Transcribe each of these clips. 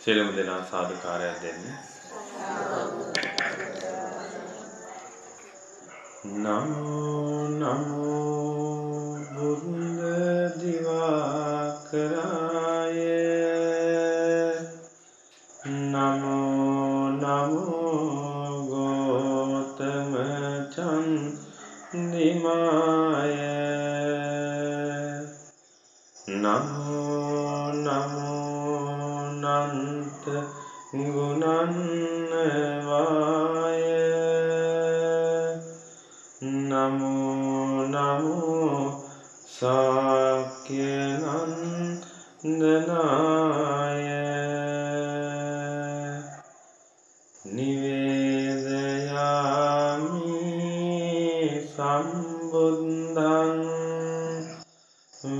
සියලුම දෙනා සාදුකාරයක් දෙන්න. නමෝ නමෝ බුද්ධ දිවාකරාය නමෝ නමෝ ගෝතම චන්දිමාය නමෝ නමෝ නන්ත ගුණන්නවාය නමෝ නමෝ සාක්‍ය නන්දනාය නිවේදයාමි සම්බුද්ධං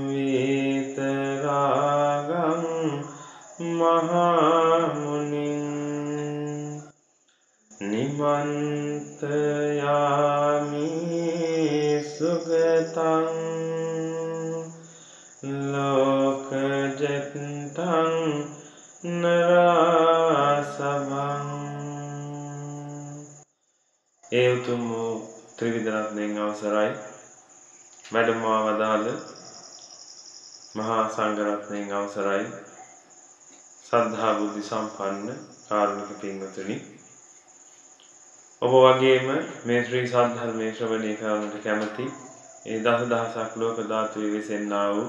විතරාගං මහමුනිං නිමන්තයාමි සුගතං ලෝකජත්තං නරසභං. ඒ උතුම් වූ ත්‍රිවිධ රත්නයෙන් අවසරයි වැඩමවා වදාළ මහා සංඝ රත්නයෙන් අවසරයි සද්ධා බුද්ධ සම්පන්න කාරුණික පින්වතුනි, ඔබ වගේම මේ ශ්‍රී සද්ධර්මයේ ශ්‍රවණය කරන්නට කැමැති ඒ දසදහසක් ලෝක ධාතුවේ විසෙන්නා වූ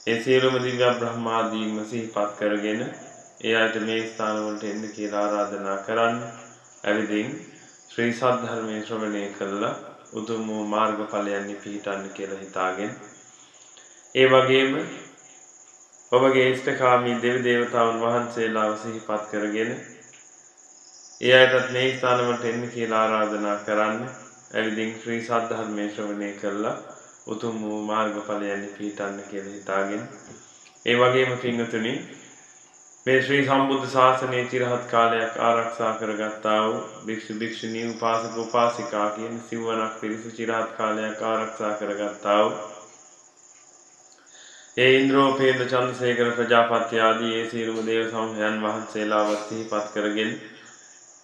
ඒ සියලුම දිව්‍ය බ්‍රහ්මාදීන්ව සිහිපත් කරගෙන ඒ අයට මේ ස්ථානවලට එන්න කියලා ආරාධනා කරන්න. ඇවිදින් ශ්‍රී සද්ධර්මයේ ශ්‍රවණය කළා උතුම් වූ මාර්ගඵලයන් පිහිටන්න කියලා හිතාගෙන, ඒ වගේම ඔබගේ ඉෂ්ඨකාමී දෙවි දේවතාවුන් වහන්සේලාව සිහිපත් කරගෙන ඒ අයටත් මේ ස්ථානවලට එන්න කියලා ආරාධනා කරන්න. ඇවිදින් ශ්‍රී සද්ධර්මයේ ශ්‍රවණය කළා උතුම් වූ මාර්ගඵලයන් පිහිටන්න කියලා හිතාගෙන, ඒ වගේම පින්වතුනි, මේ ශ්‍රී සම්බුද්ධ ශාසනයේ চিරහත් කාලයක් ආරක්ෂා කරගත්තා වූ භික්ෂු භික්ෂුණී උපාසක උපාසිකා කියන සිව්වණක් පිරිස চিරහත් කාලයක් ආරක්ෂා කරගත්තා වූ ඒ ඉන්ද්‍රෝපේන්ද්‍ර චන්ද්‍රසේකර ප්‍රජාපති ආදී ඒ සියලුම දේව සමූහයන් වහන්සේලාව සිහිපත් කරගෙන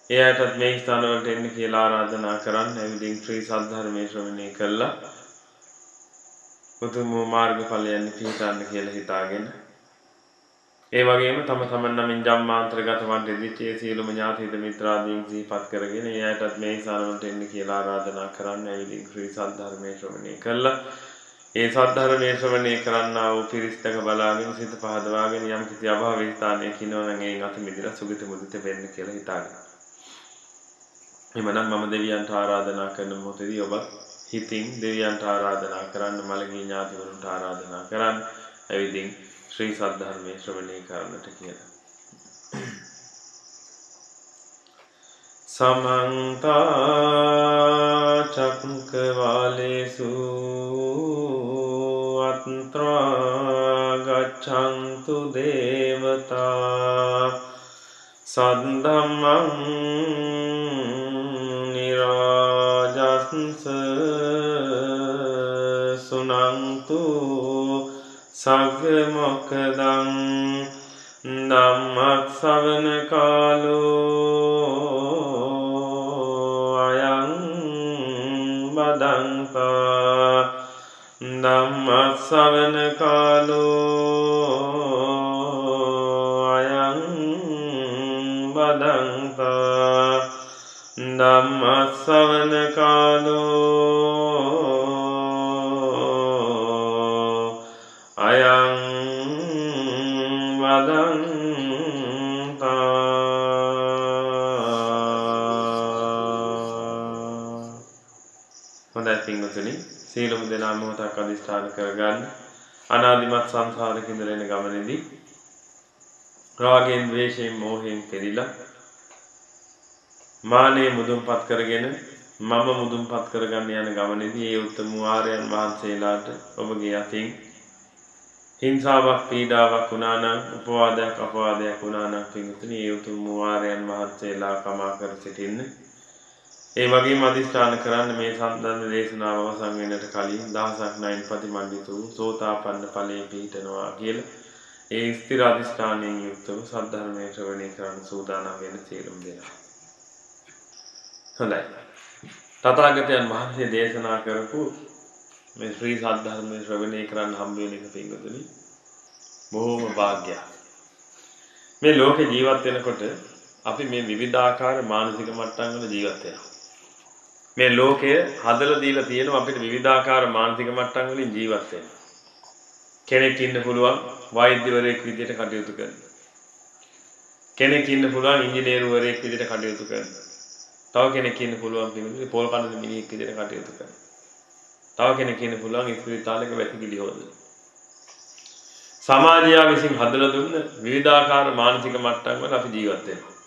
ඒ අයටත් මේ ස්ථානවලට එන්න කියලා ආරාධනා කරන්න. ඇවිදින් ශ්‍රී සද්ධර්මයේ ශ්‍රවණය කළා උතුම් වූ මාර්ගඵලයන් පිහිටන්න කියලා හිතාගෙන, ඒ වගේම තම තමන් නමින් ජම්මාන්තරගත වන්ට ඒ සියලුම ඥාතිද මිත්‍රාදීන් සිහිපත් කරගෙන ඒ අයටත් මේ ස්ථානවලට එන්න කියලා ආරාධනා කරන්න. ඇවිදින් ශ්‍රී සද්ධර්මයේ ශ්‍රවණය කළා. ඒ සද්ධර්මයේ ශ්‍රවණය කරන්නා වූ පිරිස්තක බලාගෙන සිත පහදවාගෙන යම් කිසි අභාවී ස්ථානයක ඉන්නවනම් එයින් අත මිදලා සුගති මුදිත වෙන්න කියලා හිතාගෙන, එමනම් මම දෙවියන්ට ආරාධනා කරන මොහොතේදී ඔබ හිතින් දෙවියන්ට ආරාධනා කරන්න, මළගිය ඥාතිවරුන්ට ආරාධනා කරන්න. ඇවිදින් ශ්‍රී සද්ධර්මයේ ශ්‍රවණය කරන්නට කියලා. සමන්ත චක්කවාලේසු අත්‍රා ගච්ඡන්තු දේවතා සද්ධම්මං නිරාජස්ස සුනන්තු සග්ග මොක්ඛදං ධම්මක් ශ්‍රවණ කාලෝ අයං බදන්තා ධම්මක් ශ්‍රවණ කාලෝ අයං බදන්තා ධම්මක් ශ්‍රවණ කාලෝ අයං වදන්තා. හොඳයි පින්වතුනි, සීලමු දෙනා මොහොතක් අධිෂ්ඨාන කරගන්න. අනාදිමත් සංසාරේ ඉඳලා එන ගමනේදී රාගයෙන්, ද්වේෂයෙන්, මෝහයෙන් පෙරිලා මානෙ මුදුන්පත් කරගෙන මම මුදුන්පත් කරගන්න යන ගමනේදී ඒ උත්තම ආර්යයන් වහන්සේලාට ඔබගේ අතින් හිංසාවක් පීඩාවක් වුණා නම්, උපවාදයක් අපවාදයක් වුණා නම් පින්වතුනි, ඒ උතුම් ආර්යයන් වහන්සේලා කමා කර සිටින්න. ඒ වගේම අධිෂ්ඨාන කරන්න මේ සම්දන්න දේශනාව අවසන් වෙන්නට කලින් දහසක් නයින් ප්‍රතිමන්විත වූ සෝතාපන්න ඵලයේ පිහිටනවා කියලා. ඒ ස්ථිර අධිෂ්ඨානයෙන් යුක්තව සද්ධර්මයේ ශ්‍රවණය කරන්න සූදානම් වෙන සියලුම දෙනා. හොඳයි. තථාගතයන් වහන්සේ දේශනා කරපු මේ ශ්‍රී සද්ධර්මයේ ශ්‍රවණය කරන්න හම්බ වෙන එක පින්වතුනි බොහෝම වාග්යක්. මේ ලෝකේ ජීවත් වෙනකොට අපි මේ විවිධාකාර මානසික මට්ටම් වල ජීවත් වෙනවා. මේ ලෝකය හදලා දීලා තියෙනවා අපිට විවිධාකාර මානසික මට්ටම් වලින් ජීවත් වෙන්න. කෙනෙක් ඉන්න පුළුවන් වෛද්‍යවරයෙක් විදිහට කටයුතු කරන. කෙනෙක් ඉන්න පුළුවන් ඉංජිනේරුවරයෙක් විදිහට කටයුතු කරන. තව කෙනෙක් ඉන්න පුළුවන් පිළිතුරු පොල් කඩන මිනිහෙක් විදිහට කටයුතු කරන. තව කෙනෙක් ඉන්න පුළුවන් ඉස්පිරිතාලයක වැසිකිලි හොදන. සමාජය විසින් හදලා දුන්න විවිධාකාර මානසික මට්ටම් වල අපි ජීවත් වෙනවා.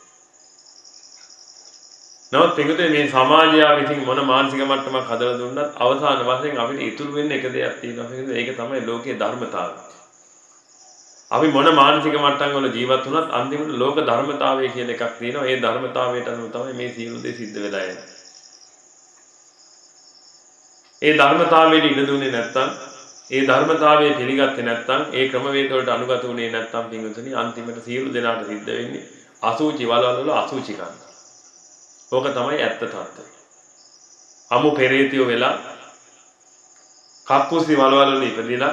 නමුත් පිටුතේ මේ සමාජය විසින් මොන මානසික මට්ටමක් හදලා දුන්නත් අවසාන වශයෙන් අපිට ඉතුරු වෙන්නේ එක දෙයක් තියෙනවා. ඒක තමයි ලෝකයේ ධර්මතාවය. අපි මොන මානසික මට්ටම් වල ජීවත් වුණත් අන්තිමට ලෝක ධර්මතාවය කියලා එකක් තියෙනවා. ඒ ධර්මතාවයට අනුව තමයි මේ සියලු දේ සිද්ධ වෙලා යන්නේ. ඒ ධර්මතාවයට ඉඩ දුන්නේ නැත්නම්, ඒ ධර්මතාවය පිළිගත්තේ නැත්නම්, ඒ ක්‍රමවේද වලට අනුගත වුණේ නැත්නම් පින්වතුනි අන්තිමට සියලු දෙනාට සිද්ධ වෙන්නේ අසුචි වලවල වල අසුචි කන්න. ඕක තමයි ඇත්ත තත්ත්වය. අමු පෙරේතියෝ වෙලා කක්කුසි වලවල වල ඉපදිලා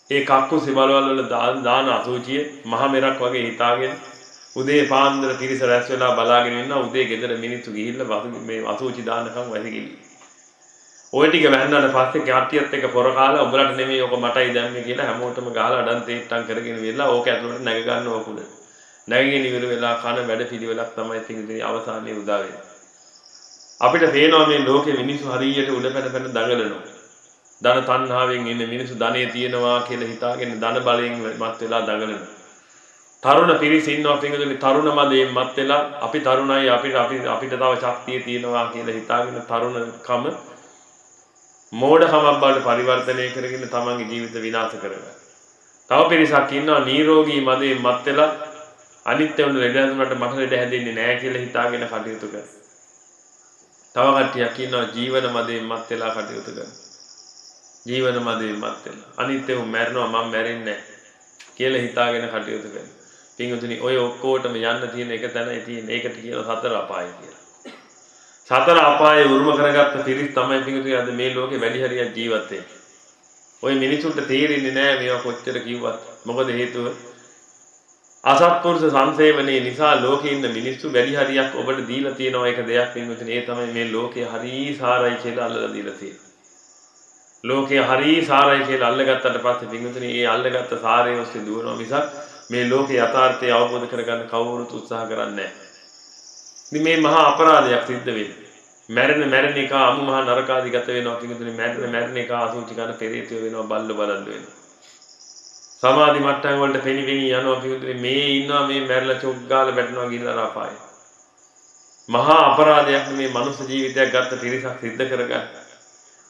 ඒ කක්කුසි වලවල වල දාන අසුචිය මහ මෙරක් වගේ හිතාගෙන උදේ පාන්දර පිරිස රැස් වෙලා බලාගෙන ඉන්නවා. උදේ ගෙදර මිනිස්සු ගිහිල්ලා මේ අසුචි දානකම් වැසිකිලි. ඔය ටික වැන්නට පස්සේ කට්ටියත් එක්ක පොර කාලා උඹලට නෙමෙයි ඔක මටයි දැම්මේ කියලා හැමෝටම ගහලා අඩන් තේට්ටම් කරගෙන වෙලා ඕක ඇතුළට නැග ගන්න ඕකුද. නැගගෙන ඉවර වෙලා කන වැඩ පිළිවෙලක් තමයි තින්දිනේ අවසානයේ උදා වෙන්නේ. අපිට පේනවා මේ ලෝකේ මිනිස්සු හරියට උඩ පැන දඟලනවා. ධන තණ්හාවෙන් ඉන්න මිනිස්සු ධනෙ තියනවා කියලා හිතාගෙන ධන බලයෙන් මත් වෙලා දඟලනවා. තරුණ පිරිස ඉන්නවා පින්වතුනි තරුණ මදයෙන් මත් වෙලා අපි තරුණයි අපිට තව ශක්තිය තියෙනවා කියලා හිතාගෙන තරුණකම මෝඩකමක් බවට පරිවර්තනය කරගෙන තමන්ගේ ජීවිත විනාශ කරගන්නවා. තව පිරිසක් ඉන්නවා නිරෝගී මදයෙන් මත් වෙලා අනිත්‍ය වුණ ලෙඩ හැදුනට මට ලෙඩ හැදෙන්නේ නැහැ කියලා හිතාගෙන කටයුතු කරනවා. තව කට්ටියක් ඉන්නවා ජීවන මදයෙන් මත් වෙලා කටයුතු කරනවා. ජීවන මදයෙන් මත් වෙලා අනිත්‍යව මැරෙනවා මම මැරෙන්නේ නැහැ කියලා හිතාගෙන කටයුතු කරනවා. පින්වතුනි ඔය ඔක්කොටම යන්න තියෙන එක තැනයි තියෙන. ඒකට කියනවා සතර අපාය කියලා. සතර අපායේ උරුම කරගත්ත පිරිස් තමයි පිටුතුනි අද මේ ලෝකේ වැඩි හරියක් ජීවත් වෙන්නේ. ওই මිනිසුන්ට තේරෙන්නේ නැහැ මේවා කොච්චර කිව්වත්. මොකද හේතුව අසත්පුරුෂ සංසේවනයේ නිසා ලෝකේ ඉන්න මිනිස්සු වැඩි හරියක් ඔබට දීලා තියෙනවා එක දෙයක් පිටුතුනි. ඒ තමයි මේ ලෝකේ හරි සාරයි කියලා අල්ලලා දීලා තියෙන්නේ. ලෝකේ හරි සාරයි කියලා අල්ලගත්තට පස්සේ පිටුතුනි ඒ අල්ලගත්ත සාරය ඔස්සේ දුවනවා මිසක් මේ ලෝකේ යථාර්ථය අවබෝධ කරගන්න කවුරුත් උත්සාහ කරන්නේ නැහැ. ඉතින් මේ මහා අපරාධයක් සිද්ධ වෙන්නේ. මැරෙන එක අමු මහා නරකාදිගත වෙනවා පිටුතුනි. මැරෙන එක අසුචි කරන පෙරේතයෝ වෙනවා බල්ල බලන්න වෙනවා. සමාධි මට්ටම් වලට පෙනි යනවා පිටුතුනි. මේ ඉන්නවා මේ මැරලා චොක් ගාලා වැටෙනවා ගිහිල්ලා අපායේ. මහා අපරාධයක් මේ මනුස්ස ජීවිතයක් ගත්ත පිරිසක් සිද්ධ කරගන්න.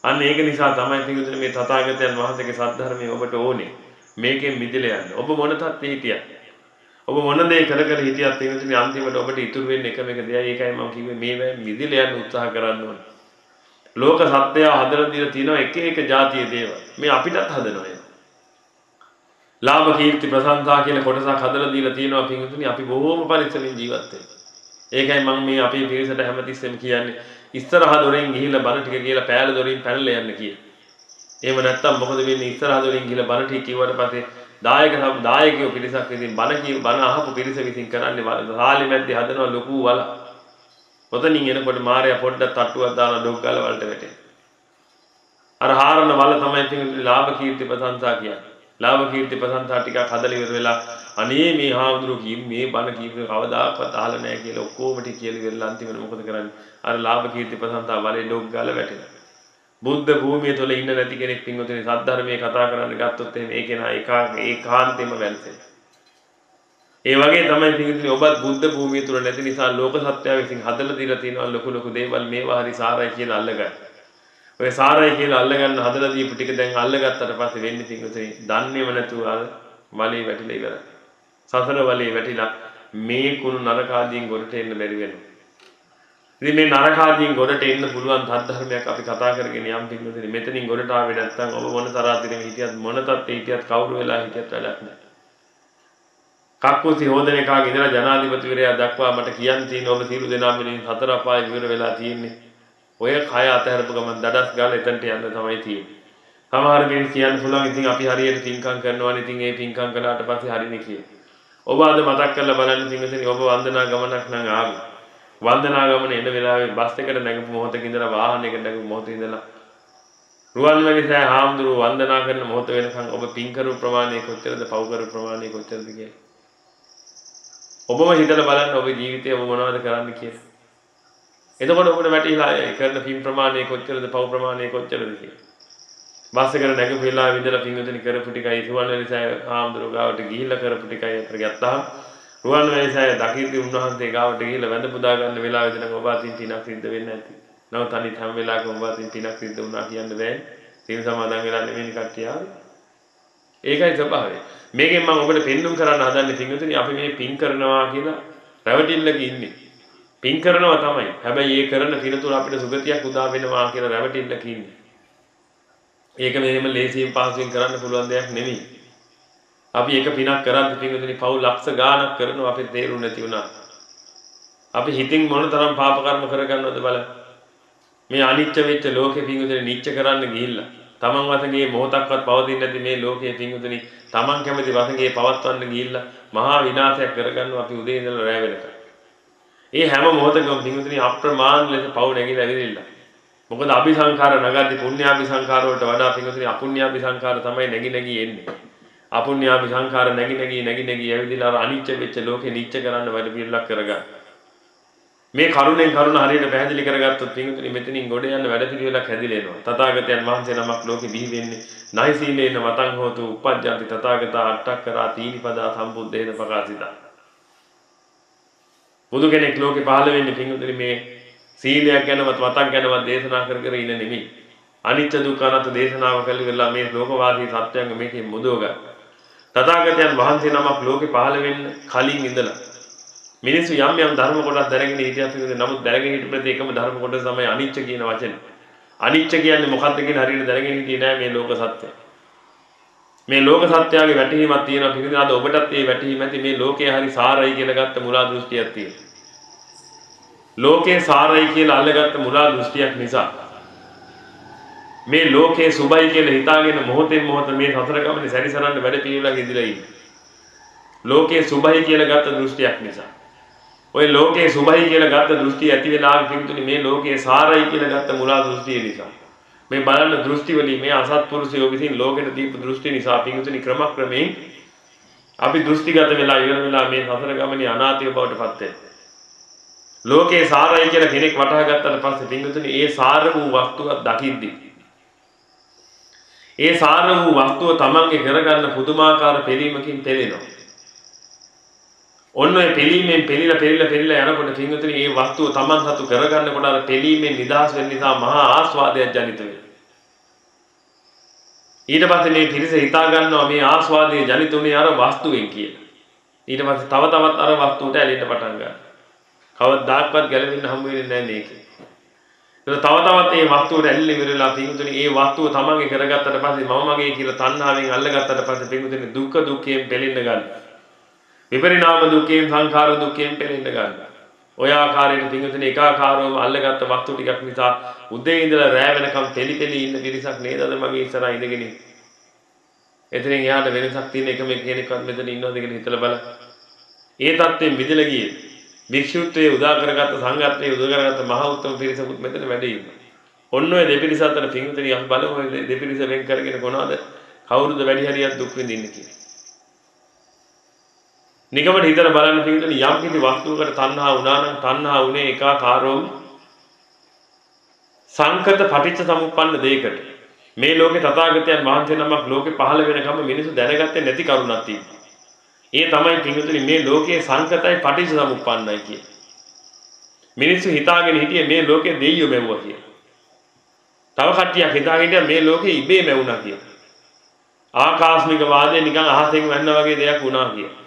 අන්න ඒක නිසා තමයි පිටුතුනි මේ තථාගතයන් වහන්සේගේ සද්ධර්මයේ ඔබට ඕනේ. මේකෙන් මිදෙලා යන්න. ඔබ මොන තත්ත්වෙ හිටියත් ඔබ මොන දේ කර හිටියත් පිටුතුනි අන්තිමට ඔබට ඉතුරු වෙන්නේ එකම එක දෙයයි. ඒකයි මම කිව්වේ මේවෙන් මිදෙලා යන්න උත්සාහ කරන්න ඕනේ. ලෝක සත්‍යය හදලා දීලා තියෙනවා එක જાතිය දේවල්. මේ අපිටත් හදනවා ඒක. ලාභ කීර්ති ප්‍රශංසා කියන කොටසක් හදලා දීලා තියෙනවා පිටුතුනි. අපි බොහොම පරිස්සමින් ජීවත් වෙනවා. ඒකයි මම මේ අපේ පිරිසට හැමතිස්සෙම කියන්නේ ඉස්සරහ දොරෙන් ගිහිල්ලා බණ ටික කියලා පෑල දොරින් පැනලා යන්න කියලා. එහෙම නැත්තම් මොකද වෙන්නේ ඉස්සරහ දොරින් ගිහිල්ලා බණ ටික කිව්වට පස්සේ දායකයෝ පිරිසක් විසින් බණ අහපු පිරිස විසින් කරන්නේ රාලි මැද්දේ හදනවා ලොකු වල. ඔතනින් එනකොට මාරයා පොඩ්ඩක් තට්ටුවක් දාලා ඩොග් ගාලා වලට වැටෙනවා. අර හාරන වල තමයි පිටුතුනි ලාභ කීර්ති ප්‍රශංසා කියන්නේ. ලාභ කීර්ති ප්‍රශංසා ටිකක් හදලා ඉවර වෙලා අනේ මේ හාමුදුරුවෝ කීම් මේ බණ කීප කවදාකවත් අහලා නැහැ කියලා ඔක්කොම ටික කියලා ඉවරලා අන්තිමට මොකද කරන්නේ? අර ලාභ කීර්ති ප්‍රශංසා වලේ ඩොග් ගාලා වැටෙනවා. බුද්ධ භූමිය තුළ ඉන්න නැති කෙනෙක් පින්වතුනි සද්ධර්මයේ කතා කරන්න ගත්තොත් එහෙනම් ඒ කෙනා ඒකාන්තයෙන්ම වැළපෙනවා. ඒ වගේ තමයි පින්වතුනි ඔබත් බුද්ධ භූමිය තුළ නැති නිසා ලෝක සත්‍යය විසින් හදලා දීලා තියෙනවා ලොකු දේවල් මේවා හරි සාරයි කියලා අල්ලගන්න. ඔය සාරයි කියලා අල්ලගන්න හදලා දීපු ටික දැන් අල්ලගත්තට පස්සේ වෙන්නේ පින්වතුනි දන්නේම නැතුව අර වලේ වැටිලා ඉවරයි. සසර වලේ වැටිලා මේ කුණු නරක ආදීන් ගොඩට එන්න බැරි වෙනවා. ඉතින් මේ නරකාදීන් ගොඩට එන්න පුළුවන් ධර්මයක් අපි කතා කරගෙන යම් පිළිවෙලකින් මෙතනින් ගොඩට ආවේ නැත්නම් ඔබ මොන තරහදිරෙම හිටියත් මොන තත්ත්වෙ හිටියත් කවුරු වෙලා හිටියත් වැඩක් නැහැ. කක්කුසි හොදන එකාගේ ඉඳලා ජනාධිපතිවරයා දක්වා මට කියන්න තියෙන ඔබ සියලු දෙනා මෙලින් හතර අපාය විවර වෙලා තියෙන්නේ. ඔය කය අතහැරපු ගමන් දඩස් ගාලා එතනට යන්න තමයි තියෙන්නේ. සමහර කෙනෙක් කියන්න පුළුවන් ඉතින් අපි හරියට පින්කම් කරනවානේ ඉතින් ඒ පින්කම් කළාට පස්සේ හරිනේ කියලා. ඔබ අද මතක් කරලා බලන්න පින්වතුනි ඔබ වන්දනා ගමනක් නම් ආවේ. වන්දනා ගමන එන වෙලාවේ බස් එකට නැගපු මොහොතක ඉඳලා වාහනයකට නැගපු මොහොතේ ඉඳලා රුවන්වැලිසෑය හාමුදුරුවෝ වන්දනා කරන මොහොත වෙනකන් ඔබ පින් කරු ප්‍රමාණය කොච්චරද පව් කරු ප්‍රමාණය කොච්චරද කියලා. ඔබම හිතලා බලන්න ඔබේ ජීවිතේ ඔබ මොනවද කරන්න කියලා. එතකොට ඔබට වැටහිලා කරන පින් ප්‍රමාණය කොච්චරද පව් ප්‍රමාණය කොච්චරද කියලා. බස් එකට නැගපු වෙලාවෙ ඉඳලා පින්වතුනි කරපු ටිකයි රුවන්වැලිසෑය හාමුදුරුවෝ ගාවට ගිහිල්ලා කරපු ටිකයි අතර ගත්තාම රුවන්වැලිසෑය දකිද්දී උන්වහන්සේ ගාවට ගිහිල්ලා වැඳ පුදා ගන්න වෙලාවෙදී නම් ඔබ අතින් පිනක් සිද්ධ වෙන්නේ නැති. නමුත් අනිත් හැම වෙලාවකම ඔබ අතින් පිනක් සිද්ධ වුණා කියන්න බෑ. සීල සමාදන් වෙලා නෙමෙයි කට්ටිය ආවේ. ඒකයි ස්වභාවය. මේකෙන් මම ඔබට පෙන්눔 කරන්න හදන්නේ පින්වතුනි අපි මේ පින් කරනවා කියලා රැවටිල්ලක ඉන්නේ. පින් කරනවා තමයි. හැබැයි ඒ කරන පින තුල අපිට සුගතියක් උදා වෙනවා කියලා රැවටිල්ලක ඉන්නේ. ඒක මෙහෙම ලේසියෙන් පහසුවෙන් කරන්න පුළුවන් දෙයක් නෙමෙයි. අපි එක පිනක් කරද්දි පින්වතුනි පව් ලක්ෂ ගාණක් කරනවා අපිට තේරුම් නැති වුණා. අපි හිතින් මොනතරම් පාප කර්ම කරගන්නවද බලන්න. මේ අනිච්ච වෙච්ච ලෝකේ පින්වතුනි නිච්ච කරන්න ගිහිල්ලා තමන් වශයෙන් මොහොතක්වත් පවතින්නේ නැති මේ ලෝකයේ පින්වතුනි තමන් කැමති වශයෙන් පවත්වන්න ගිහිල්ලා මහා විනාශයක් කරගන්නවා අපි උදේ ඉඳලා රැ වෙනකන්. ඒ හැම මොහොතකම පින්වතුනි අප්‍රමාණ ලෙස පව් නැගිලා ඇවිදින්න. මොකද අபிසංකාර නගද්දි පුණ්‍යාபிසංකාර වලට වඩා පින්වතුනි අපුණ්‍යාபிසංකාර තමයි නැగి නැగి එන්නේ. අපුණ්‍යාபிසංකාර නැగి නැగి ඇවිදිලා අර අනිච්ච වෙච්ච ලෝකේ නිච්ච කරන්න වැඩ පිළිලක් කරගන්න. මේ කරුණෙන් කරුණ හරියට පැහැදිලි කරගත්තොත් පින්වතුනි මෙතනින් ගොඩ යන වැඩ පිළිවෙලක් හැදිලා එනවා. තථාගතයන් වහන්සේ නමක් ලෝකෙ බිහි වෙන්නේ නයි සීලේන මතං හෝතු uppajjati තථාගතා අට්ඨක්කරා තීනිපදා සම්බුද්දේන පකාසිතා. බුදු කෙනෙක් ලෝකෙ පහළ වෙන්නේ පින්වතුනි මේ සීලයක් ගැනවත් මතක් ගැනවත් දේශනා කර කර ඉන්න නෙමෙයි. අනිච්ච දුක්ඛ අනාත්ම දේශනාව කළේ මේ ලෝකවාදී සත්‍යයන් මේකෙන් මුදව ගන්න. තථාගතයන් වහන්සේ නමක් ලෝකෙ පහළ වෙන්න කලින් ඉඳලා මිනිස්සු යම් යම් ධර්ම කොටස් දැනගෙන හිටියත් නමුත් දැනගෙන හිටපෙත් එකම ධර්ම කොටස තමයි අනිච්ච කියන වචනේ. අනිච්ච කියන්නේ මොකක්ද කියන හරියට දැනගෙන හිටියේ නෑ මේ ලෝක සත්‍යය. මේ ලෝක සත්‍යයේ වැටහීමක් තියෙනවා පිළිගන්න අද ඔබටත් මේ වැටහීම ඇති මේ ලෝකයේ හරි සාරයි කියලා ගත්ත මුලා දෘෂ්ටියක් තියෙනවා. ලෝකේ සාරයි කියලා අල්ලගත්ත මුලා දෘෂ්ටියක් නිසා මේ ලෝකේ සුභයි කියලා හිතාගෙන මොහොතෙන් මොහොත මේ සතර ගමනේ සැරිසරන්න වැඩ පිළිවෙලක් ඉදිරිය ඉන්නේ. ලෝකේ සුභයි කියලා ගත්ත දෘෂ්ටියක් නිසා. ඔය ලෝකේ සුභයි කියලා ගත්ත දෘෂ්ටිය ඇති වෙලාවෙ පිටුනේ මේ ලෝකේ සාරයි කියලා ගත්ත මුලා දෘෂ්ටිය නිසා. මේ බලන්න දෘෂ්ටි වලින් මේ අසත්පුරුෂයෝ විසින් ලෝකෙට දීපු දෘෂ්ටි නිසා පිටුනේ ක්‍රමක්‍රමයෙන් අපි දෘෂ්ටිගත වෙලා ඉවර වෙලා මේ සතර ගමනේ අනාථය බවට පත් වෙනවා. ලෝකේ සාරයි කියලා කෙනෙක් වටහා ගත්තට පස්සේ පිටුනේ ඒ සාර වූ වස්තුවක් දකිද්දී ඒ සාර වූ වස්තුව තමන්ගේ කරගන්න පුදුමාකාර පිළීමකින් පෙළෙනවා. ඔන්න ඔය පිළීමෙන් පෙළිලා යනකොට පින්වතුනි මේ වස්තුව තමන් සතු කරගන්නකොට අර පිළීමෙන් නිදහස් වෙන්න නිසා මහා ආස්වාදයක් ජනිත වෙනවා. ඊට පස්සේ මේ පිරිස හිතා ගන්නවා මේ ආස්වාදයේ ජනිත උනේ අර වස්තුවෙන් කියලා. ඊට පස්සේ තව තවත් අර වස්තුවට ඇලෙන්න පටන් ගන්නවා. කවදාවත් ගැලවෙන්න හම්බ වෙන්නේ නැහැ මේකේ. ඒක තව තවත් මේ වස්තුවට ඇලෙන්න ඉවරලා පින්වතුනි මේ වස්තුව තමන්ගේ කරගත්තට පස්සේ මම මගේ කියලා තණ්හාවෙන් අල්ලගත්තට පස්සේ පින්වතුනි දුක්ඛ දුක්ඛයෙන් පෙළෙන්න ගන්නවා. විපරිණාම දුක්ඛයෙන් සංඛාර දුක්ඛයෙන් පෙළෙන්න ගන්නවා. ඔය ආකාරයෙන් පින්වතුනි ඒකාකාරවම අල්ලගත්ත වස්තු ටිකක් නිසා උදේ ඉඳලා රැ වෙනකම් පෙළි ඉන්න පිරිසක් නේද අද මගේ ඉස්සරහා ඉඳගෙන. එතනින් එහාට වෙනසක් තියෙන එකම කෙනෙක්වත් මෙතන ඉන්නවද කියලා හිතලා බලන්න. ඒ தත්ත්වයෙන් මිදලා ගියේ වික්ෂුත්වයේ උදා කරගත්ත සංඝත්වයේ උදා කරගත්ත මහ උත්තම පිරිසකුත් මෙතන වැඩ ඉන්නවා. ඔන්න ඔය දෙපිරිස අතර පින්වතුනි අපි බලමු ඔය දෙපිරිස වෙන් කරගෙන කොනවාද කවුරුද වැඩි හරියක් දුක් විඳින්නේ කියලා. නිගමන හිතලා බලන්න පිළිතුරු යම් කිසි වස්තුවකට තණ්හා වුණා නම් තණ්හා උනේ ඒකාකාරවම සංකත පටිච්ච සමුප්පන්න දෙයකට. මේ ලෝකේ තථාගතයන් වහන්සේ නමක් ලෝකේ පහළ වෙනකම් මිනිස්සු දැනගත්තේ නැති කරුණක් තියෙනවා. ඒ තමයි පිළිතුරු මේ ලෝකයේ සංකතයි පටිච්ච සමුප්පන්නයි කිය. මිනිස්සු හිතාගෙන හිටියේ මේ ලෝකේ දෙයියෝ මැව්වා කියලා. තව කට්ටියක් හිතාගෙන හිටියා මේ ලෝකේ ඉබේ මැවුණා කියලා. ආකාශනික වාදයේ නිකන් අහසෙන් වැන්න වගේ දෙයක් වුණා කියලා.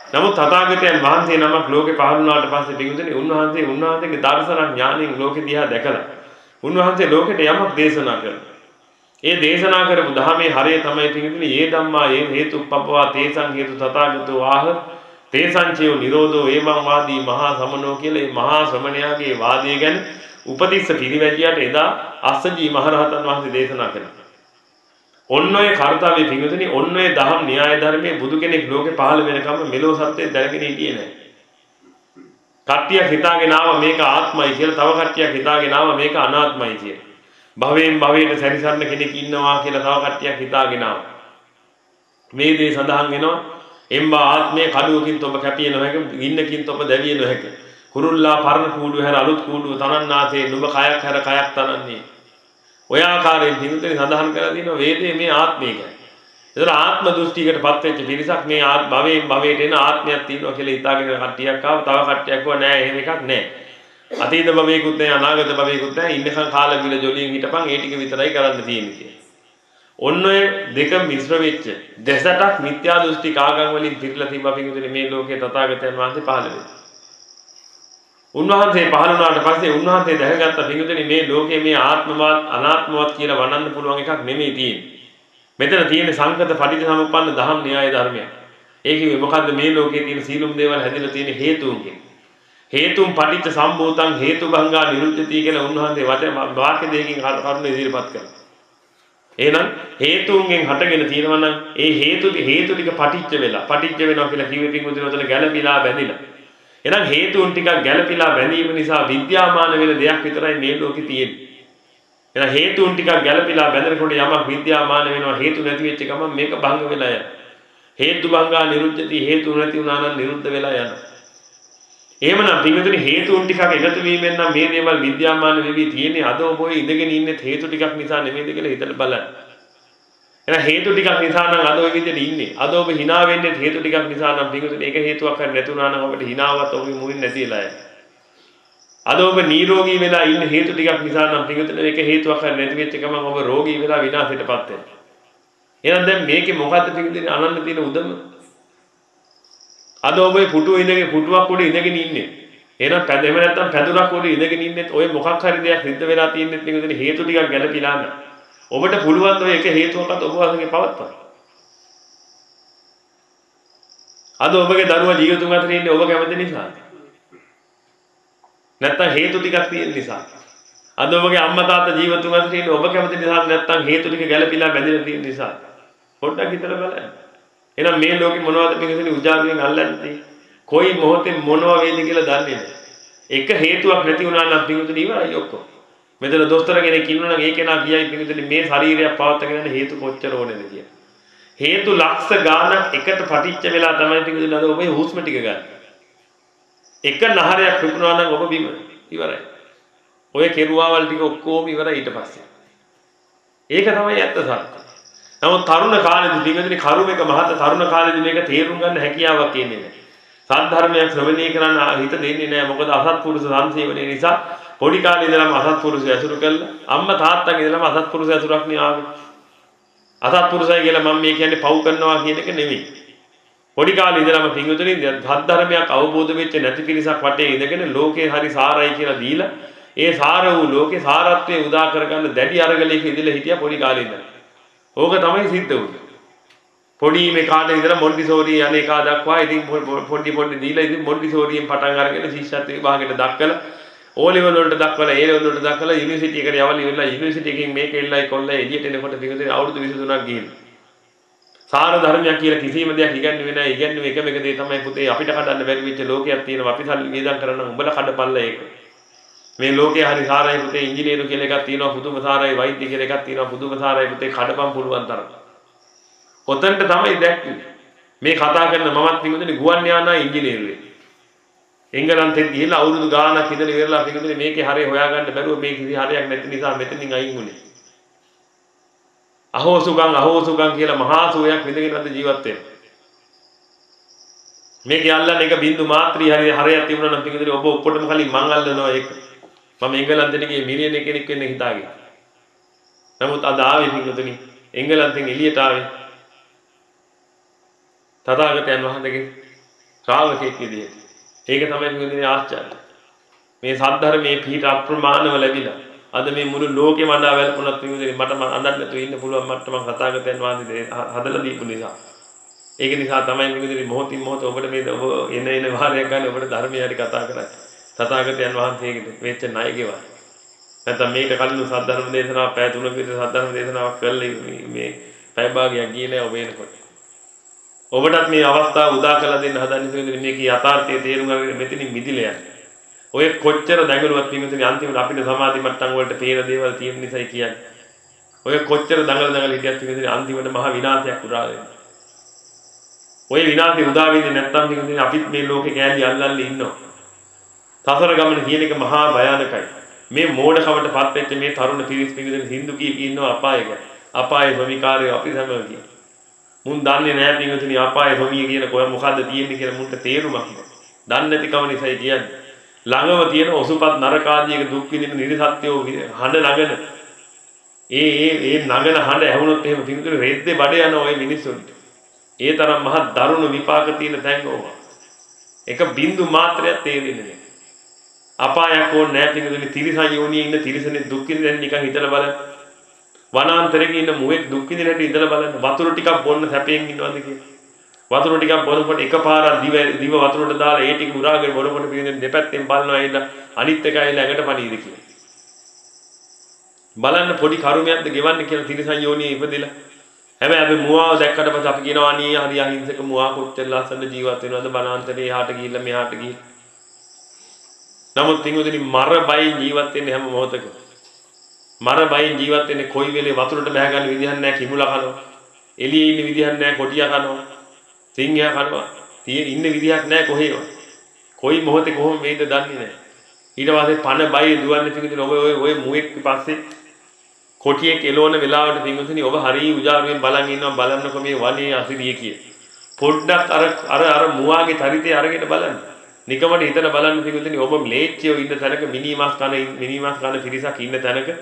නමුත් තථාගතයන් වහන්සේ නමක් ලෝකේ පහළ වුණාට පස්සේ පිටුදෙනි උන්වහන්සේගේ දර්ශන ඥාණයෙන් ලෝකෙ දිහා දැකලා උන්වහන්සේ ලෝකෙට යමක් දේශනා කරනවා. ඒ දේශනා කරපු ධර්මයේ හරය තමයි තියෙන්නේ ඒ ධම්මා ඒ හේතුප්පවා තේසං හේතු තථාගතෝ ආහ තේසං චේව නිරෝධෝ ඒමං වාදී මහා සමනෝ කියලා මේ මහා ශ්‍රමණයාගේ වාදය ගැන උපතිස්ස පිරිවැජියට එදා අස්සජී මහරහතන් වහන්සේ දේශනා කළා. ඔන්න ඔය කාර්යතාවේ පිඟුතුනි ඔන්න ඔය දහම් න්‍යාය ධර්මයේ බුදු කෙනෙක් ලෝකේ පහළ වෙනකම් මෙලෝ සත්‍යය දැනගෙන හිටියේ නැහැ. කට්ටියක් හිතාගෙන ආවා මේක ආත්මයි කියලා, තව කට්ටියක් හිතාගෙන ආවා මේක අනාත්මයි කියලා. භවයෙන් භවයට සැරිසරන කෙනෙක් ඉන්නවා කියලා තව කට්ටියක් හිතාගෙන ආවා. මේ දේ සඳහන් වෙනවා එම්බා ආත්මයේ කඩුවකින් තොප කැපිය නොහැක, ගින්නකින් තොප දැවිය නොහැක. කුරුල්ලා පරණ කූඩුව හැර අලුත් කූඩුව තනන්නාසේ නුඹ කයක් හැර කයක් තනන්නේ. ඔය ආකාරයෙන් පිටුතේ සඳහන් කරලා තියෙනවා වේදේ මේ ආත්මය ගැන. ඒතර ආත්ම දෘෂ්ටියකටපත් වෙච්ච පිරිසක් මේ භවයෙන් භවයට එන ආත්මයක් තියෙනවා කියලා හිතාගෙන කට්ටියක් ආව. තව කට්ටියක් කිව්වා නෑ එහෙම එකක් නෑ. අතීත භවයකුත් නෑ අනාගත භවයකුත් නෑ. ඉන්නකන් කාලා බිල ජොලියෙන් හිටපන් ඒ ටික විතරයි කරන්න තියෙන්නේ කියලා. ඔන්න ඔය දෙක මිශ්‍ර වෙච්ච දෙසටක් මිත්‍යා දෘෂ්ටි කාගම් වලින් පිරලා තිබ්බ පිටුතේ මේ ලෝකේ තථාගතයන් වහන්සේ පහළ වෙනවා. උන්වහන්සේ පහළ වුණාට පස්සේ උන්වහන්සේ දැකගත්ත පිටුතේ මේ ලෝකේ මේ ආත්මවත් අනාත්මවත් කියලා වණන්න පුළුවන් එකක් නෙමෙයි තියෙන්නේ. මෙතන තියෙන සංකත පටිච්චසමුප්පන්න දහම් න්‍යාය ධර්මයක්. ඒකේ මොකද්ද මේ ලෝකේ තියෙන සීලුම් දේවල් හැදෙලා තියෙන හේතුන්ගෙන්. හේතුම් පටිච්ච සම්භූතං හේතුභංගා නිරුද්ධති කියලා උන්වහන්සේ වාක්‍ය දෙකකින් කරුණ ඉදිරිපත් කළා. එහෙනම් හේතුන්ගෙන් හටගෙන තියෙනවා නම් ඒ හේතු ටික පටිච්ච වෙනවා කියලා කිව්වේ පිටුදින උතන ගැළපීලා බැඳිලා. එහෙනම් හේතුන් ටිකක් ගැළපීලා බැඳීම නිසා විද්‍යාමාන වෙන දෙයක් විතරයි මේ ලෝකේ තියෙන්නේ. එහෙනම් හේතුන් ටිකක් ගැළපීලා බැඳනකොට යමක් විද්‍යාමාන වෙනවා. හේතු නැති වෙච්ච ගමන් මේක භංග වෙලා යනවා. හේතු භංගා නිරුද්ධති හේතු නැති වුණා නම් නිරුද්ධ වෙලා යනවා. එහෙමනම් පින්විතනි හේතුන් ටිකක් එකතු වීමෙන් නම් මේ දේවල් විද්‍යාමාන වෙවි තියෙන්නේ. අද ඔබ ඔය ඉඳගෙන ඉන්නේ හේතු ටිකක් නිසා නෙමෙයිද කියලා හිතලා බලන්න. එහෙනම් හේතු ටිකක් නිසා නම් අද ඔය විදිහට ඉන්නේ. අද ඔබ hina වෙන්නේ හේතු ටිකක් නිසා නම් පින්විතනි ඒක හේතුවක් හරි නැතුණා නම් ඔබට hinaවත් ඔබේ මුලින් නැතිලා යනවා. අද ඔබ නිරෝගී වෙලා ඉන්න හේතු ටිකක් නිසා නම් පිටුතන ඒක හේතුවක් හරි නැති වෙච්ච ගමන් ඔබ රෝගී වෙලා විනාශයටපත් වෙනවා. එහෙනම් දැන් මේකේ මොකද්ද පිටුතන අනන්න තියෙන උදම? අද ඔබ පුටුවක් උඩ ඉඳගෙන ඉන්නේ. එහෙනම් එහෙම නැත්නම් පැදුරක් උඩ ඉඳගෙන ඉන්නේ ඔය මොකක් හරි දෙයක් සිද්ධ වෙලා තියෙන්නේ පිටුතන හේතු ටිකක් ගැලපීලා නැහැ. ඔබට පුළුවන් ඔය එක හේතුවකට ඔබ වහන්සේගේ පවත්වා. අද ඔබගේ දරුවා ජීවිතුන් අතර ඉන්නේ ඔබ කැමති නිසා. නැත්තම් හේතු ටිකක් තියෙන නිසා. අද ඔබගේ අම්මා තාත්තා ජීවිතුන් අතර ඉන්නේ ඔබ කැමති නිසා නැත්තම් හේතු ටික ගැලපීලා බැඳලා තියෙන නිසා. පොඩ්ඩක් හිතලා බලන්න. එහෙනම් මේ ලෝකෙ මොනවද පිටින් උජාරුවෙන් අල්ලන්නේ? කොයි මොහොතේ මොනවා වේද කියලා දන්නේ නැහැ. එක හේතුවක් නැති වුණා නම් පිටින් ඉවරයි ඔක්කොම. මෙතන දොස්තර කෙනෙක් ඉන්නවා නම් ඒ කෙනා කියයි පිටින් මේ ශරීරයක් පවත්වාගෙන යන හේතු කොච්චර ඕනේද කියලා. හේතු ලක්ෂ ගාණක් එකට පටිච්ච වෙලා තමයි පිටින් අද ඔබේ හුස්ම ටික ගන්න. එක නහරයක් විකුණනවා නම් ඔබ බිම ඉවරයි. ඔය කෙරුවාවල් ටික ඔක්කොම ඉවරයි ඊට පස්සේ. ඒක තමයි ඇත්ත සත්‍ය. නමුත් තරුණ කාලේදී පිටින් කරුමක මහත තරුණ කාලේදී මේක තේරුම් ගන්න හැකියාවක් කියන්නේ නැහැ. සද්ධර්මයක් ශ්‍රවණය කරන්න හිත දෙන්නේ නැහැ. මොකද අසත්පුරුෂ සංසේවනයේ නිසා පොඩි කාලේ ඉඳලම අසත්පුරුෂය ඇසුරු කළා. අම්මා තාත්තාගේ ඉඳලම අසත්පුරුෂය ඇසුරක් නේ ආවේ. අසත්පුරුෂය කියලා මම මේ කියන්නේ පව් කරනවා කියන එක නෙමෙයි. පොඩි කාලේ ඉඳලම පින්විතනේ ධර්මයක් අවබෝධ වෙච්ච නැති පිරිසක් වටේ ඉඳගෙන ලෝකේ හරි සාරයි කියලා දීලා ඒ සාර වූ ලෝකේ සාරත්වයේ උදා කරගන්න දැඩි අරගලයක ඉඳලා හිටියා පොඩි කාලේ ඉඳලා. ඕක තමයි සිද්ධ වුනේ. පොඩි මේ කාලේ ඉඳලා මොන්ටිසෝරි යන්නේ කා දක්වා ඉතින් පොඩි දීලා ඉතින් මොන්ටිසෝරියෙන් පටන් අරගෙන ශිෂ්‍යත්ව විභාගයට දක්වලා ඕ ලෙවල් වලට දක්වලා ඒ ලෙවල් වලට දක්වලා යුනිවර්සිටි එකට යවලා ඉවරලා යුනිවර්සිටි එකකින් මේක එල්ලයි කොල්ලයි එළියට එනකොට පින්විතනේ අවුරුදු 23ක් ගිහින් සාර ධර්මයක් කියලා කිසිම දෙයක් ඉගෙනුවේ නැහැ. ඉගෙනුවේ එකම එක දේ තමයි පුතේ අපිට කඩන්න බැරි වෙච්ච ලෝකයක් තියෙනවා. අපි සල්ලි වේදම් කරන්න උඹලා කඩපල්ලා ඒක. මේ ලෝකේ හරි සාරයි පුතේ ඉංජිනේරු කියලා එකක් තියෙනවා. පුදුම සාරයි වෛද්‍ය කියලා එකක් තියෙනවා. පුදුම සාරයි පුතේ කඩපම් පුළුවන් තරම්. ඔතනට තමයි දැක්කේ. මේ කතා කරන මමත් පින්වතුනි ගුවන් යානා ඉංජිනේරුවෙක්. එංගලන්තෙන් ගිහිල්ලා අවුරුදු ගාණක් ඉඳලා ඉවරලා පින්වතුනි මේකේ හරය හොයාගන්න බැරුව මේ කිසි හරයක් නැති නිසා මෙතනින් අයින් වුණේ. අහෝසුගම් කියලා මහා සෝයක් විඳගෙන අද ජීවත් වෙනවා. මේක යල්ලන එක බින්දු මාත්‍රී හරයක් තිබුණා නම් පිටින් ඔබ ඔක්කොටම කලින් මං අල්ලනවා ඒක. මම එංගලන්තෙට ගියේ මිලියන කෙනෙක් වෙන්න හිතාගෙන. නමුත් අද ආවේ පිටින් එංගලන්තෙන් එළියට ආවේ. තථාගතයන් වහන්සේගේ ශ්‍රාවකෙක් විදිහට. ඒක තමයි පිටින් ආශ්චර්යය. මේ සද්ධර්මයේ පිහිට අප්‍රමාණව ලැබිලා අද මේ මුළු ලෝකෙම අඬාවැල් පුණත් පින්වතුනි මට අඬන්න නැතුව ඉන්න පුළුවන් මට්ටමක් තථාගතයන් වහන්සේ හදලා දීපු නිසා. ඒක නිසා තමයි පින්වතුනි මොහොතින් මොහොත ඔබට මේ ඔබ එන වාරයක් ගන්න ඔබට ධර්මය හරි කතා කරන්නේ. තථාගතයන් වහන්සේගෙට වෙච්ච ණය ගෙවන්න. නැත්නම් මේක කලින් සද්ධර්ම දේශනාවක් පැය 3ක විතර සද්ධර්ම දේශනාවක් කළා මේ පැය භාගයක් ගියේ නෑ ඔබ එනකොට. ඔබටත් මේ අවස්ථාව උදා කරලා දෙන්න හදන්නේ පින්වතුනි මේකේ යථාර්ථයේ තේරුම් අරගෙන මෙතනින් මිදිලා යන්න. ඔය කොච්චර දඟලුවත් පින්වතුනි අන්තිමට අපිට සමාධි මට්ටම් වලට පේන දේවල් තියෙන නිසායි කියන්නේ. ඔය කොච්චර දඟල හිටියත් පින්වතුනි අන්තිමට මහා විනාශයක් උදා වෙනවා. ඔය විනාශය උදා වෙන්නේ නැත්නම් පින්වතුනි අපිත් මේ ලෝකේ කෑලි අල්ලල්ලා ඉන්නවා. සසර ගමන කියන එක මහා භයානකයි. මේ මෝඩකමට පත් වෙච්ච මේ තරුණ පිරිස් පින්වතුනි හින්දු කීක ඉන්නවා අපායක. අපායේ සමිකාරය අපි සමග කියන. මුන් දන්නේ නැහැ පින්වතුනි අපායේ සමිය කියන කොය මොකද්ද තියෙන්නේ කියලා මුන්ට තේරුමක් නැහැ. දන්නේ නැති කම නිසායි කියන්නේ. ළඟම තියෙන ඔසුපත් නරකාදීක දුක් විඳින නිර්සත්‍යෝ හඬ නගන ඒ නගන හඬ ඇහුනොත් එහෙම පින්වතුනි රෙද්දේ බඩ යන ඔය මිනිස්සුන්ට. ඒ තරම් මහා දරුණු විපාක තියෙන තැන් ඕවා. එක බින්දු මාත්‍රයක් තේරෙන්නේ නැහැ. අපායක් ඕනේ නැහැ පින්වතුනි තිරිසන් යෝනියේ ඉන්න තිරිසනේ දුක් විඳින්න නිකන් හිතලා බලන්න. වනාන්තරයේ ඉන්න මුවෙක් දුක් විඳින හැටි ඉඳලා බලන්න. වතුර ටිකක් බොන්න සැපයෙන් ඉන්නවද කියලා. වතුර ටිකක් බොනකොට එකපාරක් දිව වතුරට දාලා ඒ ටික උරාගෙන බොනකොට පිළිඳින දෙපැත්තෙන් බලනවා ඇයිලා අනිත් එක ඇයිලා ඇඟට පණීද කියලා. බලන්න පොඩි කරුමයක්ද ගෙවන්නේ කියලා තිරිසන් යෝනියේ ඉපදෙලා. හැබැයි අපි මුවාව දැක්කට පස්සේ අපි කියනවා අනේ හරි අහිංසක මුවා කොච්චර ලස්සන ජීවත් වෙනවද වනාන්තරේ එහාට ගිහිල්ලා මෙහාට ගිහිල්ලා. නමුත් පින්වතුනි මර බයි ජීවත් වෙන්නේ හැම මොහොතකම. මර බයි ජීවත් වෙන්නේ කොයි වෙලේ වතුරට බහ ගන්න විදිහක් නැහැ කිමුලා කනවා. එළියේ ඉන්න විදිහක් නැහැ කොටියා කනවා. සිංහයා කනවා. ඉන්න විදිහක් නැහැ කොහේවත්. කොයි මොහොතේ කොහොම වෙයිද දන්නේ නැහැ. ඊට පස්සේ පන බයි දුවන්නේ පිටින් ඔය මුවෙක් පස්සේ කොටියෙක් එළවන වෙලාවට පින්වතුනි ඔබ හරිය උජාරුවෙන් බලන් ඉන්නවා බලන්නකො මේ වනේ අසිරිය කිය. පොඩ්ඩක් අර මුවාගේ චරිතය අරගෙන බලන්න. නිකමට හිතන බලන්න පින්වතුනි ඔබ ම්ලේච්චයෝ ඉන්න තැනක මිනිමස් කන පිරිසක් ඉන්න තැනක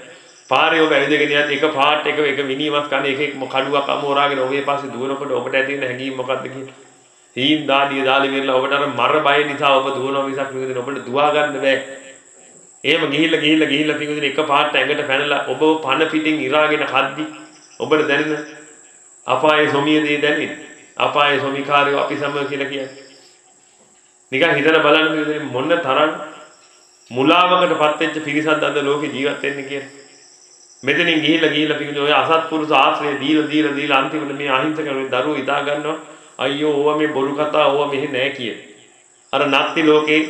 පාරේ ඔබ ඇවිදගෙන යද්දි එක පාට් එක මිනිමස් කන එක කඩුවක් අමෝරාගෙන ඔබේ පස්සේ දුවනකොට ඔබට ඇති වෙන හැඟීම මොකක්ද කියලා. හීන් දාඩිය දාලි වෙලා ඔබට අර මර බය නිසා ඔබ දුවනවා මිසක් පින්වතුනි ඔබට දුවා ගන්න බෑ. එහෙම ගිහිල්ලා පින්වතුනි එක පාට ඇඟට පැනලා ඔබ පන පිටින් ඉරාගෙන කද්දි ඔබට දැනෙන අපායේ සොමියදී දැනෙන්නේ. අපායේ සොමිකාරයෝ අපි සමග කියලා කියන්නේ. නිකන් හිතලා බලන්න පින්වතුනි මොන තරම් මුලාවකටපත් වෙච්ච පිරිසක්ද අද ලෝකේ ජීවත් වෙන්නේ කියලා. මෙතනින් ගිහිල්ලා පින්වතුනි ඔය අසත්පුරුෂ ආශ්‍රය දීලා අන්තිමට මේ අහිංසක දරුවෝ ඉදා ගන්නවා. අයියෝ ඕවා මේ බොරු කතා ඕවා මෙහෙ නෑ කිය. අර නත්ති ලෝකේ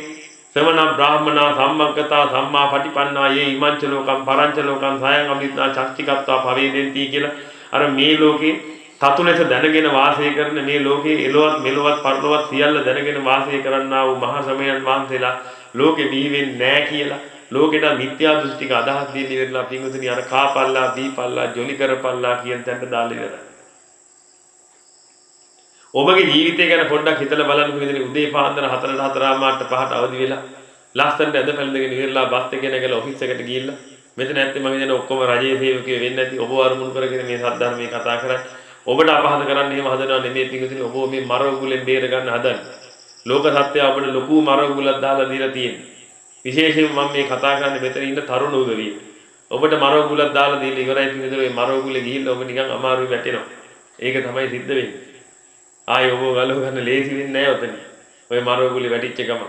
සමන බ්‍රාහ්මනා සම්මග්ගතා සම්මා පටිපන්නා යේ ඉමංච ලෝකම් පරංච ලෝකම් සයං අමිත්‍නා චක්තිකත්වා පවේදෙන්ති කියලා අර මේ ලෝකේ තතු ලෙස දැනගෙන වාසය කරන මේ ලෝකේ එලොවත් මෙලොවත් පරලොවත් සියල්ල දැනගෙන වාසය කරන්නා වූ මහා සමයන් වහන්සේලා ලෝකේ බිහි වෙන්නේ නැහැ කියලා ලෝකෙට මිත්‍යා දෘෂ්ටික අදහස් දෙන්න ඉවරලා පින්වතුනි අර කාපල්ලා දීපල්ලා ජොලි කරපල්ලා කියන තැනට දාලා ඉවරයි. ඔබගේ ජීවිතය ගැන පොඩ්ඩක් හිතලා බලන්න පිළිදෙන උදේ පාන්දර 4ට 4:00 5ට අවදි වෙලා ලස්සනට ඇද පැළඳගෙන ඉවරලා බස් එකේ නැගලා ඔෆිස් එකට ගිහිල්ලා මෙතන ඇත්තේ මම හිතන්නේ ඔක්කොම රජයේ සේවකයෝ වෙන්නේ නැති ඔබ අරමුණු කරගෙන මේ සද්ධර්මයේ කතා කරන්නේ ඔබට අපහාස කරන්න එහෙම හදනව නෙමෙයි පිළිදෙන ඔබ මේ මර උගුලෙන් බේර ගන්න හදන්නේ ලෝක සත්‍යය ඔබට ලොකු මර උගුලක් දාලා දීලා තියෙන්නේ විශේෂයෙන් මම මේ කතා කරන්නේ මෙතන ඉන්න තරුණ උදවිය ඔබට මර උගුලක් දාලා දීලා ඉවරයි පිළිදෙන මේ මර උගුලේ ගිහිල්ලා ඔබ නිකන් අමාරුයි වැටෙනවා ඒක තමයි සිද්ධ වෙන්නේ ආයේ ඔබ ගලව ගන්න ලේසි වෙන්නේ නැහැ ඔතන. ඔය මරෝගුලේ වැටිච්ච ගම.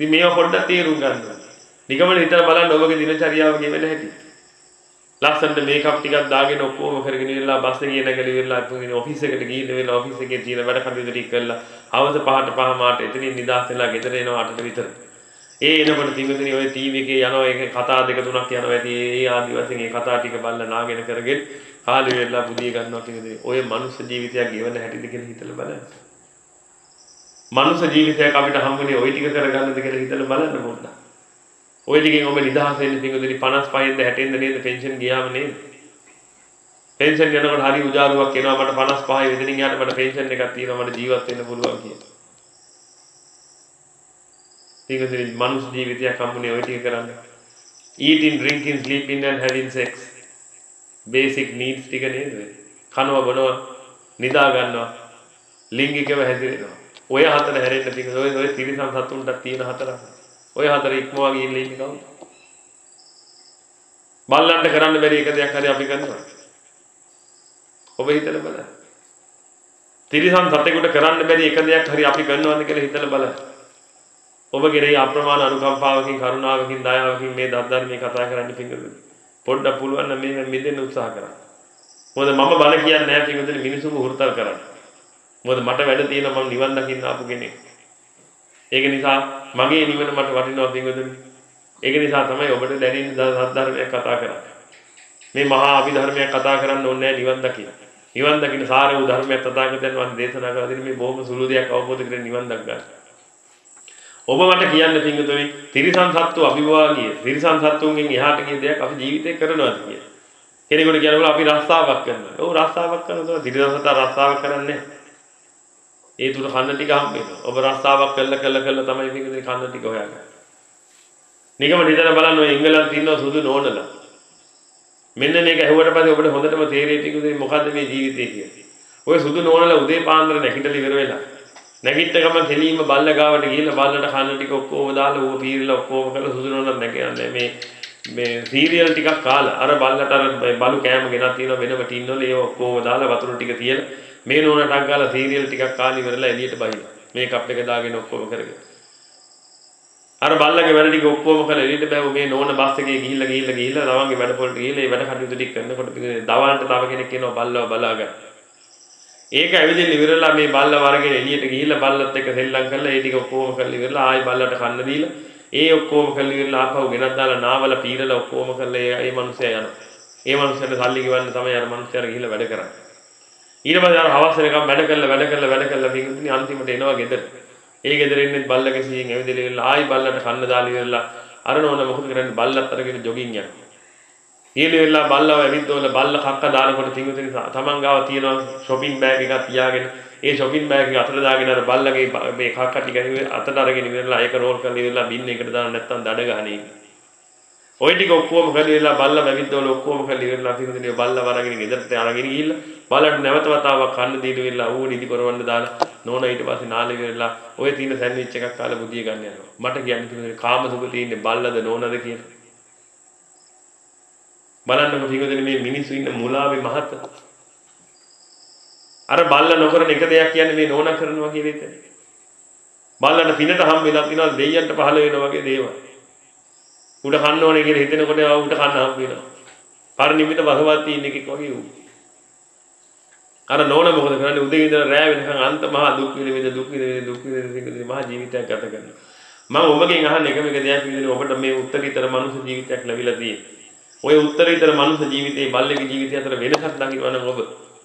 ඉතින් මේව පොඩ්ඩක් තේරුම් ගන්න. නිකමල හිතලා බලන්න ඔබගේ දිනචරියාව ගෙවෙන හැටි. ලස්සනට මේකප් ටිකක් දාගෙන ඔක්කොම කරගෙන ඉවරලා බස් එකේ නැගලා ඉවරලා ඔෆිස් එකට ගිහින් ඉවරලා ඔෆිස් එකේ තියෙන වැඩ කටයුතු ටික කරලා හවස 5ට 5 මාට එතනින් නිදාස් වෙලා ගෙදර එනවා 8ට විතර. ඒ එනකොට පින්වතුනි ඔය ටීවී එකේ යනවා ඒක කතා දෙක තුනක් යනවා ඇති ඒ ආදි වශයෙන් ඒ කතා ටික බලලා නාගෙන කරගෙන කාලේ වෙලා පුදිය ගන්නවා කියන්නේ ඔය මනුස්ස ජීවිතයක් ගෙවන හැටිද කියලා හිතලා බලන්න. මනුස්ස ජීවිතයක් අපිට හම්බුනේ ওই ටික කරගන්නද කියලා හිතලා බලන්න පොඩ්ඩක්. ওই ටිකෙන් ඔබ නිදහස් වෙන්නේ පිටුදෙනි 55න්ද 60න්ද නේද පෙන්ෂන් ගියාම නේද? පෙන්ෂන් යනකොට හරි උජාරුවක් එනවා මට 55 වෙනින් යාට මට පෙන්ෂන් එකක් තියෙනවා මට ජීවත් වෙන්න පුළුවන් කියලා. පිටුදෙනි මනුස්ස ජීවිතයක් හම්බුනේ ওই ටික කරන්න. Eating, drinking, sleeping and having sex. Basic needs ටික නේද? කනවා බොනවා නිදා ගන්නවා ලිංගිකව හැදිරෙනවා. ඔය හතර හැරෙන්න පිටින් ඔය තිරිසන් සතුන්ට තියෙන හතරක්. ඔය හතර ඉක්මවා ගිහින් ඉන්නේ කවුද? බල්ලන්ට කරන්න බැරි එක දෙයක් හරි අපි කරනවා. ඔබ හිතලා බලන්න. තිරිසන් සතෙකුට කරන්න බැරි එක දෙයක් හරි අපි කරනවාද කියලා හිතලා බලන්න. ඔබ කෙරෙහි අප්‍රමාණ අනුකම්පාවකින් කරුණාවකින් දයාවකින් මේ ධර්මයේ කතා කරන්න පිළිගන්න. පොඩ්ඩක් පුළුවන් නම් මේ මෙදෙන්න උත්සාහ කරන්න. මොකද මම බල කියන්නේ නැහැ පිළිගන්න මිනිසුන්ව හුරුතල් කරන්න. මොකද මට වැඩ තියෙනවා මම නිවන් දකින්න ආපු කෙනෙක්. ඒක නිසා මගේ නිවන මට වටිනවා පිළිගන්න. ඒක නිසා තමයි ඔබට දැනෙන ධර්මයක් කතා කරන්නේ. මේ මහා අභිධර්මයක් කතා කරන්න ඕනේ නැහැ නිවන් දකින්න. නිවන් දකින්න සාර වූ ධර්මයක් තථාගතයන් වහන්සේ දේශනා කළා දෙන්නේ මේ බොහොම සුළු දෙයක් අවබෝධ කරගෙන නිවන් දක් ගන්න. ඔබ මට කියන්න පිංගුතුනි තිරිසන් සත්තු අභිභාගිය තිරිසන් සත්තුන්ගෙන් එහාට ගිය දෙයක් අපි ජීවිතේ කරනවාද කියලා. කෙනෙකුට කියනවා අපි රස්සාවක් කරනවා. ඔව් රස්සාවක් කරනවා. තිරිසන් සතා රස්සාවක් කරන්නේ නැහැ. ඒ තුන කන්න ටික හම්බ වෙනවා. ඔබ රස්සාවක් කළා තමයි පිංගුතුනි කන්න ටික හොයාගන්නේ. නිකම හිතලා බලන්න ඔය එංගලන්තේ ඉන්න සුදු නෝනලා. මෙන්න මේක ඇහුවට පස්සේ ඔබට හොඳටම තේරෙයි පිංගුතුනි මොකද්ද මේ ජීවිතය කියන්නේ. ඔය සුදු නෝනලා උදේ පාන්දර නැගිටලා ඉවර වෙලා නැගිට ගමන් කෙලීම බල්ල ගාවට ගිහිල්ලා බල්ලට කන්න ටික ඔක්කොම දාලා ඌව පීරිලා ඔක්කොම කරලා සුදු නෝනලා නැගියන්නේ මේ සීරියල් ටිකක් කාලා අර බල්ලට අර බලු කෑම ගෙනත් තියෙනවා වෙනම ටින් වල ඒව ඔක්කොම දාලා වතුර ටික තියලා මේ නෝනටක් ගාලා සීරියල් ටිකක් කාලා ඉවරලා එළියට බහිනවා. මේකප් එක දාගෙන ඔක්කොම කරගෙන අර බල්ලගේ වැඩ ටික ඔක්කොම කරලා එළියට බෑව මේ නෝන බස් එකේ ගිහිල්ලා තමන්ගේ වැඩ පොළට ගිහිල්ලා ඒ වැඩ කටයුතු ටික කරනකොට දවල්ට තව කෙනෙක් එනවා බල්ලව බලාගන්න. ඒක ඇවිදින්න ඉවරලා මේ බල්ල වරගෙන එළියට ගිහිල්ලා බල්ලත් එක්ක සෙල්ලම් කරලා ඒ ටික ඔක්කොම කරලා ඉවරලා ආයි බල්ලට කන්න දීලා ඒ ඔක්කොම කරලා ඉවරලා ආපහු ගෙනත් දාලා නාවල පීරලා ඔක්කොම කරලා ඒ මනුස්සයා යනවා. ඒ මනුස්සයාට සල්ලි ගෙවන්න තමයි අර මනුස්සයාට ගිහිල්ලා වැඩ කරන්නේ. ඊට පස්සේ අර හවස වෙනකම් වැඩ කරලා පිටින් අන්තිමට එනවා ගෙදර. ඒ ගෙදර ඉන්නේ බල්ලගේ සීයෙන් ඇවිදලා ඉවරලා ආයි බල්ලට කන්න දාලා ඉවරලා අර නෝන මොකද කරන්නේ බල්ලත් අරගෙන ජොගින් යනවා. ඊළඟ බල්ලව ඇවිද්දෝල බල්ල කක්ක දානකොට තිඟුතුනි තමන් ගාව තියෙන shopping bag එකක් තියාගෙන ඒ shopping bag එක අතට දාගෙන අර බල්ලගේ මේ කක්ක ටික අතට අරගෙන ඉවරලා ඒක රෝල් කරලා ඉවරලා බින් එකට දාන්න නැත්තම් දඩ ගහන්නේ. ওই ටික ඔක්කොම කරලා ඉවරලා බල්ල ඇවිද්දෝල ඔක්කොම කරලා ඉවරලා තිඟුතුනි බල්ලව අරගෙන ගෙදරට අරගෙන ගිහිල්ලා බල්ලට නැවත වතාවක් කන්න දීලා ඉවරලා ඌ නිදි කරවන්න දාලා නෝන ඊට පස්සේ නාලේ ඉවරලා ඔය තියෙන සෑන්ඩ්විච් එකක් කාලා බුදිය ගන්න යනවා. මට කියන්නේ තිඟුතුනි කාම සුඛ තියෙන්නේ බල්ලද නෝනද කියලා. බලන්නකො පිටුදෙන මේ මිනිස්සු ඉන්න මුලාවේ මහත අර බල්ල නොකරන එක දෙයක් කියන්නේ මේ නෝනා කරනවා කියන එක. බල්ලට පිනට හම් වෙලා තිනවා දෙයියන්ට පහල වෙනවා වගේ දේවල්. උඩ කන්න ඕනේ කියලා හිතෙනකොට උඩ කන්න හම් වෙනවා. පරිනිමිත වසවත්ති ඉන්න එකෙක් වගේ උ. අර නෝනා මොකද කරන්නේ උදේ ඉඳලා රෑ වෙනකන් අන්ත මහා දුක් විඳින මහා ජීවිතයක් ගත කරනවා. මම ඔබගෙන් අහන්නේ එකම එක දෙයක් විදිහට ඔබට මේ උත්තරීතර මනුෂ්‍ය ජීවිතයක් ලැබිලා තියෙනවා. ඔය උත්තරීතර මනුෂ්‍ය ජීවිතේ බල්ලගේ ජීවිතය අතර වෙනසක් දකින්න නම් ඔබ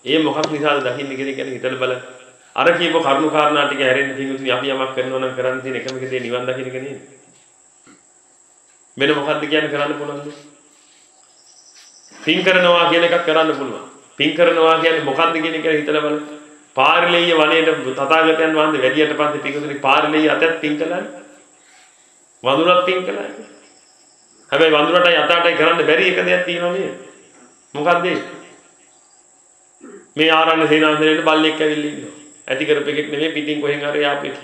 ඒ මොකක් නිසාද දකින්නේ කියන හිතලා බලන්න. අර කියපු කරුණු කාරණා ටික හැරෙන්න තියෙන්නේ අපි යමක් කරනවා නම් කරන්න තියෙන එකම එක දේ නිවන් දකින්න එක නේද? වෙන මොකක්ද කියන්නේ කරන්න පුළුවන්ද? පින් කරනවා කියන එකක් කරන්න පුළුවන්. පින් කරනවා කියන්නේ මොකක්ද කියන එක හිතලා බලන්න. පාරිලෙය වනයේට තථාගතයන් වහන්සේ වැඩියට පස්සේ පිටුතුනි පාරිලෙය අතත් පින් කළානේ. වඳුරත් පින් කළානේ. හැබැයි වඳුරටයි අතටයි කරන්න බැරි එක දෙයක් තියෙනවා නේද? මොකක්ද ඒ? මේ ආරණ්‍ය සේනාසනයේ බල්ලෙක් ඇවිල්ලා ඉන්නවා. ඇති කරපෙකෙක් නෙමෙයි පිටින් කොහෙන් හරි ආපෙක්.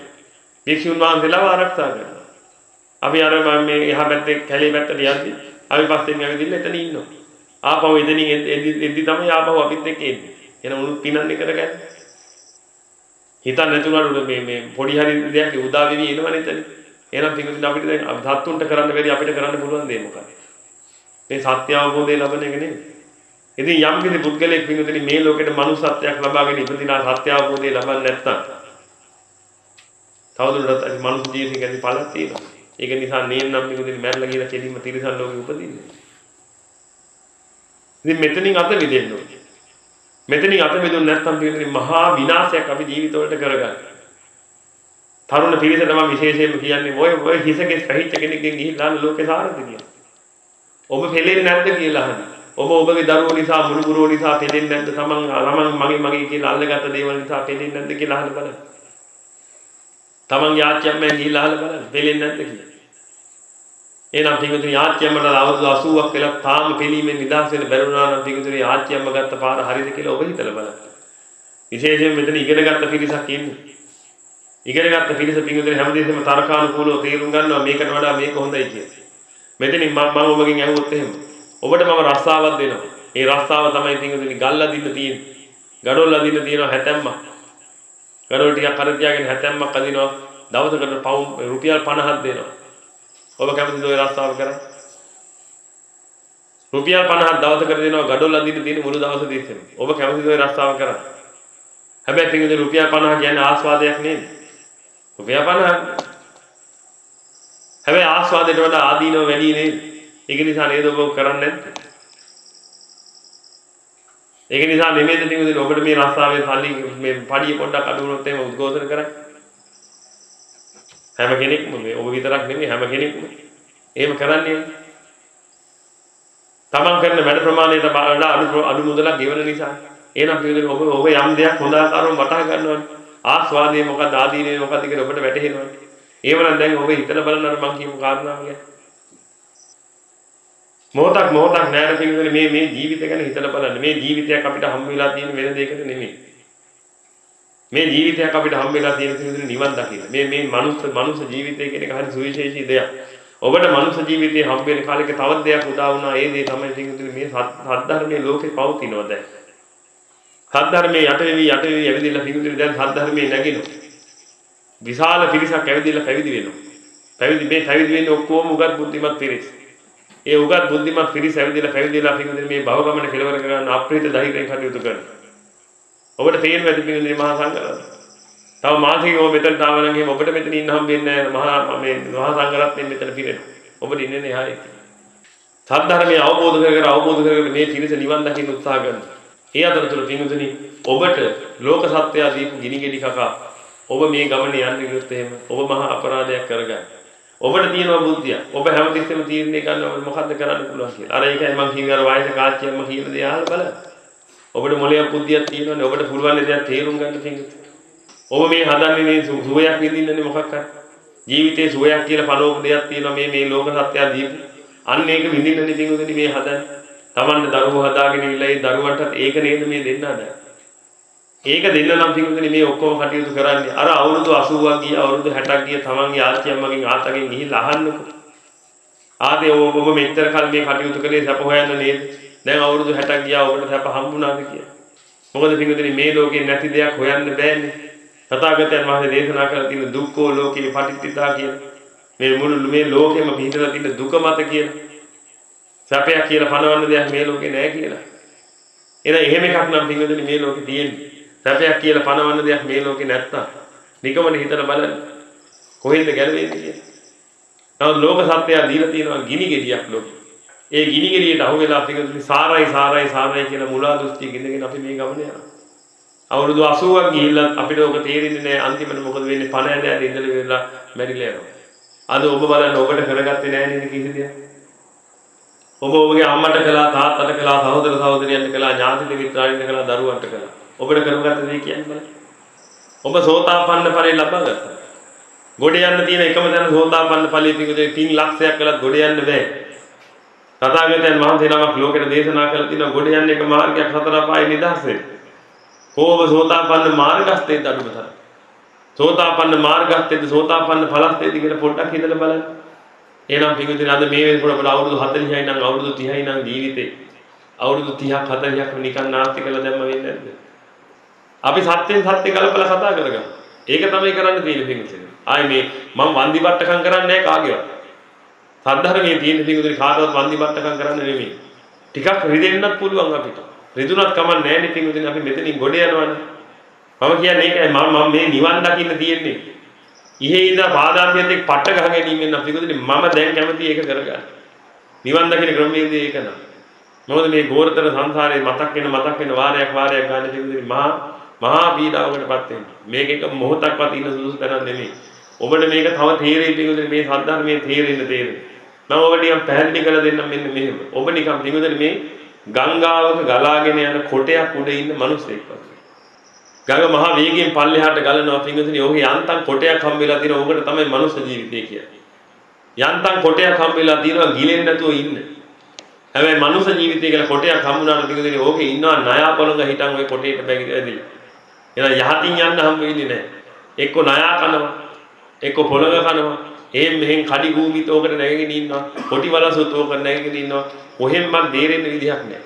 භික්ෂුන් වහන්සේලාව ආරක්ෂා කරනවා. අපි අර මේ එහා පැත්තේ කැලේ පැත්තට යද්දි අපි පස්සෙන් ඇවිදින්න එතන ඉන්නවා. ආපහු එතනින් එද්දි තමයි ආපහු අපිත් එක්ක එන්නේ. එන උණු පිනන්නේ කරගන්න. හිතන්න නැතුණාට මේ පොඩි හරි දෙයක් උදා වෙවි එනවනේ එතන. එහෙනම් පිටුදින අපිට දැන් සත්තුන්ට කරන්න බැරි අපිට කරන්න පුළුවන් දේ මොකක්ද? මේ සත්‍ය අවබෝධය ලබන එක නෙමෙයි. ඉතින් යම් කිසි පුද්ගලයෙක් පිටුදින මේ ලෝකෙට මනුස්සත්වයක් ලබාගෙන ඉපදිනා සත්‍ය අවබෝධය ලබන්නේ නැත්නම් තවදුරටත් අද මනුස්ස ජීවිතයක ඇති පළක් තියෙනවා. ඒක නිසා නේනම් පිටුදින මැරලා කියලා කෙලින්ම තිරිසන් ලෝකෙ උපදින්නේ. ඉතින් මෙතනින් අත මිදෙන්න ඕනේ. මෙතනින් අත මිදුනේ නැත්නම් පිටුදින මහා විනාශයක් අපි ජීවිතවලට කරගන්නවා. තරුණ පිරිසට මම විශේෂයෙන්ම කියන්නේ ඔය හිසකේ සහිත කෙනෙක්ගෙන් ගිහිල්ලා ලෝකේ සාරද කියලා. ඔබ පෙළෙන්නේ නැද්ද කියලා අහන්න. ඔබගේ දරුවෝ නිසා මුණුබුරෝ නිසා පෙළෙන්නේ නැද්ද? තමන් මගේ කියලා අල්ලගත්ත දේවල් නිසා පෙළෙන්නේ නැද්ද කියලා අහන්න බලන්න. තමන්ගේ ආච්චියම්මෙන් ගිහිල්ලා අහන්න බලන්න පෙළෙන්නේ නැද්ද කියලා. එහෙනම් පිටුතුනි ආච්චියම්මට අවුරුදු 80ක් වෙලා තාම පෙළීමෙන් නිදහස් වෙන්න බැරුණා නම් පිටුතුනි ආච්චියම්ම ගත්ත පාර හරිද කියලා ඔබ හිතලා බලන්න. විශේෂයෙන් මෙතන ඉගෙනගත්ත පිරිසක් ඉන්නේ. ඉගෙනගත්ත පිරිස පිටුතුනි හැමදේම තර්කානුකූලව තේරුම් ගන්නවා මේකට වඩා මේක හොඳයි කියලා. මෙතනින් මම ඔබගෙන් අහුවොත් එහෙම ඔබට මම රස්සාවක් දෙනවා. ඒ රස්සාව තමයි පින්වතුනි ගල් අදින්න තියෙන්නේ. ගඩොල් අදින්න තියෙනවා හැතැම්මක්. ගඩොල් ටිකක් අර තියාගෙන හැතැම්මක් අදිනවා. දවසකට රුපියල් 50ක් දෙනවා. ඔබ කැමතිද ඔය රස්සාව කරන්න? රුපියල් 50ක් දවසකට දෙනවා ගඩොල් අදින්න තියෙන මුළු දවස තිස්සේම. ඔබ කැමතිද ඔය රස්සාව කරන්න? හැබැයි පින්වතුනි රුපියල් 50 කියන්නේ ආස්වාදයක් නෙමෙයි. රුපියල් 50. හැබැයි ආස්වාදයට වඩා ආදීනව වැඩි නේද? ඒක නිසා නේද ඔබ කරන්නේ නැත්තේ? ඒක නිසා නෙමෙයිද පින්වතුනි ඔබට මේ රස්සාවේ සල්ලි මේ පඩිය පොඩ්ඩක් අඩු වුණොත් එහෙම උද්ඝෝෂණ කරන්නේ? හැම කෙනෙක්ම මේ ඔබ විතරක් නෙමෙයි හැම කෙනෙක්ම එහෙම කරන්නේ. තමන් කරන වැඩ ප්‍රමාණයට වඩා අඩු මුදලක් ගෙවන නිසා. එහෙනම් පින්වතුනි ඔබ යම් දෙයක් හොඳ ආකාරව වටහා ගන්නවනේ. ආස්වාදයේ මොකක්ද ආදීනේ මොකක්ද කියලා ඔබට වැටහෙනවනේ. ඒවනම් දැන් ඔබ හිතලා බලන්න අර මං කියපු කාරණාව ගැන. මොහොතක් නෑර පින්වතුනි මේ ජීවිතය ගැන හිතලා බලන්න. මේ ජීවිතයක් අපිට හම්බ වෙලා තියෙන වෙන දෙයකට නෙමෙයි. මේ ජීවිතයක් අපිට හම්බ වෙලා තියෙන පින්වතුනි නිවන් දකින්න. මේ මනුස්ස ජීවිතය කියන එක හරි සුවිශේෂී දෙයක්. ඔබට මනුස්ස ජීවිතේ හම්බ වෙන කාලෙක තවත් දෙයක් උදා වුණා. ඒ දේ තමයි පින්වතුනි මේ සද්ධර්මයේ ලෝකේ පවතිනවා දැන්. සද්ධර්මයේ යට වෙවි ඇවිදilla පින්වතුනි දැන් සද්ධර්මයේ නැගිනවා. විශාල පිරිසක් ඇවිදilla පැවිදි වෙනවා. පැවිදි වෙන්නේ ඔක්කොම උගත් බුද්ධිමත් පිරිස. ඒ උගත් බුද්ධිමත් පිරිස ඇවිදilla පැවිදිලා පින්වතුනි මේ භව ගමන කෙලවර කරගන්න අප්‍රේත ධෛර්යයෙන් කටයුතු කරනවා. ඔබට තේරෙන්නේ නැති පින්වතුනි මහා සංඝරත්නය. තව මාසිකව මෙතනට ආව නම් එහෙම ඔබට මෙතන ඉන්න හම්බෙන්නේ නැහැ. මහා සංඝරත්නයෙන් මෙතන පිරෙනවා. ඔබට ඉන්නේ නැහැ. සද්ධර්මයේ අවබෝධ කරගෙන මේ පිරිස නිවන් දකින්න උත්සාහ කරනවා. ඒ අතරතුර පින්වතුනි ඔබට ලෝක සත්‍යය දීපු ගිනි ගෙඩි කකා ඔබ මේ ගමනේ යන්න ගියොත් එහෙම ඔබ මහා අපරාධයක් කරගන්න. ඔබට තියෙනවා බුද්ධිය. ඔබ හැමතිස්සෙම තීරණය ගන්නවා මොකද්ද කරන්න පුළුවන් කියලා. අර ඒකයි මම කිව්වේ අර වයස කාච්චියම්ම කියන දේ අහලා බලන්න. ඔබට මොලේ බුද්ධියක් තියෙනවනේ. ඔබට පුළුවන් දෙයක් තේරුම් ගන්න පිංගුත්. ඔබ මේ හදන්නේ මේ සුවයක් විඳින්නනේ මොකක් හරි. ජීවිතේ සුවයක් කියලා පනෝක දෙයක් තියෙනවා මේ ලෝක සත්‍යය දීපු. අන්න ඒක විඳින්නනේ පිංගුත්නි මේ හදන්නේ. Tamanne දරුවෝ හදාගෙන ඉවිල්ලා ඒ දරුවන්ටත් ඒක නේද මේ දෙන්න හදන්නේ. ඒක දෙන්න නම් පින්වතුනි මේ ඔක්කොම කටයුතු කරන්නේ අර අවුරුදු 80ක් ගිය අවුරුදු 60ක් ගිය තමන්ගේ ආච්චියම්මගෙන් ආතගෙන් ගිහිල්ලා අහන්නකො. ආදී ඔබ මෙච්චර කල් මේ කටයුතු කළේ සැප හොයන්න නේද? දැන් අවුරුදු 60ක් ගියා ඔබට සැප හම්බුණාද කියලා. මොකද පින්වතුනි මේ ලෝකේ නැති දෙයක් හොයන්න බෑනේ. තථාගතයන් වහන්සේ දේශනා කරලා තියෙන දුක්ඛෝ ලෝකේ පටිච්චිතා කියන මේ මුළු මේ ලෝකෙම පිටලා තියෙන දුක මත කියන සැපයක් කියලා පනවන්න දෙයක් මේ ලෝකේ නෑ කියලා. එහෙම එකක් නම් පින්වතුනි මේ ලෝකේ තියෙන්නේ. සැපයක් කියලා පනවන්න දෙයක් මේ ලෝකේ නැත්තම් නිකමනේ හිතලා බලන්න කොහෙන්ද ගැලවෙන්නේ කියලා. නමුත් ලෝක සත්‍යය දීලා තියෙනවා ගිනි ගෙඩියක් ලෝකෙ. ඒ ගිනි ගෙඩියට අහු වෙලා පිටුතුනි සාරයි කියලා මුලා දෘෂ්ටි ගිනගෙන අපි මේ ගමන යනවා. අවුරුදු 80ක් ගිහිල්ලා අපිට ඔක තේරෙන්නේ නැහැ අන්තිමට මොකද වෙන්නේ පණ ඇඳ ඉඳලා වෙලා මැරිලා යනවා. අද ඔබ බලන්න ඔබට කරගත්තේ නැහැ නේද කිසි දෙයක්. ඔබ ඔබගේ අම්මට කළා තාත්තට කළා සහෝදර සහෝදරියන්ට කළා ඥාති මිත්‍රායින්ට කළා දරුවන්ට කළා. ඔබට කරගත්ත දේ කියන්නේ බලන්න. ඔබ සෝතාපන්න ඵලෙ ලබා ගත්තා. ගොඩ යන්න තියෙන එකම තැන සෝතාපන්න ඵලෙ පිටුදේ 3 ලක්ෂයක් කළත් ගොඩ යන්න බෑ. තථාගතයන් වහන්සේ නමක් ලෝකෙට දේශනා කළා තියෙනවා ගොඩ යන්න එක මාර්ගයක් හතර පහයි නිදහස් වෙන්න. කොහොම සෝතාපන්න මාර්ගස්තේද අනුමතන. සෝතාපන්න මාර්ගස්තේද සෝතාපන්න ඵලස්තේද කියලා පොඩ්ඩක් හිතලා බලන්න. එහෙනම් පිටුදේ අද මේ වෙනකොට අපල අවුරුදු 40යි නම් අවුරුදු 30යි නම් ජීවිතේ අවුරුදු 30ක් 40ක් නිකන් නාස්ති කළා දැම්ම වෙන්නේ නැද්ද? අපි සත්‍යෙන් සත්‍ය කල්පලා කතා කරගමු. ඒක තමයි කරන්න තියෙන පිංගුතුනි. ආයි මේ මම වන්දිපට්ටකම් කරන්නේ නැහැ කාගේවත්. සද්ධර්මයේ තියෙන පිංගුතුනි කාටවත් වන්දිපට්ටකම් කරන්න නෙමෙයි. ටිකක් රිදෙන්නත් පුළුවන් අපිට. රිදුනත් කමක් නැහැ නේ පිංගුතුනි අපි මෙතනින් ගොඩ යනවනේ. මම කියන්නේ ඒකයි මම මේ නිවන් දකින්න තියෙන්නේ. ඉහේ ඉඳලා පාදාන්තියත් එක්ක පට්ට ගහ ගැනීමෙන් නම් පිංගුතුනි මම දැන් කැමති ඒක කරගන්න. නිවන් දකින්න ක්‍රමවේදය ඒක නම. මොකද මේ ගෝරතර සංසාරේ මතක් වෙන වාරයක් ගන්න පිංගුතුනි මහා පීඩාවකටපත් වෙනවා. මේක එක මොහොතක්වත් ඉන්න සුදුසු තැනක් නෙමෙයි. ඔබට මේක තව තේරෙයි පිටුදේ මේ සද්ධර්මයේ තේරෙන්න. මම ඔබට නිකන් පැහැදිලි කරලා දෙන්නම් මෙන්න මෙහෙම. ඔබ නිකන් පිටුදේ මේ ගංගාවක ගලාගෙන යන කොටයක් උඩ ඉන්න මිනිස්සෙක් වගේ. ගඟ මහා වේගයෙන් පල්ලෙහාට ගලනවා පිටුදේ ඔහි යන්තම් කොටයක් හම්බෙලා තියෙනවා. ඔකට තමයි මනුස්ස ජීවිතය කියන්නේ. යන්තම් කොටයක් හම්බෙලා තියෙනවා ගිලෙන්නේ නැතුව ඉන්න. හැබැයි මනුස්ස ජීවිතය කියලා කොටයක් හම්බුනාට පිටුදේ ඕකේ ඉන්නවා ණයා පොළඟ හිටන් ওই කොටේට බැගිරෙදලා. එහෙනම් යහතින් යන්න හම්බ වෙන්නේ නැහැ. එක්ක ණයා කනවා, එක්ක පොළඟ කනවා, මෙහෙන් කඩි භූමිත ඕකට නැගගෙන ඉන්නවා. කොටි වලසුත් ඕකට නැගගෙන ඉන්නවා. කොහෙන්වත් බේරෙන්න විදිහක් නැහැ.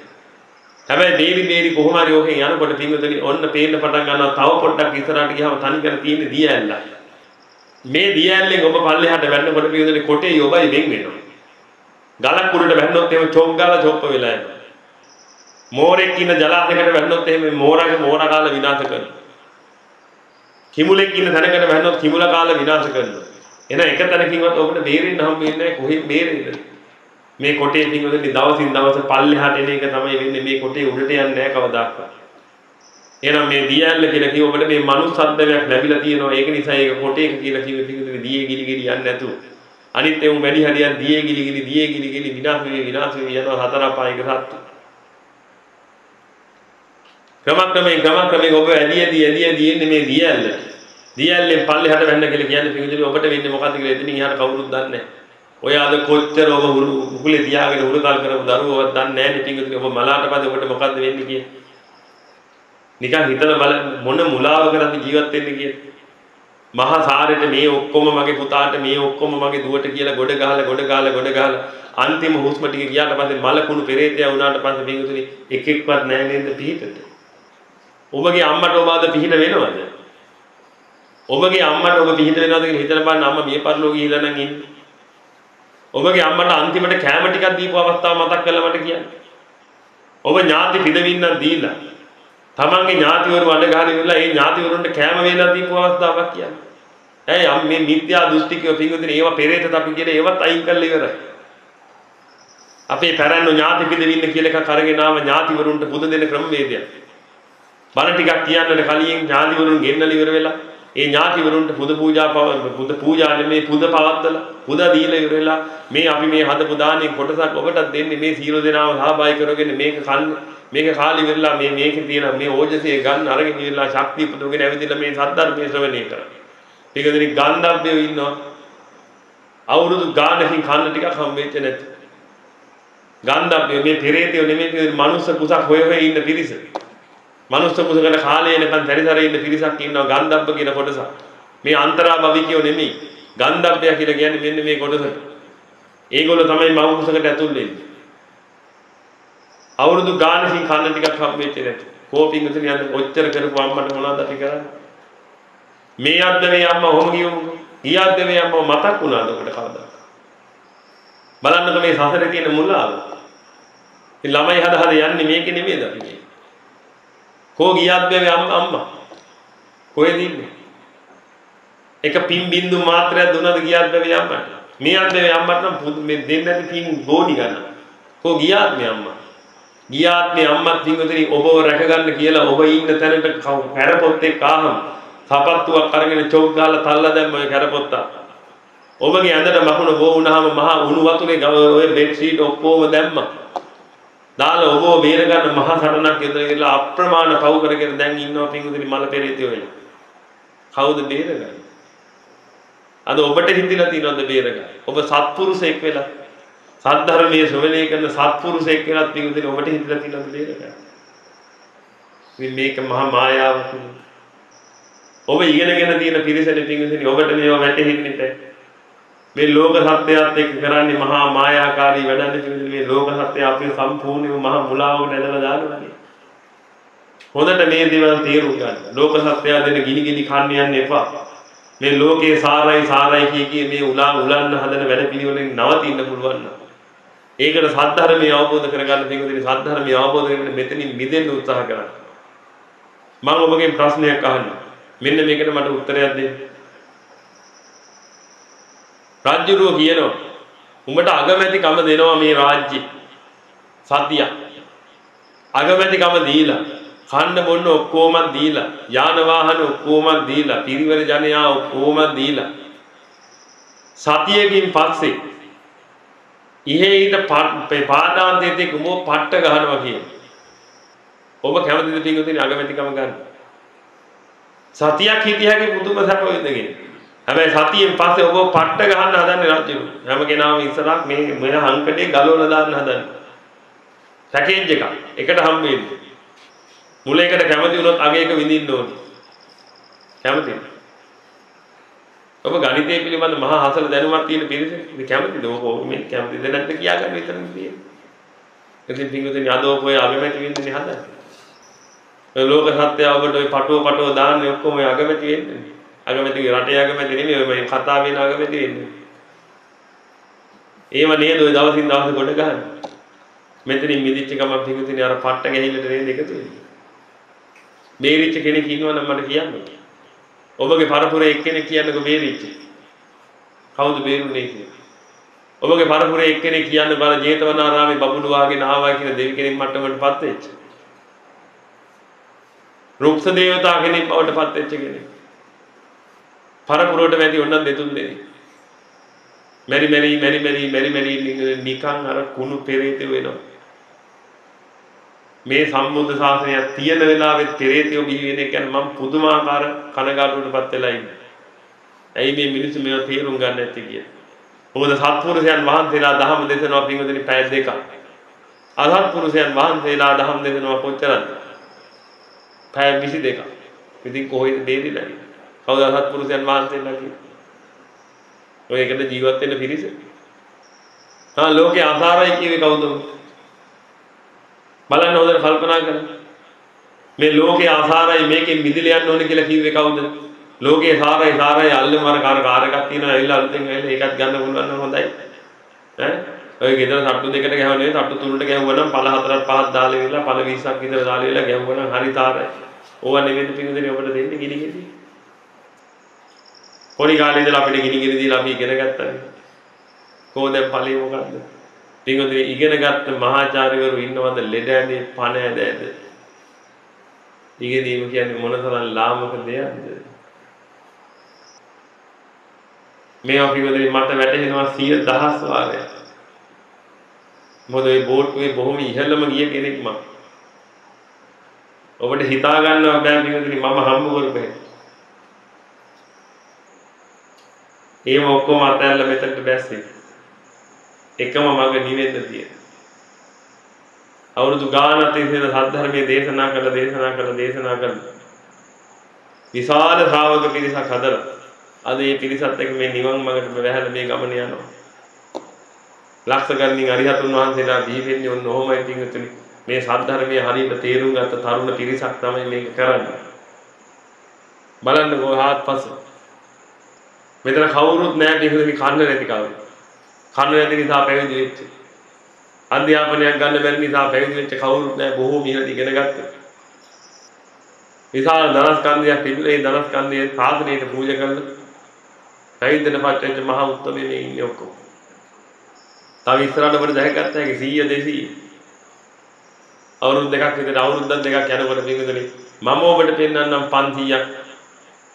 හැබැයි බේරි කොහොම හරි ඔකෙන් යනකොට පින්වතුනි ඔන්න පේන්න පටන් ගන්නවා. තව පොඩ්ඩක් ඉස්සරහට ගියාම තනි කර තියෙන දිය ඇල්ල. මේ දිය ඇල්ලෙන් ඔබ පල්ලෙහාට වැන්නකොට පින්වතුනි කොටේ ඔබයි වෙන් වෙනවා. ගලක් උඩට වැන්නොත් එහෙම චොක් ගාලා චොප්ප වෙලා යනවා. මෝරෙක් ඉන්න ජලාශයකට වැන්නොත් එහෙම මෝරා කාලා විනාශ කරනවා. කිමුලෙක් ඉන්න තැනකට වැන්නොත් කිමුලා කාලා විනාශ කරනවා. එන එක තැනකින්වත් ඔබට බේරෙන්න හම්බ වෙන්නේ නැහැ. කොහෙන් බේරෙන්නද? මේ කොටේ පින්වතුනි දවසින් දවස පල්ලෙහාට එන එක තමයි වෙන්නේ. මේ කොටේ උඩට යන්නේ නැහැ කවදාවත්. එහෙනම් මේ දිය ඇල්ල කියලා කිව්ව ඔබට මේ මනුස්ස සද්දයක් ලැබිලා තියෙනවා. ඒක නිසා ඒක කොටේක කියලා කිව්වේ පින්වතුනි දියේ ගිලි යන්නේ නැතුව. අනිත් ඒවා වැඩි හරියක් දියේ ගිලි විනාශ වෙවි යනවා හතර පායක සත්තු. ක්‍රමක්‍රමයෙන් ඔබ ඇදී එන්නේ මේ දිය ඇල්ල. දිය ඇල්ලෙන් පල්ලෙහාට වැන්න කියලා කියන්නේ පින්වතුනි ඔබට වෙන්නේ මොකද්ද කියලා එතනින් එහාට කවුරුත් දන්නේ නැහැ. ඔය අද කොච්චර ඔබ උකුලේ තියාගෙන උරුකල් කරපු දරුවෝවත් දන්නේ නැහැ නේ පින්වතුනි ඔබ මලාට පස්සේ ඔබට මොකද්ද වෙන්නේ කියලා. නිකන් හිතලා බලන්න මොන මුලාවකටද ජීවත් වෙන්නේ කියලා. මහා සාරෙට මේ ඔක්කොම මගේ පුතාට මේ ඔක්කොම මගේ දුවට කියලා ගොඩ ගහලා අන්තිම හුස්ම ටික ගියාට පස්සේ මල කුණු පෙරේතයා වුණාට පස්සේ පින්වතුනි එකෙක්වත් නැහැ නේද පිහිටට. ඔබගේ අම්මට ඔබ අද පිහිට වෙනවද? ඔබගේ අම්මට ඔබ පිහිට වෙනවද කියලා හිතලා බලන්න අම්මා මිය පරලෝකේ ගිහිල්ලා නම් ඉන්නේ. ඔබගේ අම්මට අන්තිමට කැම ටිකක් දීපු අවස්ථාව මතක් කරලා මට කියන්න. ඔබ ඥාති පිටවින්නක් දීලා තමන්ගේ ඥාතිවරු අඬ ගහලා ඉවරලා ඒ ඥාතිවරුන්ට කැම වේලා දීපු අවස්ථාවක් කියන්න. ඇයි මේ මිත්‍යා දෘෂ්ටිකව පින්වතුනි ඒවා පෙරේතත් අපි කියලා ඒවත් අයින් කරලා ඉවරයි. අපේ පැරණි ඥාති පිටවින්න කියලා එකක් අරගෙන ආව ඥාතිවරුන්ට පුද දෙන ක්‍රමවේදයක්. බණ ටිකක් කියන්නට කලින් ඥාතිවරුන් ගෙන්නලා ඉවර වෙලා ඒ ඥාතිවරුන්ට පුද පූජා නෙමේ පුද පවත්තලා පුද දීලා ඉවර වෙලා මේ අපි මේ හදපු දානේ කොටසක් ඔබටත් දෙන්නේ මේ සීල දෙනාම සහභාගී කරගෙන මේක කාලි වෙරලා මේකේ තියෙන මේ ඕජසේ ගන්න අරගෙන ඉවරලා ශක්තිය පුදුගෙන ඇවිදලා මේ සද්ධර්මයේ ශ්‍රවණය කරා. ටික දෙනෙක් ගන්ධබ්බයෝ ඉන්නවා. අවුරුදු ගානකින් කන්න ටිකක් හම්බෙච්ච නැති. ගන්ධබ්බයෝ මේ පෙරේතයෝ නෙමෙයි මනුස්ස කුසක් හොය ඉන්න පිරිස. මනුස්ස කුසකට කාලේ එනකන් සැරිසරේ ඉන්න පිරිසක් ඉන්නවා ගන්ධබ්බ කියන කොටස. මේ අන්තරා භවිකයෝ නෙමෙයි. ගන්ධබ්බය කියලා කියන්නේ මෙන්න මේ කොටසට. ඒගොල්ලෝ තමයි මව කුසකට ඇතුල් වෙන්නේ. අවුරුදු ගානකින් කන්න ටිකක් හම්බෙච්ච නැති. කෝපින් උතන යන ඔච්චර කරපු අම්මට මොනවද අපි කරන්නේ? මේ අද්ද මේ අම්මා ඔහොම කියමු. ඊයද්ද මේ අම්මා මතක් වුණාද ඔකට කවදා? බලන්නකො මේ සසරේ තියෙන මුලාව. මේ ළමයි හද යන්නේ මේකේ නෙමෙයිද අපි මේ? කෝ ගියද්ද මේ අම්මා? කොහෙද ඉන්නේ? එක පින් බින්දු මාත්‍රයක් දුන්නද ගියද්ද මේ අම්මට? මේ අද්ද මේ අම්මට නම් මේ දෙන්න ඇති පින් ගෝණි ගන්න. කෝ ගියාත් මේ අම්මා? ගියාත් මේ අම්මත් පින්වතුනි ඔබව රැකගන්න කියලා ඔබ ඉන්න තැනට කැරපොත්තෙක් ආවම සපත්තුවක් අරගෙන චොක් ගාලා තල්ලා දැම්ම ඔය කැරපොත්ත. ඔබගේ ඇඳට මකුණ බෝ වුණාම මහා උණු වතුරේ ඔය බෙඩ් ෂීට් ඔක්කොම දැම්මා. දාලා ඔබව බේර ගන්න මහා සරණක් ඉදලා ගිහලා අප්‍රමාණ පව් කරගෙන දැන් ඉන්නවා පින්වතුනි මල පෙරේතයෝ වෙලා. කවුද බේරගන්නේ? අද ඔබට හිතිලා තියෙනවද බේරගන්න? ඔබ සත්පුරුෂයෙක් වෙලා සද්ධර්මයේ ශ්‍රවණය කරන සත්පුරුෂයෙක් වෙනත් පින්වතුනි ඔබට හිතිලා තියෙනවද බේරගන්න? මේක මහා මායාවක්. ඔබ ඉගෙනගෙන තියෙන පිරිසනේ පින්වතුනි ඔබට මේවා වැටහෙන්නේ නැහැ. මේ ලෝක සත්‍යයත් එක්ක කරන්නේ මහා මායාකාරී වැඩන්නේ පින්වතුනි මේ ලෝක සත්‍යය අපේ සම්පූර්ණයෙන්ම මහා මුලාවකට ඇදලා දානවා. හොඳට මේ දේවල් තේරුම් ගන්න. ලෝක සත්‍යය දෙන ගිනි කන්න යන්න එපා. මේ ලෝකේ සාරයි කිය මේ උලන්න හදන වැඩ පිළිවෙලෙන් නවතින්න පුළුවන් නම් ඒකට සද්ධර්මය අවබෝධ කරගන්න පින්වතුනි සද්ධර්මය අවබෝධ කරගෙන මෙතනින් මිදෙන්න උත්සාහ කරන්න. මම ඔබගෙන් ප්‍රශ්නයක් අහන්නම්. මෙන්න මේකට මට උත්තරයක් දෙන්න. රාජ්‍යරුව කියනවා උඹට අගමැතිකම දෙනවා මේ රාජ්‍ය සතිය. අගමැතිකම දීලා කන්න බොන්න ඔක්කොම දීලා යාන වාහන ඔක්කොම දීලා පිරිවර ජනයා ඔක්කොම දීලා සතියකින් පස්සේ ඉහෙයිට පාදාන්තයේදී කුමෝ පට්ට ගහනවා කියන්නේ. ඔබ කැමතිද පින්වතුනි අගමැතිකම ගන්න? සතියක් හිටියගේ පුදුම සැප වෙදගෙන. හැබැයි සතියෙන් පස්සේ ඔබ පට්ට ගහන්න හදන්නේ රාජ්‍යරු. හැම කෙනාම ඉස්සරහක් මේ හංකඩේ ගලවලා දාන්න හදන්නේ. පැකේජ් එක එකට හම් වෙන්නේ. මුලයකට කැමති වුණොත් අගයක විඳින්න ඕනේ. කැමතිද? ඔබ ගණිතය පිළිබඳ මහා හසල දැනුමක් තියෙන පිරිස ඉතින් කැමතිද ඕක මේ කැමතිද නැද්ද කියා ගන්න විතරක් තියෙන්නේ. ඉතින් පිටුදින් අදෝක ඔය අගමැති වෙන්නේ හදන්නේ. ඔය ලෝක සත්‍ය ඔබට ඔය පටුව දාන්නේ ඔක්කොම ඔය අගමැති වෙන්නේ. අගමැති රටේ අගමැති නෙමෙයි ඔය මේ කතා වෙන අගමැති වෙන්නේ. ඒව නේද ඔය දවසින් දවස ගොඩ ගහන්නේ. මෙතනින් මිදිච්ච ගමන් පිටුදින් අර පට්ට ගැහිල්ලට නේද එකතු වෙන්නේ. බේරිච්ච කෙනෙක් ඉන්නවා නම් මට කියන්න. ඔබගේ පරපුරේ එක්කෙනෙක් කියන්නකෝ බේරිච්ච. කවුද බේරුනේ කියලා? ඔබගේ පරපුරේ එක්කෙනෙක් කියන්න බල ජේතවනාරාමේ බබුළු වාගෙන ආවා කියන දෙවි කෙනෙක් මට්ටමටපත් වෙච්ච. රුක්ෂ දේවතා කෙනෙක් බවටපත් වෙච්ච කෙනෙක්. පරපුරට වැඩි ඕනනම් දෙතුන් දෙනෙක්. මෙරි නිකන් අර කුණු පෙරේතය වෙනවා. මේ සම්බුද්ධ ශාසනය තියෙන වෙලාවෙත් පෙරේතයෝ බිහි වෙන එක ගැන මම පුදුමාකාර කනගාටුවටපත් වෙලා ඉන්නේ. ඇයි මේ මිනිස්සු මේවා තේරුම් ගන්න නැත්තේ කියලා. මොකද සත්පුරුෂයන් වහන්සේලා දහම දේශනවා පින්වතුනි පැය දෙකක්. අසත්පුරුෂයන් වහන්සේලා දහම් දේශනවා කොච්චරද? පැය 22ක්. ඉතින් කොහෙද දෙන්නේ? කවුද අසත්පුරුෂයන් වහන්සේලා කියන්නේ? ඔය එකට ජීවත් වෙන්න පිරිස. ලෝකේ ආසාරයි කියවේ කවුද? බලන්න හොඳට කල්පනා කරන්න. මේ ලෝකේ ආසාරයි මේකෙන් මිදලා යන්න ඕනේ කියලා කිව්වේ කවුද? ලෝකේ සාරයි අල්ලම අර කාර් එකක් තියෙනවා ඇවිල්ලා අලුතෙන් ඇවිල්ලා ඒකත් ගන්න පුළුවන් නම් හොඳයි. ඔය ගෙදර තට්ටු දෙකට ගහව නෙවෙයි තට්ටු තුනට ගහුවා නම් පළ 4ක් 5ක් දාලා ඉවරලා පළ 20ක් විතර දාලා ඉවරලා ගහුවා නම් හරි තාරයි. ඕවා නෙවෙයි පිටුදෙනේ ඔබට දෙන්නේ ගිනි ගෙඩි. පොඩි කාලේ ඉඳලා අපිට ගිනි ගෙඩි දීලා අපි ඉගෙන ගත්තානේ. කොහොමද ඵලෙ මොකද්ද? පිටුදෙනේ ඉගෙන ගත්ත මහාචාර්යවරු ඉන්නවද ලෙඩ ඇඳේ පණ ඇඳ. ඉගෙනීම කියන්නේ මොනතරම් ලාමක දෙයක්ද? මේවා පිළිබඳව මට වැටහෙනවා 100,000 වාරයක්. මොකද මේ බෝට්ටුවේ බොහොම ඉහළම ගිය කෙනෙක් මම. ඔබට හිතා ගන්නවා බෑ පිළිබඳව මම හම්බ කරපේ. ඒව ඔක්කොම අතහැරලා මෙතනට බැස්සේ. එකම මඟ නිවෙන්න තියෙන. අවුරුදු ගානක් තිස්සේ සද්ධර්මයේ දේශනා කළ විශාල ශ්‍රාවක පිරිසක් හදලා අද මේ පිරිසත් එක්ක මේ නිවන් මාර්ගට වැහැලා මේ ගමන යනවා. ලක්ෂ ගණනින් අරිහතුන් වහන්සේලා බිහි වෙන්නේ ඔන්න ඔහොමයි පිටුතුනි. මේ සද්ධර්මයේ හරියට තේරුම් ගත්ත තරුණ පිරිසක් තමයි මේක කරන්නේ. බලන්නකෝ හාත්පස. මෙතන කවුරුත් නැහැ පිටුතුනි කන්න නැති කවුරු. කන්න නැති නිසා පැවිදි වෙච්ච. අධ්‍යාපනයක් ගන්න බැරි නිසා පැවිදි වෙච්ච කවුරුත් නැහැ බොහෝ මිහිරට ඉගෙන ගත්තා. විශාල ධනස්කන්ධයක් තිබුණේ ඒ ධනස්කන්ධයේ සාධනයට පූජා කළා. පැවිද්දට පත් වෙච්ච මහා උත්තමයේ මේ ඉන්නේ ඔක්කොම. තව ඉස්සරහට ඔබට දැකගත්තා ඒක 100 200. අවුරුදු දෙකක් විතර අවුරුද්දක් දෙකක් යනකොට පින්විතනේ මම ඔබට පෙන්වන්නම් 500ක්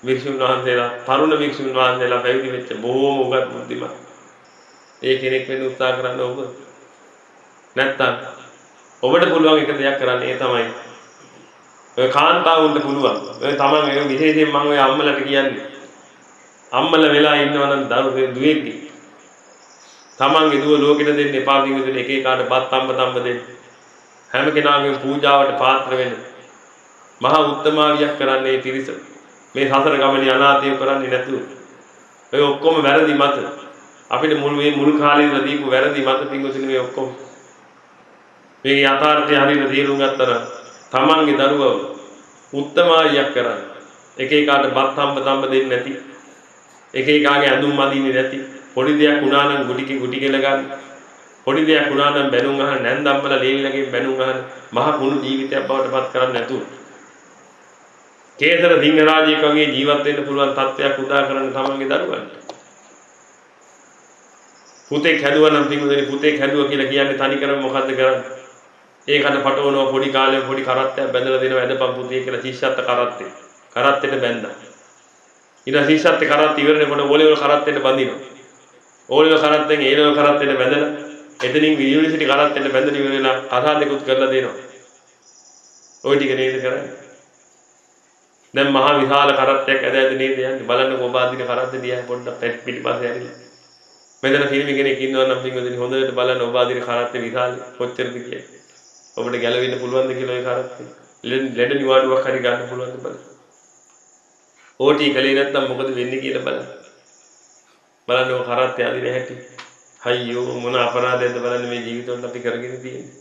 වික්ෂුන් වහන්සේලා තරුණ වික්ෂුන් වහන්සේලා පැවිදි වෙච්ච බොහෝම උගත් බුද්ධිමත්. ඒ කෙනෙක් වෙන්න උත්සාහ කරන්න ඔබ. නැත්තම් ඔබට පුළුවන් එක දෙයක් කරන්න ඒ තමයි ඔය කාන්තාවුන්ට පුළුවන්. ඔය තමන් ඒ විශේෂයෙන් මම ඔය අම්මලට කියන්නේ. අම්මල වෙලා ඉන්නවනම් දුවේක්ගේ. තමන්ගේ දුව ලෝකෙට දෙන්න එපා විදිහට එක එකාට බත් තම්බ දෙන්න. හැම කෙනාගේම පූජාවට පාත්‍ර වෙන්න. මහා උත්තමාවියක් කරන්නේ තිරිස. මේ සසර ගමනේ අනාථය කරන්නේ නැතුව. ඔය ඔක්කොම වැරදි මත. අපිට මුල් කාලේ ඉඳලා දීපු වැරදි මත පිංගුතුනි මේ ඔක්කොම. මේ යථාර්ථය හරියට තේරුම් ගත්තා නම් තමන්ගේ දරුවව උත්තමාවියක් කරන්න. එක එකාට බත් තම්බ දෙන්නේ නැති. එක එකාගේ ඇඳුම් අඳින්නේ නැති. පොඩි දෙයක් වුණා නම් ගුටි කෙල ගන්න. පොඩි දෙයක් වුණා නම් බැනුම් අහන්න නැන්දම්මල ලේලිලගේ බැනුම් අහන්න මහ කුණු ජීවිතයක් බවට පත් කරන්නේ නැතුව. කේසර සිංහ රාජයෙක් වගේ ජීවත් වෙන්න පුළුවන් තත්ත්වයක් උදා කරන්න තමන්ගේ දරුවන්ට. පුතෙක් හැදුවා නම් පිටුදෙනි පුතෙක් හැදුවා කියලා කියන්නේ තනිකරම මොකද්ද කරන්නේ? ඒකට පටවනවා පොඩි කාලේ පොඩි කරත්තයක් බැඳලා දෙනවා ඇදපම් පුතේ කියලා ශිෂ්‍යත්ව කරත්තෙට බැඳලා. ඊට ශිෂ්‍යත්ව කරත්ත ඉවරනකොට ඕලෙවල් කරත්තෙට බඳිනවා. ඕලෙවල් කරත්තෙන් ඒලෙවල් කරත්තෙට බැඳලා එතනින් යුනිවර්සිටි කරත්තෙට බැඳලා ඉවරලා කතා දෙකුත් කරලා දෙනවා. ওই ටික නේද කරන්නේ? දැන් මහා විශාල කරත්තයක් ඇද නේද යන්නේ බලන්නකො ඔබ අදින කරත්ත දිහා පොඩ්ඩක් පිටිපස්සේ ඇරිලා. මෙතන ෆිල්ම් කෙනෙක් ඉන්නවා නම් පින්වදින හොඳට බලන්න ඔබ අදින කරත්ත විශාල කොච්චරද කියන්නේ. ඔබට ගැලවෙන්න පුළුවන්ද කියලා ඔය කරත්තේ. ලෙඩ නිවාඩුවක් හරි ගන්න පුළුවන්ද බලන්න. ඕටි කලේ නැත්නම් මොකද වෙන්නේ කියලා බලන්න. බලන්න ඔය කරත් යදින හැටි. අයියෝ මොන අපරාධයක්ද බලන්න මේ ජීවිතවල අපි කරගෙන තියෙන්නේ.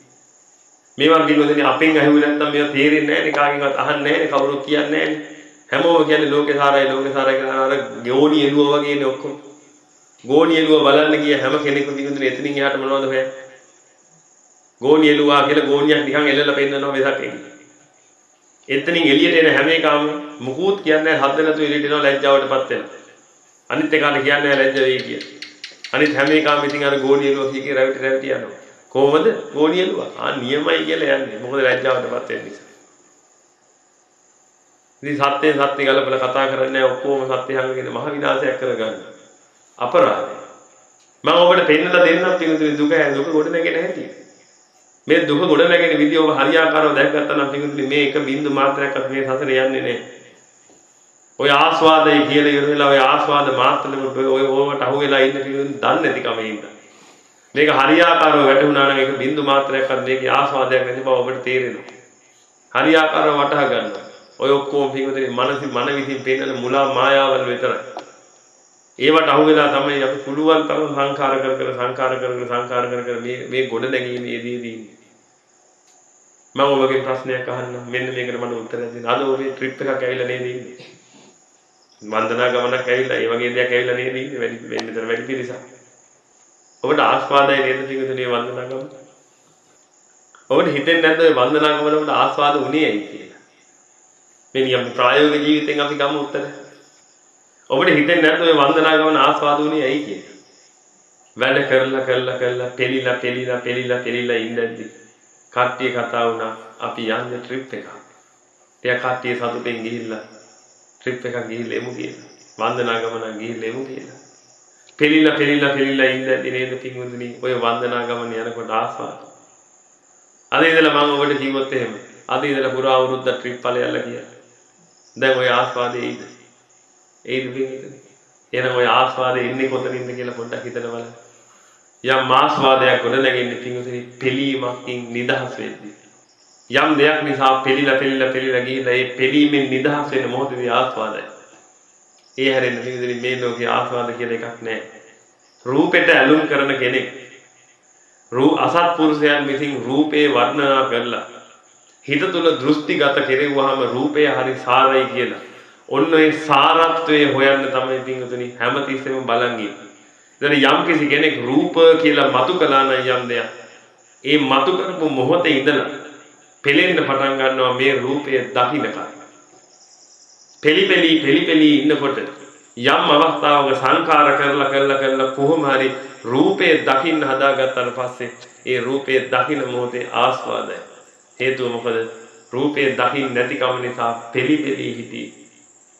මේවා පිළිවෙලනේ අපෙන් අහුවේ නැත්නම් මේවා තේරෙන්නේ නැහැ නේ කාගෙන්වත් අහන්නේ නැහැ නේ කවුරුත් කියන්නේ නැහැ නේ. හැමෝම කියන්නේ ලෝකේ සාරයි කියලා අර ගෝණි එළුව වගේනේ ඔක්කොම. ගෝණි එළුව බලන්න ගිය හැම කෙනෙකුම පිළිඳුනේ එතනින් එහාට මොනවද හොයන්නේ? ගෝණි එළුවා කියලා ගෝණියක් නිකන් එල්ලලා පෙන්නනවා වෙසක් එන්නේ. එතනින් එළියට එන හැම එකම මුකුත් කියන්නේ නැහැ හද නැතුව එළියට එනවා ලැජ්ජාවටපත් වෙනවා. අනිත් එකාට කියන්නේ ලැජ්ජ වෙයි කියලා. අනිත් හැම එකම ඉතින් අර ගෝණි එළුව කී රැවටි යනවා. කොහොමද ගෝණි එළුවා? නියමයි කියලා යන්නේ. මොකද ලැජ්ජාවටපත් වෙන නිසා. ඉතින් සත්‍ය ගලපලා කතා කරන්නේ ඔක්කොම සත්‍ය හංගගෙන මහ විනාශයක් කරගන්න. අපරාධය. මම ඔබට පෙන්නලා දෙන්නම් පිටුතුනි දුක ගොඩ නැගෙන හැටි. මේ දුක ගොඩ නැගෙන විදිය ඔබ හරියාකාරව දැක්ගත්තා නම් පිටුතුනි මේ එක බින්දු මාත්‍රයක්වත් මේ සසරේ යන්නේ නැහැ. ඔය ආස්වාදයි කියලා ඉවර වෙලා ඔය ආස්වාද මාත්‍රලෙකට ඔය ඕවට අහු වෙලා ඉන්න පිටුතුනි දන්නේ නැති කම ඉන්න. මේක හරියාකාරව වැටුණා නම් ඒක බින්දු මාත්‍රයක්වත් මේකේ ආස්වාදයක් නැති බව ඔබට තේරෙනවා. හරියාකාරව වටහා ගන්නවා. ඔය ඔක්කොම පිටුතුනි මන විසින් පෙන්නන මුලා මායාවල් විතරයි. ඒවට අහු වෙලා තමයි අපි පුළුවන් තරම් සංඛාර කර මේ ගොඩ නැගීමේදී මම ඔබගෙන් ප්‍රශ්නයක් අහන්නම් මෙන්න මේකට මට උත්තරයක් දෙන්න. අද ඔබේ ට්‍රිප් එකක් ඇවිල්ලා නේද ඉන්නේ? වන්දනා ගමනක් ඇවිල්ලා ඒ වගේ දෙයක් ඇවිල්ලා නේද ඉන්නේ? වැඩි පිරිසක්. ඔබට ආස්වාදයි නේද පිටුතුනේ වන්දනා ගමන? ඔබට හිතෙන්නේ නැද්ද ඔය වන්දනා ගමන වල ආස්වාද උනේ ඇයි කියලා? මේ නියම ප්‍රායෝගික ජීවිතෙන් අපි ගමු උත්තරය. ඔබට හිතෙන්නේ නැද්ද ඔය වන්දනා ගමන ආස්වාද උනේ ඇයි කියලා? වැඩ කරලා පෙලිලා ඉඳද්දි කට්ටිය කතා වුණා අපි යන්නේ ට්‍රිප් එකක්. එයා කට්ටිය සතුටින් ගිහිල්ලා ට්‍රිප් එකක් ගිහිල්ලා එමු කියලා. වන්දනා ගමනක් ගිහිල්ලා එමු කියලා. පෙලිලා ඉඳද්දි නේද පින්වතුනි ඔය වන්දනා ගමන යනකොට ආස්වාද. අද ඉඳලා මම ඔබට කිව්වොත් එහෙම. අද ඉඳලා පුරා අවුරුද්ද ට්‍රිප් ඵලයල්ලා කියලා. දැන් ඔය ආස්වාදේ ඉද. ඒද පින්වතුනි. එහෙනම් ඔය ආස්වාදේ ඉන්නේ කොතනින්ද කියලා පොඩ්ඩක් හිතලා බලන්න. යම් ආස්වාදයක් ගොඩ නැගෙන්නේ පින්වතුනි පිළීමකින් නිදහස් වෙද්දී. යම් දෙයක් නිසා පිළිලා ගිහිල්ලා ඒ පිළීමෙන් නිදහස් වෙන මොහොතේදී ආස්වාදයි. ඒ හැරෙන්න පින්වතුනි මේ ලෝකේ ආස්වාද කියලා එකක් නැහැ. රූපෙට ඇලුම් කරන කෙනෙක් අසත්පුරුෂයන් විසින් රූපේ වර්ණනා කරලා හිත තුල දෘෂ්ටිගත කෙරෙව්වහම රූපය හරි සාරයි කියලා. ඔන්න ඒ සාරත්වයේ හොයන්න තමයි පින්වතුනි හැමතිස්සෙම බලන් ඉන්නේ. දැන් යම් කිසි කෙනෙක් රූප කියලා මතු කළා නම් යම් දෙයක් ඒ මතු කරපු මොහොතේ ඉඳලා පෙලෙන්න පටන් ගන්නවා මේ රූපය දකින්නකම්. පෙලි ඉන්නකොට යම් අවස්ථාවක සංකාර කරලා කොහොම හරි රූපය දකින්න හදාගත්තාට පස්සේ ඒ රූපය දකින්න මොහොතේ ආස්වාදයි. හේතුව මොකද? රූපය දකින්න නැතිකම නිසා පෙලි හිටියේ.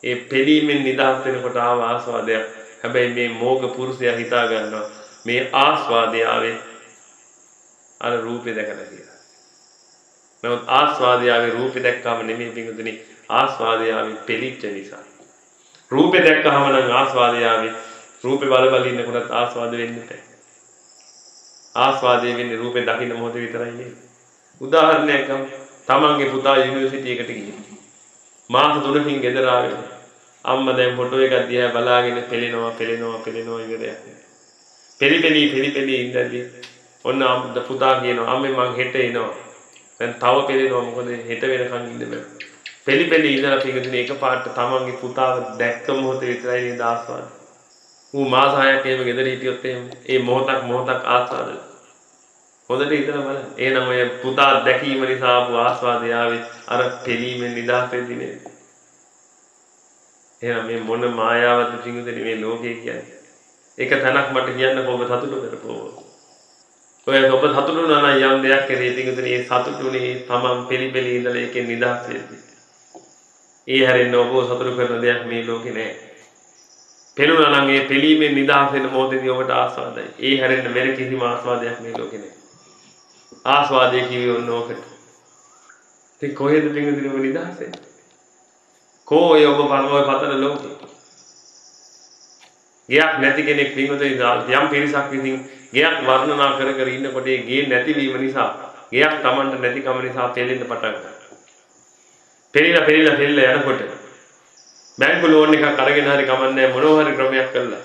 ඒ පෙලීමෙන් නිදහස් වෙනකොට ආව ආස්වාදයක්. හැබැයි මේ මෝග පුරුෂයා හිතා ගන්නවා මේ ආස්වාදය ආවේ අර රූපේ දැකලා කියලා. නමුත් ආස්වාදය ආවේ රූපේ දැක්කම නෙමෙයි පිටුතුනි. ආස්වාදය ආවේ පෙලිච්ච නිසා. රූපේ දැක්කම නම් ආස්වාදය ආවේ රූපේ බල ඉන්නකොටත් ආස්වාද වෙන්නේ නැහැ. ආස්වාදයේ වෙන්නේ රූපේ දකින්න මොහොතේ විතරයි නේද? උදාහරණයක් ගමු. තමන්ගේ පුතා යුනිවර්සිටි එකට ගිහින් මාස 3කින් ගෙදර ආවේ. අම්මා දැන් ෆොටෝ එකක් දිහා බලාගෙන පෙලෙනවා ඉවරයක්. පෙලි ඉඳදී ඔන්න පුතා කියනවා අම්මේ මං හෙට එනවා. දැන් තව පෙලෙනවා මොකද හෙට වෙනකන් ඉන්න බෑ. පෙලි ඉඳලා පිටුනේ එකපාරට තමන්ගේ පුතාව දැක්ක මොහොතේ විතරයි නේද ආස්වාද. ඌ මාස 6ක් එහෙම ගෙදර හිටියොත් එහෙම ඒ මොහොතක් ආස්වාදද. හොඳට හිතලා බලන්න. එහෙනම් ඔය පුතා දැකීම නිසා ආපු ආස්වාදය ආවේ අර පෙලීමෙන් නිදහස් වෙද්දී නේද? එහෙනම් මේ මොන මායාවක්ද පිටුනේ මේ ලෝකේ කියන්නේ. එක තැනක් මට කියන්න කොහොම සතුටු කරපුවෝ. ඔය ඔබ සතුටු වුණා නම් යම් දෙයක් කරේ පිටුනේ ඒ සතුටුනේ තමන් පෙලි ඉඳලා ඒකෙන් නිදහස් වෙද්දී. ඒ හැරෙන්න ඔබ සතුටු කරන දෙයක් මේ ලෝකේ නැහැ. පෙනුණා නම් ඒ පෙලීමෙන් නිදහස් වෙන මොහොතේදී ඔබට ආස්වාදයි. ඒ හැරෙන්න වෙන කිසිම ආස්වාදයක් මේ ලෝකේ නැහැ. ආස්වාදයේ කිව්වේ ඔන්න ඕකට. ඉතින් කොහෙද පිටුනේ ඔබ නිදහස් වෙන්නේ? කොහේ ඔබ පරමෝය පතන ලෝකේ? ගයක් නැති කෙනෙක් පිටුනේ යම් පිරිසක් විසින් ගයක් වර්ණනා කර ඉන්නකොට ඒ ගේ නැතිවීම නිසා ගයක් Tamanට නැතිකම නිසා පෙලෙන්න පටන් ගන්නවා. පෙලිලා යනකොට බැංකු ලෝන් එකක් අරගෙන හරි කමන්නේ මොනවා හරි ක්‍රමයක් කළා.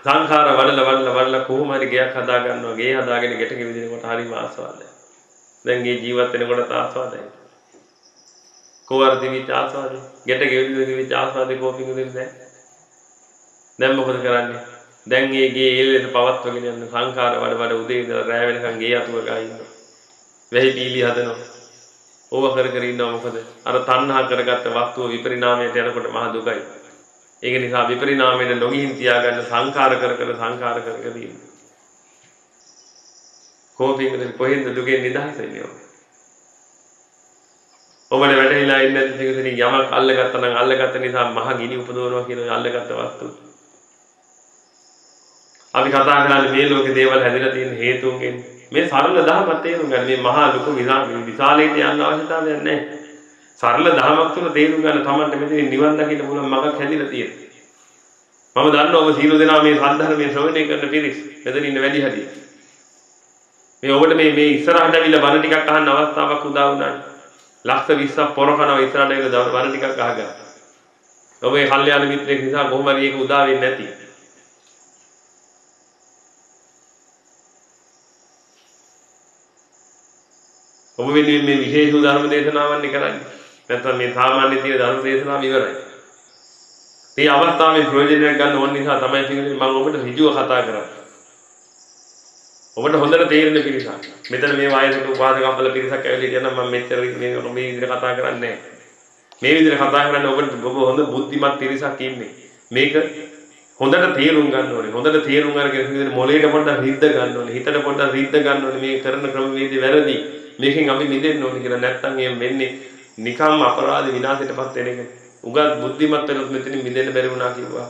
සංඛාර වඩලා කොහොම හරි ගයක් හදා ගන්නවා. ගේ හදාගෙන ගෙට ගෙවිදිනකොට හරිම ආස්වාදයි. දැන් ගේ ජීවත් වෙනකොට ආස්වාදයි. කොහොර දිවිච ආස්වාදයි. ගෙට ගෙවිදින ආස්වාදේ කෝපින් උදෙන්නේ දැන් මොකද කරන්නේ? දැන් මේ ගේ එල්ලෙට පවත්වගෙන යන සංඛාර වඩ උදේ ඉඳලා රැය වෙනකන් ගේ අතුව ගා ඉන්නවා. වෙහි පීලි හදනවා. ඕව කර ඉන්නවා මොකද? අර තණ්හා කරගත්ත වස්තුව විපරිණාමයට යනකොට මහ දුකයි. ඒක නිසා විපරිණාමයට නොගිහින් තියාගන්න සංඛාර කර ඉන්න. කෝපින් කොහෙන්ද දුකෙන් නිදහස් වෙන්නේ? ඔබට වැටහිලා ඉන්න දෙකකින් යමක් අල්ලගත්තා නම් අල්ලගත්ත නිසා මහ ගිනි උපදවනවා කියන අල්ලගත්ත වස්තුව. අපි කතා කරන්නේ මේ ලෝකේ දේවල් හැදිලා තියෙන හේතුන්ගෙන්. මේ සරල දහමක් තේරුම් ගන්න. මේ මහා ලොකු විශාලයට යන්න අවශ්‍යතාවයක් නැහැ. සරල දහමක් තුන තේරුම් ගන්න තමයි මෙතන නිවන් දකින්න පුළුවන් මගක් හැදිලා තියෙන්නේ. මම දන්නවා ඔබ සීල දෙනා මේ සද්ධර්මයේ ශ්‍රවණය කරන පිරිස් මෙතන ඉන්න වැඩි හරිය. මේ ඔබට මේ ඉස්සරහට ඇවිල්ලා බණ ටිකක් අහන්න අවස්ථාවක් උදා වුණානේ. ලක්ෂ 20ක් පොර කරනවා ඉස්සරහට ඇවිල්ලා බණ ටිකක් අහගන්න. ඔබේ කල්යාණ මිත්‍රයෙක් නිසා කොහොම හරි ඒක උදා වෙන්නේ නැති. ඔබ වෙනුවෙන් මේ විශේෂ ධර්ම දේශනාවන් කරන්නේ. නැත්නම් මේ සාමාන්‍ය තියෙන ධර්ම දේශනාව ඉවරයි. මේ අවස්ථාවේ ප්‍රයෝජනයක් ගන්න ඕන නිසා තමයි මම ඔබට ඍජුව කතා කරන්නේ. ඔබට හොඳට තේරෙන පිරිසක්. මෙතන මේ වයසට උපාසක අපල පිරිසක් ඇවිල්ලා කියන මම මෙච්චර මේ විදිහට කතා කරන්නේ නැහැ. මේ විදිහට කතා කරන්නේ ඔබ හොඳ බුද්ධිමත් පිරිසක් ඉන්නේ. මේක හොඳට තේරුම් ගන්න ඕනේ. හොඳට තේරුම් අරගෙන මොළේට පොඩ්ඩක් රිද්ද ගන්න ඕනේ. හිතට පොඩ්ඩක් රිද්ද ගන්න ඕනේ. මේ කරන ක්‍රමවේදය වැරදි. මේකෙන් අපි මිදෙන්න ඕනේ කියලා. නැත්තම් එහෙම වෙන්නේ නිකම්ම අපරාධ විනාශයටපත් වෙන එක. උගත් බුද්ධිමත් වෙනත් මෙතනින් මිදෙන්න බැරි වුණා කිව්වා.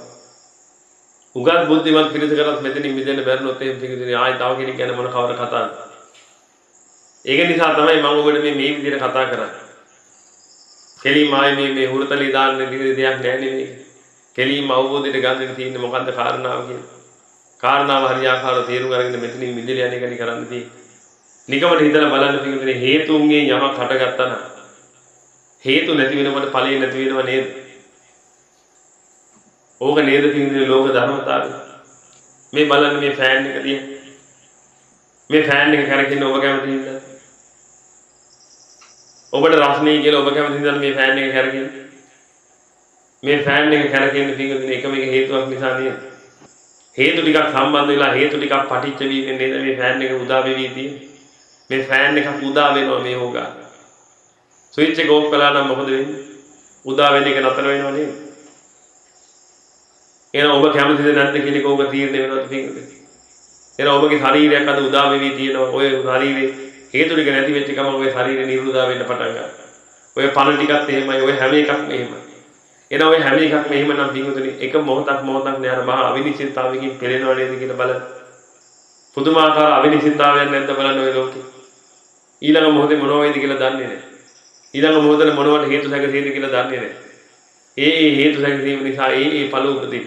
උගත් බුද්ධිමත් පිරිස කරත් මෙතනින් මිදෙන්න බැරිනොත් එහෙම පිටින් ආයෙ තව කෙනෙක් ගැන මොන කවර කතාවද? ඒක නිසා තමයි මම ඔබට මේ විදිහට කතා කරන්නේ. කෙලින්ම ආයේ මේ හුරතලී දාන්න දෙයක් නැහැ නෙමෙයි. කෙලින්ම අවබෝධයට ගන්න තියෙන්නේ මොකද්ද කාරණාව කියලා. කාරණාව හරියාකාරව තේරුම් අරගෙන මෙතනින් මිදෙලා යන එකනේ කරන්න තියෙන්නේ. නිකමට හිතලා බලන්න පිටින් හේතුන්ගේ යමක් හටගත්තා නම් හේතු නැති වෙනකොට ඵලෙ නැති වෙනව නේද? ඕක නේද පිටින් ලෝක ධර්මතාවය. මේ බලන්න මේ ෆෑන් එක දිහා. මේ ෆෑන් එක කරකින්න ඔබ කැමති නේද? ඔබට රස්නේ කියලා ඔබ කැමති නේද මේ ෆෑන් එක කරකින්න? මේ ෆෑන් එක කරකින්න පිටින් එකම එක හේතුවක් නිසා නේද? හේතු ටිකක් සම්බන්ධ වෙලා හේතු ටිකක් පටිච්ච වීගෙන නේද මේ ෆෑන් එක උදා වෙවි තියෙන්නේ? මේ ෆෑන් එකක් උදා වෙනවා මේ හොගා. ස්විච් එක ඕෆ් කළා නම් මොකද වෙන්නේ? උදා වෙන එක නතර වෙනව නේද? එහෙනම් ඔබ කැමතිද නැද්ද කියන එක ඔබ තීරණය වෙනවද කියන්නේ? එහෙනම් ඔබගේ ශරීරයක් අද උදා වෙවි තියෙනවා. ඔය ශරීරේ හේතු ටික නැති වෙච්ච ගමන් ඔය ශරීරේ නිරුදා වෙන්න පටන් ගන්නවා. ඔය පණ ටිකත් එහෙමයි. ඔය හැම එකක්ම එහෙමයි. එහෙනම් ඔය හැම එකක්ම එහෙම නම් පිටුතුනි එක මොහොතක් නෑ අර මහා අවිනිශ්චිතතාවයකින් පෙළෙනව නේද කියලා බලන්න. පුදුමාකාර අවිනිශ්චිතතාවයක් නැද්ද බලන්න ඔය ලෝකේ. ඊළඟ මොහොතේ මොනව වෙයිද කියලා දන්නේ නැහැ. ඊළඟ මොහොතේ මොනවට හේතු සැකසෙයිද කියලා දන්නේ නැහැ. ඒ හේතු සැකසීම නිසා ඒ ඵල උපදින.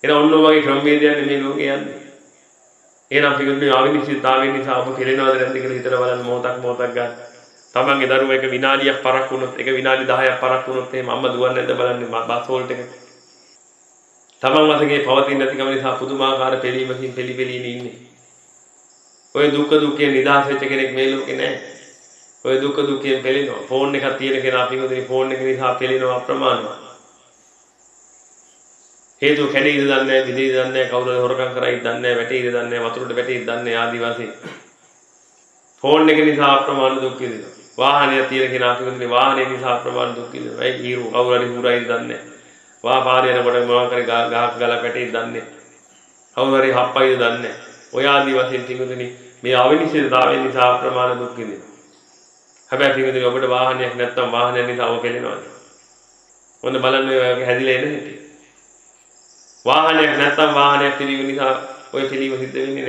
එහෙනම් ඔන්න ඔයගේ ක්‍රමවේදයන් මේ ලෝකේ යන්නේ. එහෙනම් පිටුනේ අවිනිශ්චිතතාවය නිසා ඔබ කෙරෙනවද නැද්ද කියලා හිතලා බලන්න මොහොතක් ගන්න. තමන්ගේ දරුවා එක විනාඩියක් පරක් වුණොත් එක විනාඩි 10ක් පරක් වුණොත් එහෙම අම්මා දුවන්නේ නැද්ද බලන්න බස් වෝල්ට් එක. තමන් වශයෙන් පවතින නැතිකම නිසා පුදුමාකාර පිළීමකින් පිළිපෙලී ඉන්නේ. ඔය දුක්ඛයෙන් නිදහස් වෙච්ච කෙනෙක් මේ ලෝකේ නැහැ. ඔය දුක්ඛයෙන් පෙළෙනවා. ෆෝන් එකක් තියෙන කෙනා පිටුනේ ෆෝන් එක නිසා පෙළෙනවා අප්‍රමාණව. හේතු කැඩෙයිද දන්නේ නැහැ, විදෙයිද දන්නේ නැහැ, කවුරුද හොරකම් කරයිද දන්නේ නැහැ, වැටෙයිද දන්නේ නැහැ, වතුරට වැටෙයිද දන්නේ නැහැ ආදි වශයෙන්. ෆෝන් එක නිසා අප්‍රමාණ දුක් විඳිනවා. වාහනය තියෙන කෙනා පිටුනේ වාහනේ නිසා අප්‍රමාණ දුක් විඳිනවා. ඒ හීරු කවුරු හරි හුරයිද දන්නේ නැහැ. වා පාරේ යනකොට මොනවා කරේ ගහක් ගලක් වැටෙයිද දන්නේ නැහැ. කවුරු හරි හප්පයිද දන්නේ නැහැ. ඔය ආදි වශයෙන් පිටුනේ මේ අවිනිශ්චිතතාවය නිසා අප්‍රමාණ දුක් විඳිනවා. හැබැයි පිටුනේ ඔබට වාහනයක් නැත්නම් වාහනය නිසා ඔබ පෙළෙනවා. ඔන්න බලන්න ඔය හැදිලා එන හැටි. වාහනයක් නැත්නම් වාහනයක් පිළිවෙල නිසා ඔය පිළිවෙල සිද්ධ වෙන්නේ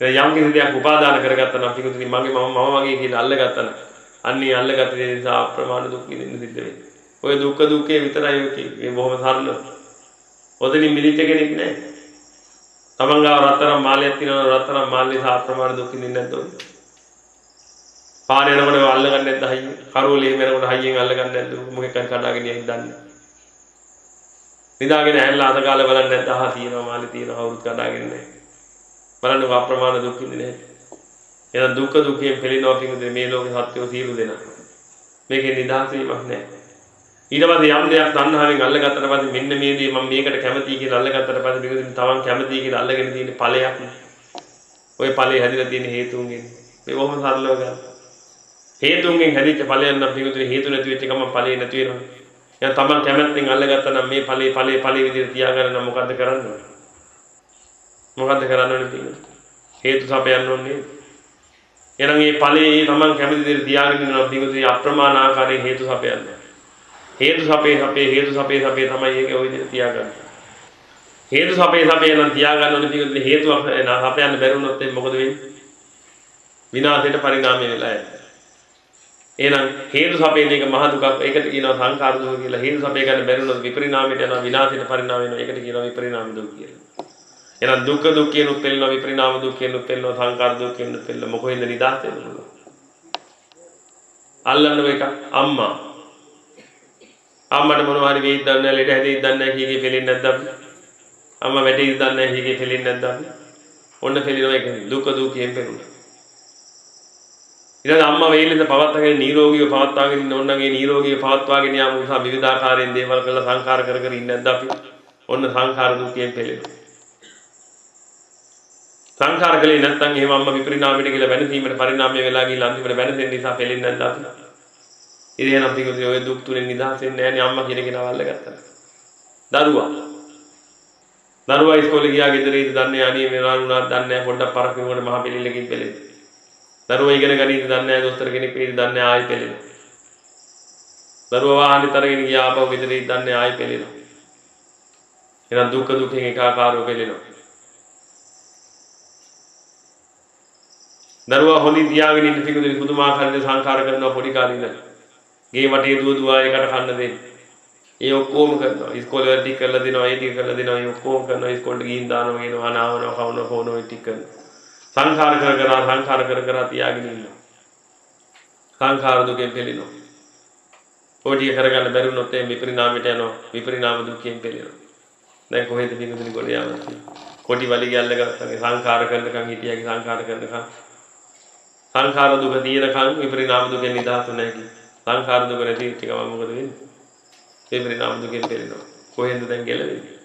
නැහැ. යම් කිසි දෙයක් උපාදාන කරගත්තා නම් පිටුනේ මම වගේ කියලා අල්ලගත්තා නම් අන්නේ අල්ලගත්ත දේ නිසා අප්‍රමාණ දුක් විඳින්න සිද්ධ වෙන්නේ. ඔය දුක්ඛේ විතරයි මේ බොහොම සරල. ඔතනින් මිලිච්ච කෙනෙක් නැහැ. තමන්ගාව රත්තරන් මාලයක් තියෙනවා රත්තරන් මාලේ නිසා අප්‍රමාණ දුක් විඳින්නේ නැද්ද ඔය? පාරේ යනකොට අල්ලගන්නේ නැද්ද හයියෙන්? කරෝලේ මෙනකොට හයියෙන් අල්ලගන්නේ නැද්ද? මොකෙක් කඩාගෙන යයිද දන්නේ. නිදාගෙන ඇහැල්ලා අත කාලේ බලන්නේ නැද්ද? අහ තියෙනවා මාළි තියෙනවා අවුරුත් කඩාගෙන නැහැ. බලන්න අප්‍රමාණ දුක් විඳින්නේ නැහැ. එහෙනම් දුක දුකෙන් පෙළෙනවා පිටුදේ මේ ලෝකේ සත්‍යෝ සියලු දෙනා. මේකේ නිදහස වීමක් නැහැ. ඊට පස්සේ යම් දෙයක් තණ්හාවෙන් අල්ලගත්තට පස්සේ මෙන්න මේ දේ මම මේකට කැමතියි කියලා අල්ලගත්තට පස්සේ පිටුදේ තවන් කැමතියි කියලා අල්ලගෙන තියෙන ඵලයක් නේ. ওই ඵලේ හැදිලා තියෙන හේතුන්ගෙන්. මේ බොහොම සරලව ගන්න. හේතුන්ගෙන් හැදිච්ච ඵලයන් නම් පිටුදේ හේතු නැති වෙච්ච ගමන් ඵලේ නැති වෙනවා. එහෙනම් තමන් කැමැත්තෙන් අල්ලගත්තා නම් මේ ඵලේ විදිහට තියාගන්න නම් මොකද්ද කරන්න ඕනේ? මොකද්ද කරන්න ඕනේ පිටුදේ? හේතු සපයන්න ඕනේ. එහෙනම් මේ ඵලයේ තමන් කැමති විදිහට තියාගෙන ඉන්නවා පිටුදේ අප්‍රමාණ ආකාරයෙන් හේතු සපයන්න. හේතු සපේ තමයි ඒක ওই විදිහට තියාගන්න. හේතු සපේ නම් තියාගන්න ඕනේ පිටුදේ හේතුවක් සපයන්න බැරි වුණොත් මොකද වෙන්නේ? විනාශයට පරිණාමය වෙලා යනවා. එහෙනම් හේතු සපේන එක මහ දුකක්. ඒකට කියනවා සංඛාර දුක කියලා. හේතු සපේ ගන්න බැරි වුණොත් විපරිණාමයට යනවා විනාශයට පරිණාම වෙනවා. ඒකට කියනවා විපරිණාම දුක කියලා. එහෙනම් දුක්ඛ දුක්ඛයෙන් උපෙල්නවා විපරිණාම දුක්ඛයෙන් උපෙල්නවා සංඛාර දුක්ඛයෙන් උපෙල්ලා මොකෙන්ද නිදාස් වෙන්නේ? අල්ලන්න එක අම්මට මොනවා හරි වෙයිද දන්නේ නැහැ ලෙඩ හැදෙයිද දන්නේ නැහැ කීකේ පෙලෙන්නේ නැද්ද අපි? අම්මා වැටෙයිද දන්නේ නැහැ කීකේ පෙලෙන්නේ නැද්ද අපි? ඔන්න පෙලෙනවා ඒක දුක්ඛ දුක්ඛයෙන් පෙලුණා. ඊළඟ අම්මා වේලෙන්ද පවත්වාගෙන නිරෝගීව පවත්වාගෙන ඉන්න ඕනගේ නිරෝගීව පවත්වාගෙන යාම උසා විවිධාකාරයෙන් දේවල් කරලා සංඛාර කර ඉන්නේ නැද්ද අපි? ඔන්න සංඛාර දුක්ඛයෙන් පෙලෙනවා. සංඛාර කලේ නැත්නම් එහෙම අම්මා විපරිණාමයට කියලා වෙනසීමට පරිණාමය වෙලා ගිහින් අන්තිමට වෙනසෙන්න නිසා පෙලෙන්නේ නැද්ද අපි? ඉතින් අපි කිව්වේ ඔය දුක් තුලින් නිදහස් වෙන්නේ නැහැ නේ අම්මා කියන කෙනා වල්ලගත්තා. දරුවා ඉස්කෝලේ ගියා ගෙදර ඉඳ දන්නේ අනේ මේවා වුණාද දන්නේ නැහැ පොඩ්ඩක් පරක් වෙනකොට මහ පිළිලකින් පෙලෙන්නේ. දරුවා ඉගෙන ගනින්න දන්නේ නැහැ දොස්තර කෙනෙක් වෙයිද දන්නේ නැහැ ආයි පෙලෙනවා. දරුවා වාහනේ තරගෙන ගියා ආපහු ගෙදර ඉඳ දන්නේ ආයි පෙලෙනවා. එහෙනම් දුක දුකෙන් එකාකාරව පෙලෙනවා. දරුවා හොඳින් තියාගෙන ඉන්න පිටුදේ පුදුමාකාර සංඛාර කරනවා පොඩි කාලේ ඉඳලා. ගේ වටේ දුව එකට කන්න දෙන්න. ඒ ඔක්කොම කරනවා. ඉස්කෝලේ වල ටික කරලා දෙනවා, ඒ ටික කරලා දෙනවා, ඒ ඔක්කොම කරනවා. ඉස්කෝලේට ගිහින් දානවා, එනවා, නාවනවා, කවනවා, කොනවා, ඒ ටික කරනවා. සංඛාර කර තියාගෙන ඉන්නවා. සංඛාර දුකෙන් පෙළෙනවා. ඔය කරගන්න බැරි වුණොත් එම් විපරිණාමයට යනවා. විපරිණාම දුකෙන් පෙළෙනවා. දැන් කොහෙද පිටුදේ ගොඩ යවන්නේ? කොටි වලිගය අල්ලගත්තා. සංඛාර කරනකන් හිටියාගේ සංඛාර කරනකන් සංඛාර දුක තියෙනකන් විපරිණාම දුකෙන් නිදහස් නැහැ කි. සංඛාර දුක නැති වෙච්ච ගමන් මොකද වෙන්නේ? විපරිණාම දුකෙන් පෙළෙනවා. කොහෙන්ද දැන් ගැලවෙන්නේ?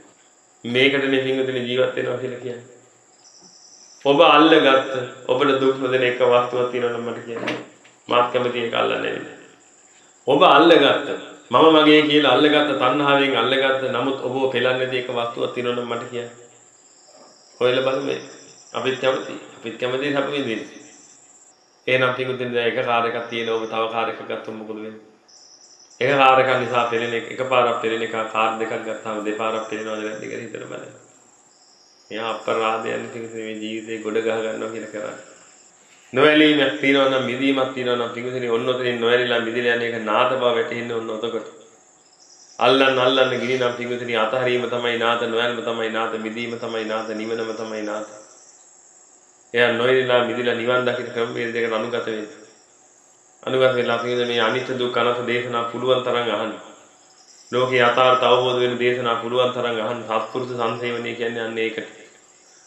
මේකටනේ පිටුදේ ජීවත් වෙනවා කියලා කියන්නේ. ඔබ අල්ලගත්ත ඔබට දුක් නොදෙන එක වස්තුවක් තියෙනවා නම් මට කියන්න. මාත් කැමති එක අල්ලන්නේ නැහැ. ඔබ අල්ලගත්ත මම මගේ කියලා අල්ලගත්ත තණ්හාවෙන් අල්ලගත්ත නමුත් ඔබව පෙළන්නේ නැති එක වස්තුවක් තියෙනවා නම් මට කියන්න. හොයලා බලමු. අපිත් කැමති සැප විඳින්න. එහෙනම් පිටුදින් දැන් එක කාර් එකක් තියෙන ඔබ තව කාර් එකක් ගත්තොත් මොකද වෙන්නේ? එක කාර් එකක් නිසා පෙළෙන එකපාරක් පෙළෙන එක කාර් දෙකක් ගත්තාම දෙපාරක් පෙළෙනවද නැද්ද කියලා හිතලා බලන්න. මෙයා අපරාධයන් පිටුදින් මේ ජීවිතේ ගොඩ ගහ ගන්නවා කියලා කරන්නේ. නොඇලීමක් තියෙනවා නම් මිදීමක් තියෙනවා නම් පිටුදින් ඔන්න ඔතනින් නොඇලිලා මිදලා යන එක නාත බව වැටෙන්නේ ඔන්න ඔතකොට. අල්ලන්න ගිනි නම් පිටුදින් අතහැරීම තමයි නාත, නොඇල්ම තමයි නාත, මිදීම තමයි නාත, නිවනම තමයි නාත. එයා නොඇලිලා මිදලා නිවන් දකින්න ක්‍රමවේද දෙකට අනුගත වෙන්න. අනුගත වෙලා පිටුදින් මේ අනිත්‍ය දුක් අනාත්ම දේශනා පුළුවන් තරම් අහන්න. ලෝකේ යථාර්ථ අවබෝධ වෙන දේශනා පුළුවන් තරම් අහන්න. සත්පුරුෂ සංසේවනය කියන්නේ අන්න ඒකට.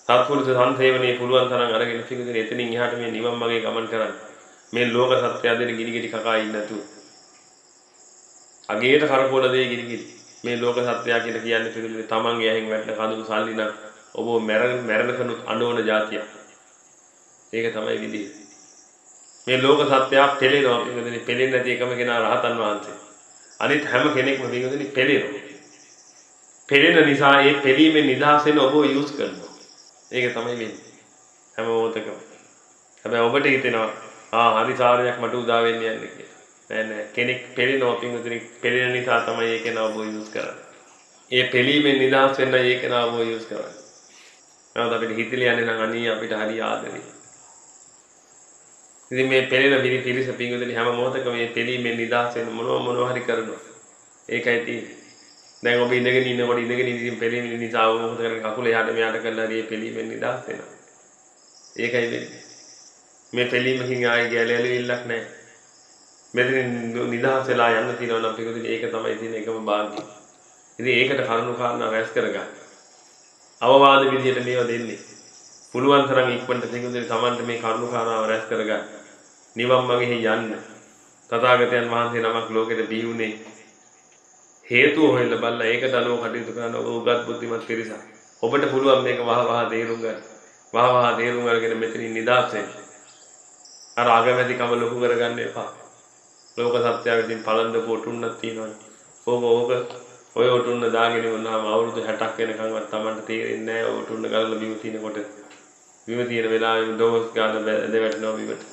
සත්පුරුෂ සංසේවනයේ පුළුවන් තරම් අරගෙන පිටුදින එතනින් එහාට මේ නිවන් මාගේ ගමන් කරන්න. මේ ලෝක සත්‍යය දෙන ගිනි ගෙඩි කකා ඉන්න නැතුව. අගේට කරකෝල දෙයි ගිනි ගෙඩි. මේ ලෝක සත්‍යය කියලා කියන්නේ පිටුදින තමන්ගේ ඇහෙන් වැටෙන කඳුළු සල්ලි නම් ඔබ මැරෙන කනුත් අඬවන જાතිය. ඒක තමයි විදිහ. මේ ලෝක සත්‍යය පෙළෙනවා පිටුදින පෙළෙන්නේ නැති එකම කෙනා රහතන් වහන්සේ. අනිත් හැම කෙනෙක්ම පිටුදින පෙළෙනවා. පෙළෙන නිසා ඒ පෙළීමෙන් නිදහස් වෙන්න ඔබ යූස් කරනවා. ඒක තමයි වෙන්නේ. හැම මොහොතකම. හැබැයි ඔබට හිතෙනවා හරි සාරයක් මට උදා වෙන්න යන්නේ කියලා. නෑ කෙනෙක් පෙළෙනවා පිටුදින පෙළෙන නිසා තමයි ඒක නව ඔබ යූස් කරන්නේ. ඒ පෙළීමෙන් නිදහස් වෙන්න ඒක නව ඔබ යූස් කරන්නේ. නමුත් අපිට හිතලා යන්නේ නම් අනී අපිට හරි ආදරේ. ඉතින් මේ පෙළෙන පිරිස පිටුදින හැම මොහොතකම මේ පෙළීමෙන් නිදහස් වෙන්න මොනවා හරි කරනවා. ඒකයි තියෙන්නේ. දැන් ඔබ ඉඳගෙන ඉන්නකොට ඉඳගෙන පෙළීම නිසා මොකද කරන්නේ කකුල එහාට මෙහාට කරලා හරි පෙළීමෙන් නිදහස් වෙනවා. ඒකයි වෙන්නේ. මේ පෙළීමකින් ආයි ගැලවිල්ලක් නැහැ. මෙතන නිදහස් වෙලා යන්න තියෙනවා නම් පිටුදින ඒක තමයි තියෙන එකම භාග්‍යය. ඉතින් ඒකට කරුණු කාරණා රැස් කරගන්න. අවවාද විදියට මේවා දෙන්නේ. පුළුවන් තරම් ඉක්මනට පිටුදේ Tamanට මේ කරුණු කාරණාව රැස් කරගන්න. නිවන් මාර්ගෙහි යන්න. තථාගතයන් වහන්සේ නමක් ලෝකෙට දී වුණේ හේතුව හොයලා බලලා ඒකට අනුව කටයුතු කරන උගත් බුද්ධිමත් පිරිසක්. ඔබට පුළුවන් මේක වහ තේරුම් ගන්න. වහ තේරුම් අරගෙන මෙතනින් නිදහස් වෙන්න. අර අගමැතිකම ලොකු කරගන්න එපා. ලෝක සත්‍යය විසින් පළඳපු ඔටුන්නක් තියෙනවනේ. ඕක ඔය ඔටුන්න දාගෙන වුණාම අවුරුදු 60ක් වෙනකන්වත් Tamanට තේරෙන්නේ නැහැ. ඔය ඔටුන්න ගලලා බිම තිනකොට බිම තියෙන වෙලාවෙම ඩෝස් ගන්න වැටෙනවා බිමට.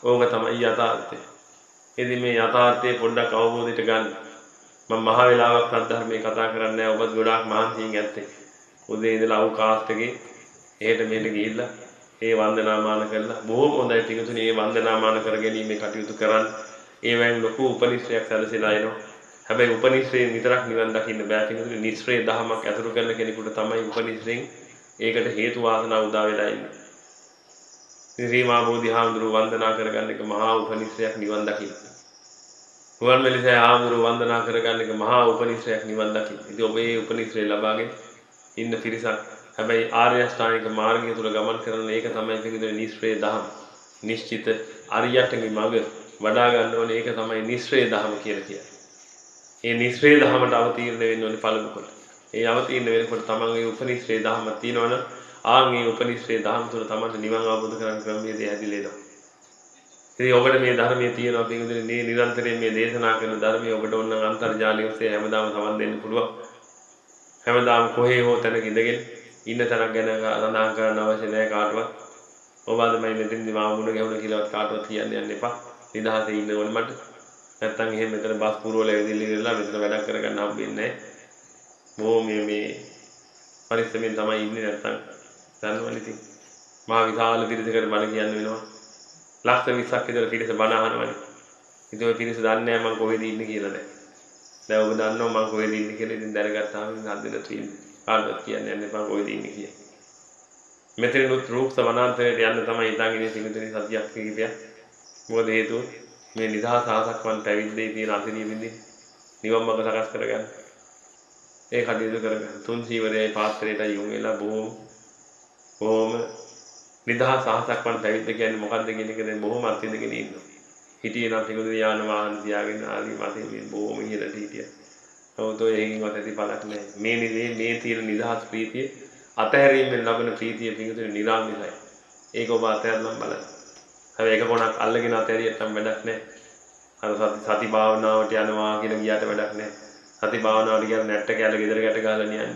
ඕක තමයි යථාර්ථය. ඉතින් මේ යථාර්ථය පොඩ්ඩක් අවබෝධයට ගන්න. මම මහ වෙලාවක් සද්ධර්මයේ කතා කරන්නේ නැහැ. ඔබත් ගොඩාක් මහන්සියෙන් ඇත්තේ. උදේ ඉඳලා අවකාශ එකේ එහෙට මෙහෙට ගිහිල්ලා ඒ වන්දනාමාන කරලා බොහොම හොඳයි පිටුතුනේ මේ වන්දනාමාන කර ගැනීමේ කටයුතු කරන්න. ඒවෙන් ලොකු උපනිශ්‍රයක් සැලසෙලා එනවා. හැබැයි උපනිශ්‍රයෙන් විතරක් නිවන් දකින්න බෑ පිටුතුනේ. නිශ්‍රේ දහමක් අතුරු කරන කෙනෙකුට තමයි උපනිශ්‍රයෙන් ඒකට හේතු වාසනා උදා වෙලා ඉන්නේ. ශ්‍රී මහා බෝධිහාමුදුරුව වන්දනා කරගන්න එක මහා උපනිශ්‍රයක් නිවන් දකින්න. රුවන්වැලිසෑය හාමුදුරුව වන්දනා කරගන්න එක මහා උපනිශ්‍රයක් නිවන් දකින්න. ඉතින් ඔබ මේ උපනිශ්‍රය ලබාගෙන ඉන්න පිරිසක්. හැබැයි ආර්ය අෂ්ටාංගික මාර්ගය තුල ගමන් කරන එක තමයි පිළිදෙන නිශ්‍රේ දහම. නිශ්චිත අරියටගේ මඟ වඩා ගන්න ඕනේ ඒක තමයි නිශ්‍රේ දහම කියලා කියන්නේ. මේ නිශ්‍රේ දහමට අවතීර්ණ වෙන්න ඕනේ පළමු කොට. ඒ අවතීර්ණ වෙනකොට තමන්ගේ උපනිශ්‍රේ දහමක් තියෙනවනම් ආන්ගේ උපනිශ්‍රේ දහම තුල තමන්ට නිවන් අවබෝධ කරගන්න ක්‍රමවේදය හැදිලා එනවා. ඉතින් ඔබට මේ ධර්මයේ තියෙනවා පිළිදෙන මේ නිරන්තරයෙන් මේ දේශනා කරන ධර්මයේ ඔබට ඕන නම් අන්තර්ජාලය ඔස්සේ හැමදාම සමන් දෙන්න පුළුවන්. හැමදාම කොහේ හෝ තැනක ඉඳගෙන ඉන්න තැනක් ගැන සඳහන් කරන්න අවශ්‍ය නැහැ කාටවත්. ඔබ අද මම මෙතෙන්දි මාමුණ ගැහුණ කියලාවත් කාටවත් කියන්න යන්න එපා. නිදහසේ ඉන්න ඕනේ මට. නැත්තම් එහෙම මෙතන බස් පුරවල ඇවිදින්න ඉඳලා මෙතන වැඩක් කරගන්න හම්බෙන්නේ නැහැ. බොහොම මේ පරිස්සමෙන් තමයි ඉන්නේ නැත්තම් දන්නවනේ ඉතින්. මහා විශාල පිරිසකට බණ කියන්න වෙනවා. ලක්ෂ 20ක් විතර පිරිස බණ අහනවනේ. ඉතින් ඔය පිරිස දන්නේ නැහැ මම කොහෙද ඉන්නේ කියලා දැන්. දැන් ඔබ දන්නවා මම කොහෙද ඉන්නේ කියලා. ඉතින් දැනගත්තාම හදන්නට ඉන්නේ. කාටවත් කියන්න යන්න එපා කොහෙද ඉන්නේ කියලා. මෙතනොත් රූප සමනාන්තරයට යන්න තමයි ඉඳන් ඉන්නේ සිංහතුනි සතියක් කිහිපයක්. මොකද හේතුව මේ නිදහස ආසක්මන් පැවිද්දේ තියෙන අතිරියෙන්නේ නිවන් මඟ සකස් කරගන්න. ඒ කටයුතු කරගන්න. තුන් සීවරයයි පාත්‍රයටයි යොමු වෙලා බොහොම නිදහස ආසක්මන් පැවිද්ද කියන්නේ මොකක්ද කියන එක දැන් බොහොම අත්විඳගෙන ඉන්නවා. හිටියේ නම් පිටුදේ යාන වාහන තියාගෙන ආලි මාතේ මේ බොහොම ඉහළට හිටියා. නමුත් ඔය එකකින්වත් ඇති බලක් නැහැ. මේ තියෙන නිදහස් ප්‍රීතිය අතහැරීමෙන් ලබන ප්‍රීතිය පිටුදේ නිරාමිසයි. ඒක ඔබ අතහැරලා බලන්න. හැබැයි ඒක කොනක් අල්ලගෙන අතහැරියට නම් වැඩක් නැහැ. අර සති භාවනාවට යනවා කියලා ගියාට වැඩක් නැහැ. සති භාවනාවට ගියාම නැට්ට කැල ගෙදර ගැට ගහලා යන්නේ.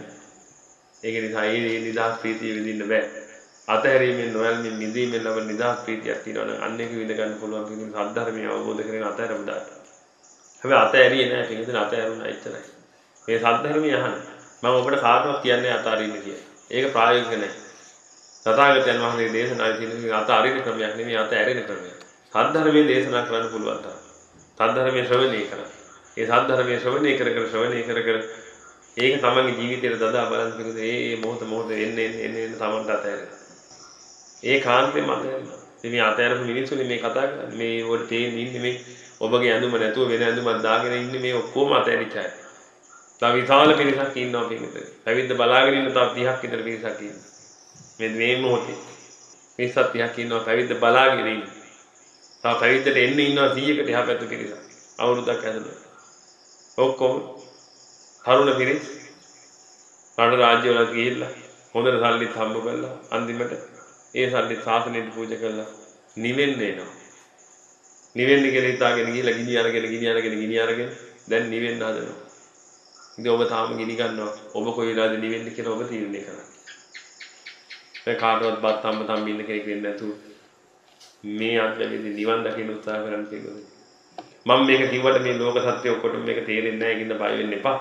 ඒක නිසා මේ නිදහස් ප්‍රීතිය විඳින්න බෑ. අතහැරීමෙන් නොයල්මින් නිදීමෙන් ලබන නිදහස් ප්‍රීතියක් තියෙනවා නම් අන්න ඒක විඳ ගන්න පුළුවන් පිළිතුරු සද්ධර්මය අවබෝධ කරගෙන අතහැරපු දාට. හැබැයි අතහැරියේ නැහැ පිළිතුරු අතහැරුණා එච්චරයි. මේ සද්ධර්මය අහන්න. මම ඔබට කාටවත් කියන්නේ අතාරින්න කියලා. ඒක ප්‍රායෝගික නැහැ. තථාගතයන් වහන්සේ දේශනා කළේ අතාරින ක්‍රමයක් නෙමෙයි අතහැරෙන ක්‍රමයක්. සද්ධර්මයේ දේශනා කරන්න පුළුවන් තරම්. සද්ධර්මයේ ශ්‍රවණය කරන්න. ඒ සද්ධර්මයේ ශ්‍රවණය කර ඒක තමන්ගේ ජීවිතයට දදා බලන්න පිළිතුරු ඒ මොහොත එන්නේ තමන්ට අතහැරෙනවා. ඒ කාන්තේ මත මේ අතහැරපු මිනිස්සුනේ මේ කතා කරන්නේ මේ වල තේින් ඉන්නේ මේ ඔබගේ ඇඳුම නැතුව වෙන ඇඳුමක් දාගෙන ඉන්නේ මේ ඔක්කොම අතහැරිච්ච අය. තව විශාල පිරිසක් ඉන්නවා පිටින්. පැවිද්ද බලාගෙන ඉන්න තව 30ක් විතර පිරිසක් ඉන්නවා. මේ මොහොතේ 30ක් ඉන්නවා පැවිද්ද බලාගෙන ඉන්න. තව පැවිද්දට එන්න ඉන්නවා 100කට එහා පැත්ත පිරිසක්. අවුරුද්දක් ඇතුළත. ඔක්කොම තරුණ පිරිස් රට රාජ්‍යවල ගිහිල්ලා හොඳට සල්ලිත් හම්බ කරලා අන්තිමට ඒ සල්ලි සාසනෙට පූජා කරලා නිවෙන්න එනවා. නිවෙන්න කියලා හිතාගෙන ගිහිල්ලා ගිනි අරගෙන දැන් නිවෙන්න හදනවා. ඉතින් ඔබ තාම ගිනි ගන්නවා. ඔබ කොයි වෙලාවද නිවෙන්න කියලා ඔබ තීරණය කරන්න. මේ කාටවත් බත් අම්ම ඉන්න කෙනෙක් වෙන්නේ නැතුව මේ අත්දැකීම් නිවන් දකින්න උත්සාහ කරන්න තියෙනවා. මම මේක කිව්වට මේ ලෝක සත්‍ය ඔක්කොටම මේක තේරෙන්නේ නැහැ කින්න බය වෙන්න එපා.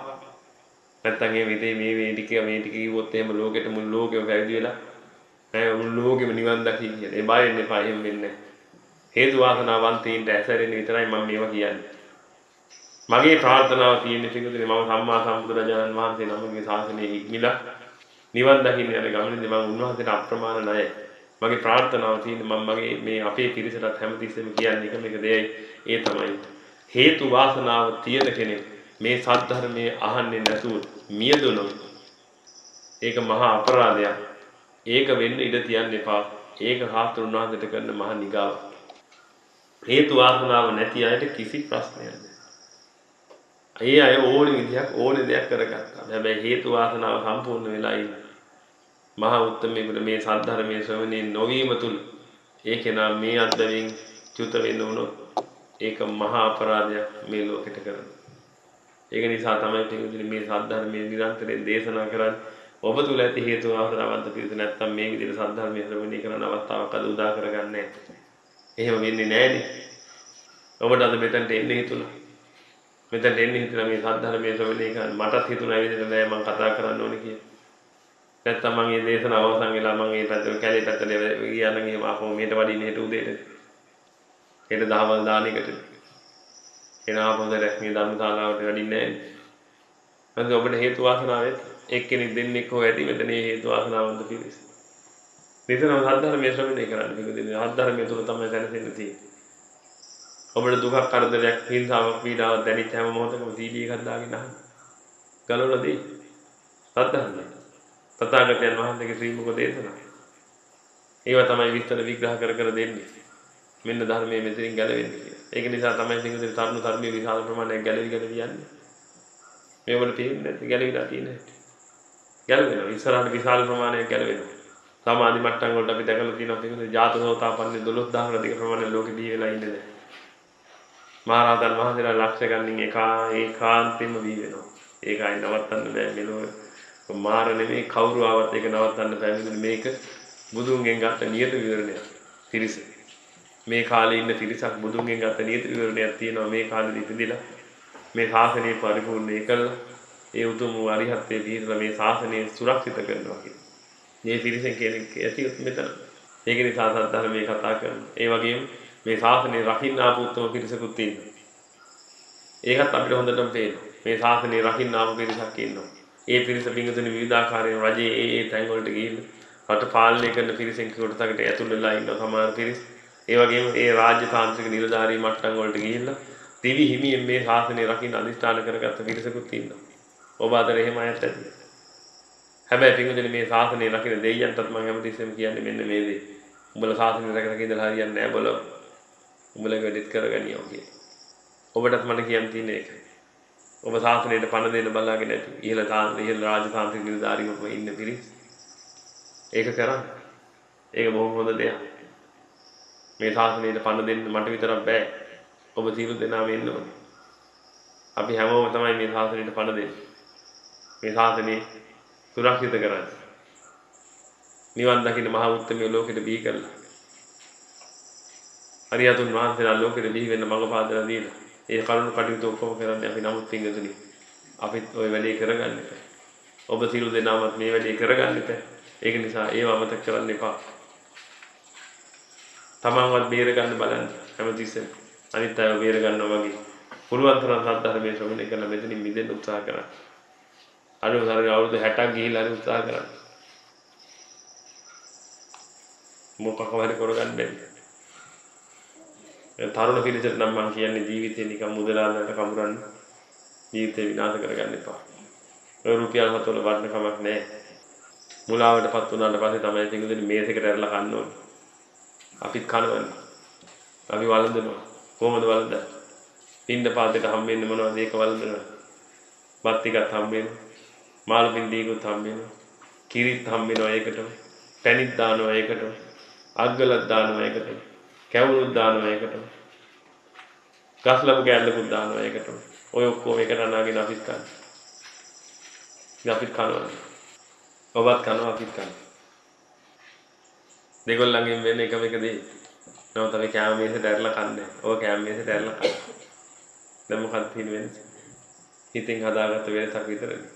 නැත්තම් මේ ටික කිව්වොත් එහෙම ලෝකෙට මුළු ලෝකෙම පැවිදි වෙලා මුළු ලෝකෙම නිවන් දකින්න කියලා. ඒ බය වෙන්න එපා එහෙම වෙන්නේ. හේතු වාසනාවන්තයින්ට ඇසරෙන්න විතරයි මම මේවා කියන්නේ. මගේ ප්‍රාර්ථනාව තියෙන්නේ පිටුදේ මම සම්මා සම්බුදුරජාණන් වහන්සේ නමගේ ශාසනයේ ඉක්මිලා නිවන් දකින්න යන ගමනේදී මම උන්වහන්සේට අප්‍රමාණ ණයයි. මගේ ප්‍රාර්ථනාව තියෙන්නේ මම මගේ මේ අපේ පිරිසටත් හැමතිස්සෙම කියන්නේ එක මේක දෙයයි. ඒ තමයි හේතු වාසනාව තියෙන කෙනෙක් මේ සද්ධර්මයේ අහන්නේ නැතුව මියදුනොත් ඒක මහා අපරාධයක්. ඒක වෙන්න ඉඩ තියන්න එපා. ඒක හාමුදුරුවෝ වහන්සේට කරන මහා නිගාව. හේතු වාසනාව නැති අයට කිසි ප්‍රශ්නයක් නැහැ. ඒ අය ඕනේ විදිහක් ඕනේ දෙයක් කරගත්තා. හැබැයි හේතු වාසනාව සම්පූර්ණ වෙලා ඉන්න. මහා උත්තමයෙකුට මේ සද්ධර්මයේ ශ්‍රවණය නොවීම තුල ඒකේ නම් මේ අද්දවින් චුත වෙන්න උනොත් ඒක මහා අපරාධයක් මේ ලෝකෙට කරන. ඒක නිසා තමයි පිටුදින මේ සද්ධර්මයේ නිරන්තරයෙන් දේශනා කරන්නේ. ඔබ තුල ඇති හේතු වාසනාවන්ත පිළිස නැත්තම් මේ විදිහට සද්ධර්මයේ ශ්‍රවණය කරන අවස්ථාවක් අද උදා කරගන්නේ නැහැ. එහෙම වෙන්නේ නැහැනේ. ඔබට අද මෙතනට එන්න හිතුණා. මෙතනට එන්න හිතුණා මේ සද්ධර්මයේ ශ්‍රවණය කරන්න. මටත් හිතුණා ඒ විදිහට නෑ මම කතා කරන්න ඕනේ කියලා. නැත්තම් මම මේ දේශනාව අවසන් වෙලා මම මේ පැත්තට කැලේ පැත්තට ගියා නම් එහෙම ආපහු මෙහෙට වඩින්න හෙට උදේට. හෙට දහවල් දානෙකට. එනවා මේ ධර්මශාලාවට වඩින්නේ නැහැ. අද ඔබට හේතු වාසනාවෙත් එක්කෙනෙක් දෙන්නෙක් හොය ඇති මෙතන මේ හේතු වාසනාවන්ත පිරිස. නිතරම සද්ධර්මයේ ශ්‍රවණය කරන්න පිළිදෙන සද්ධර්මයේ තුල තමයි දැනෙන්න තියෙන්නේ. ඔබට දුකක් කරදරයක් හිංසාවක් පීඩාවක් දැනෙච්ච හැම මොහොතකම සීඩී එකක් දාගෙන අහන්න. ගලවලාදී සද්ධර්මය. තථාගතයන් වහන්සේගේ ශ්‍රී මුඛ දේශනා. ඒවා තමයි විස්තර විග්‍රහ කර කර දෙන්නේ. මෙන්න ධර්මයේ මෙතනින් ගැලවෙන්නේ කියලා. ඒක නිසා තමයි සිංහදේ තරුණ ධර්මයේ විශාල ප්‍රමාණයක් ගැලවි යන්නේ. මේවල තේින්නේ නැති ගැලවිලා තියෙන්නේ. ගැලවෙනවා. ඉස්සරහට විශාල ප්‍රමාණයක් ගැලවෙනවා. සමාධි මට්ටම් වලට අපි දැකලා තියෙනවා සිංහදේ ජාතකෝතාපන්නේ 12000 ක ප්‍රමාණයක් ලෝකෙ දී වෙලා ඉන්නේ නැහැ. මහරහතන් වහන්සේලා ලක්ෂ ගණනින් ඒකාන්තයෙන්ම වී වෙනවා. ඒකයි නවත්තන්න බෑ මෙලොව. මාර නෙමෙයි කවුරු ආවත් ඒක නවත්තන්න බෑ. මේක බුදුන්ගෙන් ගත්ත නියත විවරණයක්. තිරිස. මේ කාලේ ඉන්න තිරිසක් බුදුන්ගෙන් ගත්ත නියත විවරණයක් තියෙනවා. මේ කාලෙදි ඉපදිලා මේ ශාසනය පරිපූර්ණේ කළා. ඒ උතුම් අරිහත්ත්වයේ දීලා මේ ශාසනය සුරක්ෂිත කරනවා කියන්නේ. මේ තිරිසෙන් කෙනෙක් ඇති මෙතන. ඒක නිසා සද්ධර්මයේ කතා කරනවා. ඒ වගේම මේ ශාසනය රකින්න ආපු උත්තම පිරිසකුත් ඉන්නවා. ඒකත් අපිට හොඳටම පේනවා. මේ ශාසනය රකින්න ආපු පිරිසක් ඉන්නවා. ඒ පිරිස පිංගුතුනි විවිධාකාරයෙන් රජයේ ඒ තැන් වලට ගිහිල්ලා රට පාලනය කරන පිරිසෙන් කොටසකට ඇතුල් වෙලා ඉන්න සමහර පිරිස්. ඒ වගේම ඒ රාජ්‍ය තාන්ත්‍රික නිලධාරී මට්ටම් වලට ගිහිල්ලා දිවි හිමියෙන් මේ ශාසනය රකින්න අධිෂ්ඨාන කරගත්ත පිරිසකුත් ඉන්නවා. ඔබ අතර එහෙම අයත් ඇති. හැබැයි පිංගුතුනි මේ ශාසනය රකින්න දෙයියන්ටත් මම හැමතිස්සෙම කියන්නේ මෙන්න මේ දේ. උඹලා ශාසනය රැකගෙන ඉඳලා හරියන්නේ නැහැ බල. උඹලා වැඩිත් කරගනියෝ කියලා. ඔබටත් මට කියන්න තියෙන්නේ ඒකයි. ඔබ ශාසනයට පණ දෙන්න බලාගෙන ඇති. ඉහළ රාජතාන්ත්‍රික නිලධාරීවම ඉන්න පිරිස්. ඒක කරන්න. ඒක බොහොම හොඳ දෙයක්. මේ ශාසනයට පණ දෙන්න මට විතරක් බෑ. ඔබ සියලු දෙනාම ඉන්න ඕනේ. අපි හැමෝම තමයි මේ ශාසනයට පණ දෙන්නේ. මේ ශාසනය සුරක්ෂිත කරන්න. නිවන් දකින්න මහ උත්තමය ලෝකෙට බිහි කළා. හරියතුන් වහන්සේලා ලෝකෙට බිහි වෙන්න මඟ පාදලා දීලා. ඒ කරුණු කටයුතු ඔක්කොම කරන්නේ අපි නමුත් පිංගුතුනි අපිත් ওই වැඩේ කරගන්න එපා. ඔබ සියලු දෙනාමත් මේ වැඩේ කරගන්න එපා. ඒක නිසා ඒව අමතක කරන්න එපා. තමන්වත් බේර ගන්න බලන්න හැමතිස්සෙම. අනිත් අයව බේර ගන්නවා වගේ. පුළුවන් තරම් සද්ධර්මයේ ශ්‍රවණය කරලා මෙතනින් මිදෙන්න උත්සාහ කරන්න. අනුසාරයෙන් අවුරුදු 60ක් ගිහිල්ලා හරි උත්සාහ කරන්න. මොකක් හරි කරගන්න බැහැ. තරුණ පිරිසට නම් මම කියන්නේ ජීවිතේ නිකන් මුදලාලකට කමුරන්න ජීවිතේ විනාශ කරගන්න එපා. ඔය රුපියල් 7 වල වටින කමක් නැහැ. මුලාවටපත් වුණාට පස්සේ තමයි පිටුදෙන මේසෙකට ඇරලා කන්න ඕනේ. අපිත් කනවනේ. අපි වළඳනවා. කොහොමද වළඳන්නේ? පින්ද පාදයට හම්බෙන්නේ මොනවද ඒක වළඳනවා. බත් ටිකක් හම්බෙනවා. මාළු පින්ඩීකුත් හම්බෙනවා. කිරිත් හම්බෙනවා ඒකට. පැණිත් දානවා ඒකට. අග්ගලක් දානවා ඒකට. කැවුරුත් දානවා ඒකට. ගස්ලබු කෑල්ලකුත් දානවා ඒකට. ඔය ඔක්කොම එකට අනාගෙන අපිත් කනවා. අපිත් කනවා. ඔබත් කනවා අපිත් කනවා. දෙගොල්ලන්ගෙන් වෙන්නේ එකම එක දේ. නමුත් අපි කෑම මේසෙට ඇරලා කන්නේ. ඔය කෑම මේසෙට ඇරලා කනවා. දැන් මොකක්ද තියෙන්නේ? හිතින් හදාගත්ත වෙනසක් විතරනේ.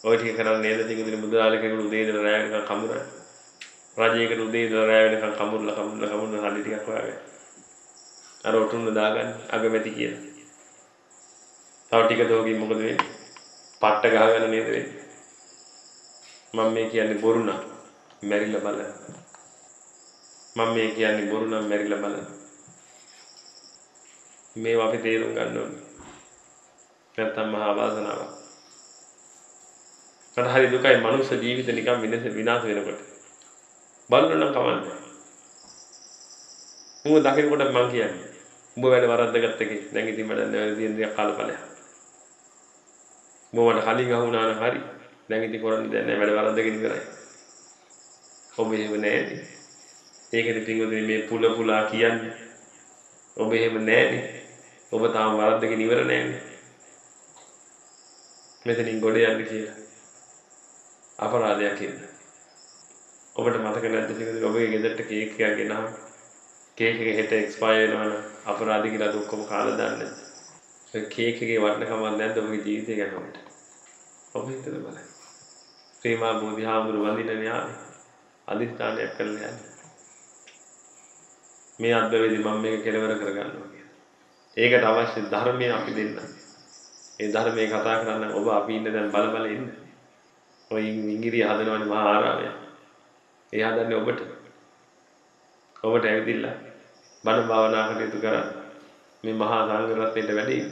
ඔය ටික කරන්නේ නේද තිකුදින මුදලාලකෙකුට උදේ ඉඳලා රැය වෙනකන් කමුරන්නේ. රජයකට උදේ ඉඳලා රැය වෙනකන් කමුරලා හරි ටිකක් හොයාගන්න. අර ඔටුන්න දාගන්න අගමැති කියලා. තව ටික දෝගින් මොකද වෙන්නේ? පට්ට ගහගන්න නේද වෙන්නේ? මම මේ කියන්නේ බොරු නම් මැරිලා බලන්න. මම මේ කියන්නේ බොරු නම් මැරිලා බලන්න. මේවා අපි තේරුම් ගන්න ඕනේ. නැත්තම් මහා වාසනාවක්. මට හරි දුකයි මනුස්ස ජීවිත නිකන් විනාශ වෙනකොට. බලන්න නම් කවන්නේ. උඹ දකිනකොට මං කියන්නේ. උඹ වැඩ වරද්දගත්ත එකේ. දැන් ඉතින් මට දැන් තියෙන දේ කාලපලයක්. උඹ මට කලින් අහුණා නම් හරි. දැන් ඉතින් කරන්නේ දැන් නෑ වැඩ වරද්දගෙන ඉවරයි. ඔබ එහෙම නෑනේ. ඒකද පින්වතුනි මේ පුලා කියන්නේ. ඔබ එහෙම නෑනේ. ඔබ තාම වරද්දගෙන ඉවර නෑනේ. මෙතනින් ගොඩ යන්න කියලා. අපරාධයක් ඉන්න. ඔබට මතක නැද්ද පින්වතුනි ඔබගේ ගෙදරට කේක් එකක් ගෙනහම කේක් එක හෙට එක්ස්පයර් වෙනවා නම් අපරාධ කියලා ඔක්කොම කාලා දාන්නේ. ඒ කේක් එකේ වටිනකමක් නැද්ද ඔබගේ ජීවිතය ගැන ඔබට? ඔබ හිතලා බලන්න. ප්‍රේමා බෝධිහාමුදුරු වඳින්න න්යාය අදිස්ථානයක් කරලා යන්නේ. මේ අද්දවේදී මම මේක කෙලවර කරගන්නවා කියලා. ඒකට අවශ්‍ය ධර්මය අපි දෙන්න. ඒ ධර්මයේ කතා කරන්න ඔබ අපි ඉන්න දැන් බල ඉන්න. ඔය ඉංගිරිය හදනවනේ මහා ආරාමය. ඒ හදන්නේ ඔබට. ඔබට ඇවිදින්න බණ භාවනා කටයුතු කරන්න. මේ මහා සංඝ රත්නයට වැඩි ඉන්න.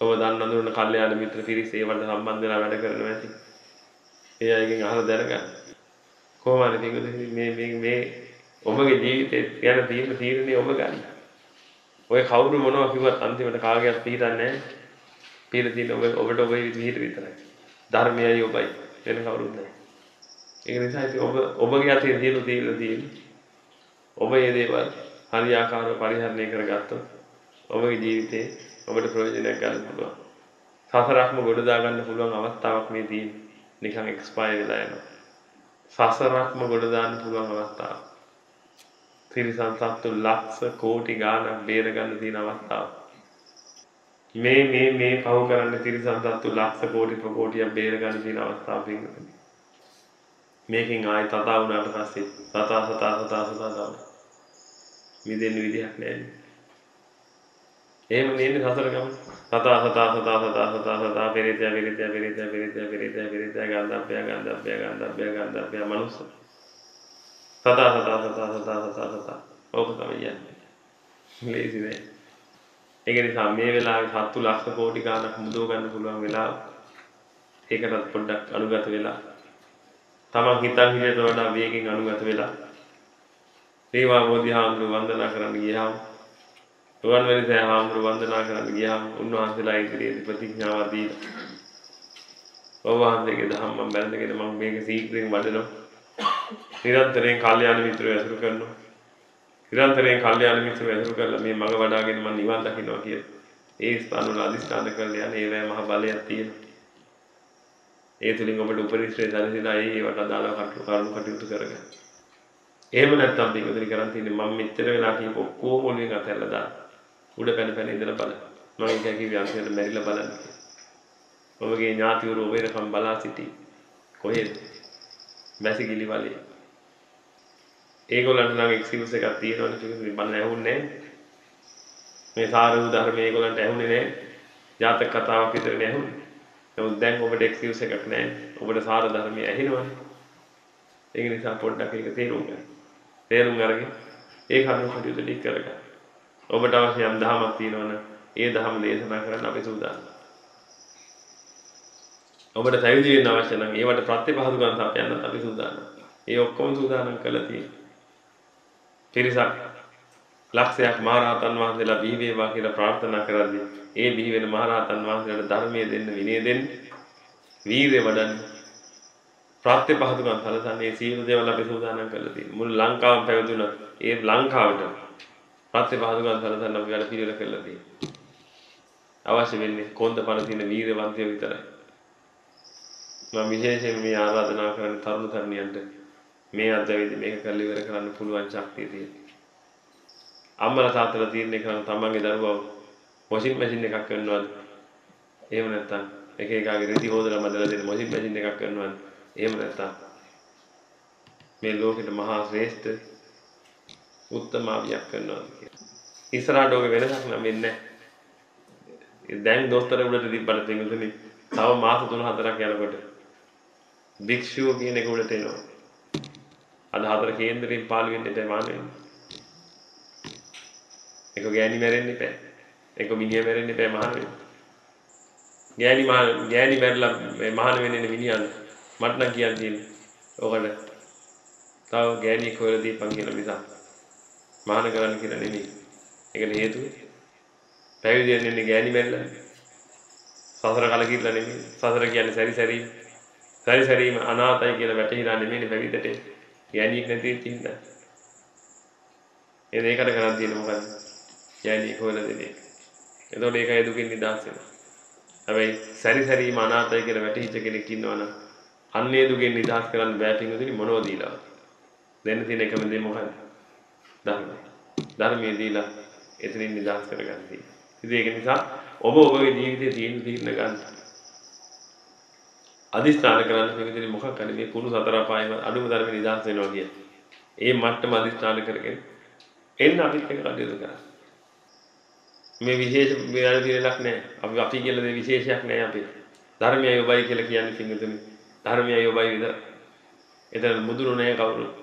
ඔබ දන්න අඳුරන කල්යාණ මිත්‍ර පිරිස ඒවට සම්බන්ධ වෙලා වැඩ කරනවා ඇති. ඒ අයගෙන් අහලා දැනගන්න. කොහොම හරි මේ ඔබගේ ජීවිතේ ගැන තියෙන තීරණේ ඔබ ගන්න. ඔය කවුරු මොනවා කිව්වත් අන්තිමට කාගේවත් පිළිදන්නේ නැහැ. පිළිද තියෙන ඔබට ඔබේ විදිහට විතරයි. ධර්මයයි ඔබයි වෙන කවුරුත් නැහැ. ඒක නිසා ඉතින් ඔබගේ අතේ තියෙන තීරණ ඔබ මේ දේවල් හරියාකාරව පරිහරණය කරගත්තොත් ඔබගේ ජීවිතේ ඔබට ප්‍රයෝජනයක් ගන්න පුළුවන්. සසරක්ම ගොඩ දා ගන්න පුළුවන් අවස්ථාවක් මේ තියෙන්නේ. නිකන් එක්ස්පයර් වෙලා යනවා. සසරක්ම ගොඩ දාන්න පුළුවන් අවස්ථාවක්. තිරිසන් සත්තු ලක්ෂ කෝටි ගාණක් බේර ගන්න තියෙන අවස්ථාවක්. මේ පව කරන්න තිරිසන් සත්තු ලක්ෂ කෝටි ප්‍රකෝටියක් බේර ගන්න තියෙන අවස්ථාවක් වෙන්නේ. මේකෙන් ආයෙ තතා වුණාට පස්සේ සතා මිදෙන්න විදියක් නැහැ. එහෙම නෙන්නේ සසර ගමන. සතා පෙරිතය ගන්ධබ්බය මනුස්ස. සතා. ඕක තමයි යන්නේ. ලේසි නෑ. ඒක නිසා මේ වෙලාවේ සත්තු ලක්ෂ කෝටි ගාණක් මුදව ගන්න පුළුවන් වෙලාව. ඒකටත් පොඩ්ඩක් අනුගත වෙලා තමන් හිතන් හිතට වඩා වේගෙන් අනුගත වෙලා ප්‍රේමා බෝධිහාමුදුරුවෝ වන්දනා කරන්න ගියාම රුවන්වැලිසෑය හාමුදුරුවෝ වන්දනා කරන්න ගියාම උන්වහන්සේලා ඉදිරියේ ප්‍රතිඥාවක් දීලා ඔබ වහන්සේගේ දහම් මම බැලඳගෙන මම මේක සීක්‍රයෙන් වඩනවා නිරන්තරයෙන් කල්යාණ මිත්‍රයෝ ඇසුරු කරනවා නිරන්තරයෙන් කල්යාණ මිත්‍රයෝ ඇසුරු කරලා මේ මඟ වඩාගෙන මම නිවන් දකින්නවා කියලා ඒ ස්ථාන වල අදිස්ථාන කරලා යන ඒවැ මහ බලයක් තියෙනවා ඒ තුලින් ඔබට උපරිශ්‍රේ සැලසීලා ඒවට අදාළව කරුණු කටයුතු කරගන්න. එහෙම නැත්නම් මේකදරි කරන් තියෙන්නේ මම මෙච්චර වෙලා කියප ඔක්කොම ඔළුවෙන් අතහැරලා දාන්න. උඩ පැන ඉඳලා බලන්න. මම ඒක කිව්වේ අන්තිමට මැරිලා බලන්න. ඔබගේ ඥාතිවරු ඔබ වෙනකම් බලා සිටි. කොහෙද? මැසිගිලි වලේ. ඒගොල්ලන්ට නම් එක්ස්කියුස් එකක් තියෙනවනේ කිව්වේ මම ඇහුන්නේ නැහැ. මේ සාරූ ධර්මයේ ඒගොල්ලන්ට ඇහුනේ නැහැ. ජාතක කතාවක් විතරනේ ඇහුනේ. නමුත් දැන් ඔබට එක්ස්කියුස් එකක් නැහැ. ඔබට සාර ධර්මයේ ඇහෙනවනේ. ඒක නිසා පොඩ්ඩක් ඒක තේරුම් ගන්න. තේරුම් අරගෙන ඒ කරුණු කටයුතු ටික කරගන්න. ඔබට අවශ්‍ය යම් දහමක් තියෙනවනම් ඒ දහම දේශනා කරන්න අපි සූදානම්. ඔබට පැවිදි වෙන්න අවශ්‍ය නම් ඒවට ප්‍රතිපහසුකම් සපයන්නත් අපි සූදානම්. ඒ ඔක්කොම සූදානම් කරලා තියෙනවා. පිරිසක් ලක්ෂයක් මහරහතන් වහන්සේලා බිහි වේවා කියලා ප්‍රාර්ථනා කරද්දී ඒ බිහි වෙන මහරහතන් වහන්සේලාට ධර්මයේ දෙන්න විනය දෙන්න වීර්ය වඩන්න ප්‍රාත්‍යපහසුකම් සැලසන්නේ සියලු දේවල් අපි සූදානම් කරලා තියෙනවා. මුළු ලංකාවම පැවිදුණා. ඒ ලංකාවට ප්‍රාත්‍යපහසුකම් සැලසන්න අපි වැඩ පිළිවෙල කරලා තියෙනවා. අවශ්‍ය වෙන්නේ කොන්ද පණ තියෙන වීරවන්තයෝ විතරයි. මම විශේෂයෙන් මේ ආරාධනා කරන්නේ තරුණ තරුණියන්ට මේ අදවේදී මේක කරලා ඉවර කරන්න පුළුවන් ශක්තිය තියෙනවා. අම්මලා තාත්තලා තීරණය කරන තමන්ගේ දරුවව වොෂින් මැෂින් එකක් කරනවද? එහෙම නැත්නම් එක එකාගේ රෙදි හොදලා මදලා දෙන වොෂින් මැෂින් එකක් කරනවද? එහෙම නැත්නම් මේ ලෝකෙට මහා ශ්‍රේෂ්ඨ උත්තමාවියක් කරනවද කියලා. ඉස්සරහට ඔක වෙනසක් නම් වෙන්නේ නැහැ. දැන් දොස්තර උඩට තිබ්බට තේරුණේ තව මාස 3-4ක් යනකොට භික්ෂුව කියන එක උඩට එනවා. අද 4 කේන්දරයෙන් පාළු වෙන්න එපා මානෙ. එක ගෑණි මැරෙන්න එපා. එක මිනිහා මැරෙන්න එපා මහානෙ. ගෑණි මැරිලා මහාන වෙන්නේ මිනිහාන මට නම් කියන්න තියෙන්නේ. ඔකට තව ගෑණියෙක් හොයලා දීපන් කියලා මිසක් මහාන කරන්න කියලා නෙමෙයි. ඒකට හේතුව පැවිදි වෙන්නේ ගෑණි මැරිලා. සසර කලකිරලා නෙමෙයි. සසර කියන්නේ සැරිසැරීම අනාතයි කියලා වැටහිලා නෙමෙයි පැවිදට. ගෑණියෙක් නැති වෙච්ච හින්දා. ඒකට කරන් තියෙන්නේ මොකද්ද? ගෑණියෙක් හොයලා දෙන එක. එතකොට ඒකයි දුකින් නිදහස් වෙනවා. හැබැයි සැරිසැරීම අනාතයි කියලා වැටහිච්ච කෙනෙක් ඉන්නවනම් අන්නේ දුකෙන් නිදහස් කරන්න බෑ පින්වතුනි මොනවද දීලා. දෙන්න තියෙන එකම දේ මොකද්ද? ධර්මය. ධර්මයේ දීලා එතනින් නිදහස් කරගන්න තියෙනවා. ඉතින් ඒක නිසා ඔබ ඔබගේ ජීවිතයේ තීරණ ගන්න. අදිස්ථාන කරන්න පින්වතුනි මොකක් හරි මේ කුණු සතර පායම අඩුම ධර්ම නිදහස් වෙනවා කියන්නේ. ඒ මට්ටම අදිස්ථාන කරගෙන එන්න අපිත් එක කටයුතු කරන්න. මේ විශේෂ මෙයාලා දිනලක් නැහැ. අපි කියලා දේ විශේෂයක් නැහැ අපේ. ධර්මයයි ඔබයි කියලා කියන්නේ පින්වතුනි. ධර්මයයි ඔබයි විතර. එතන මුදුරු නැහැ කවුරුත්.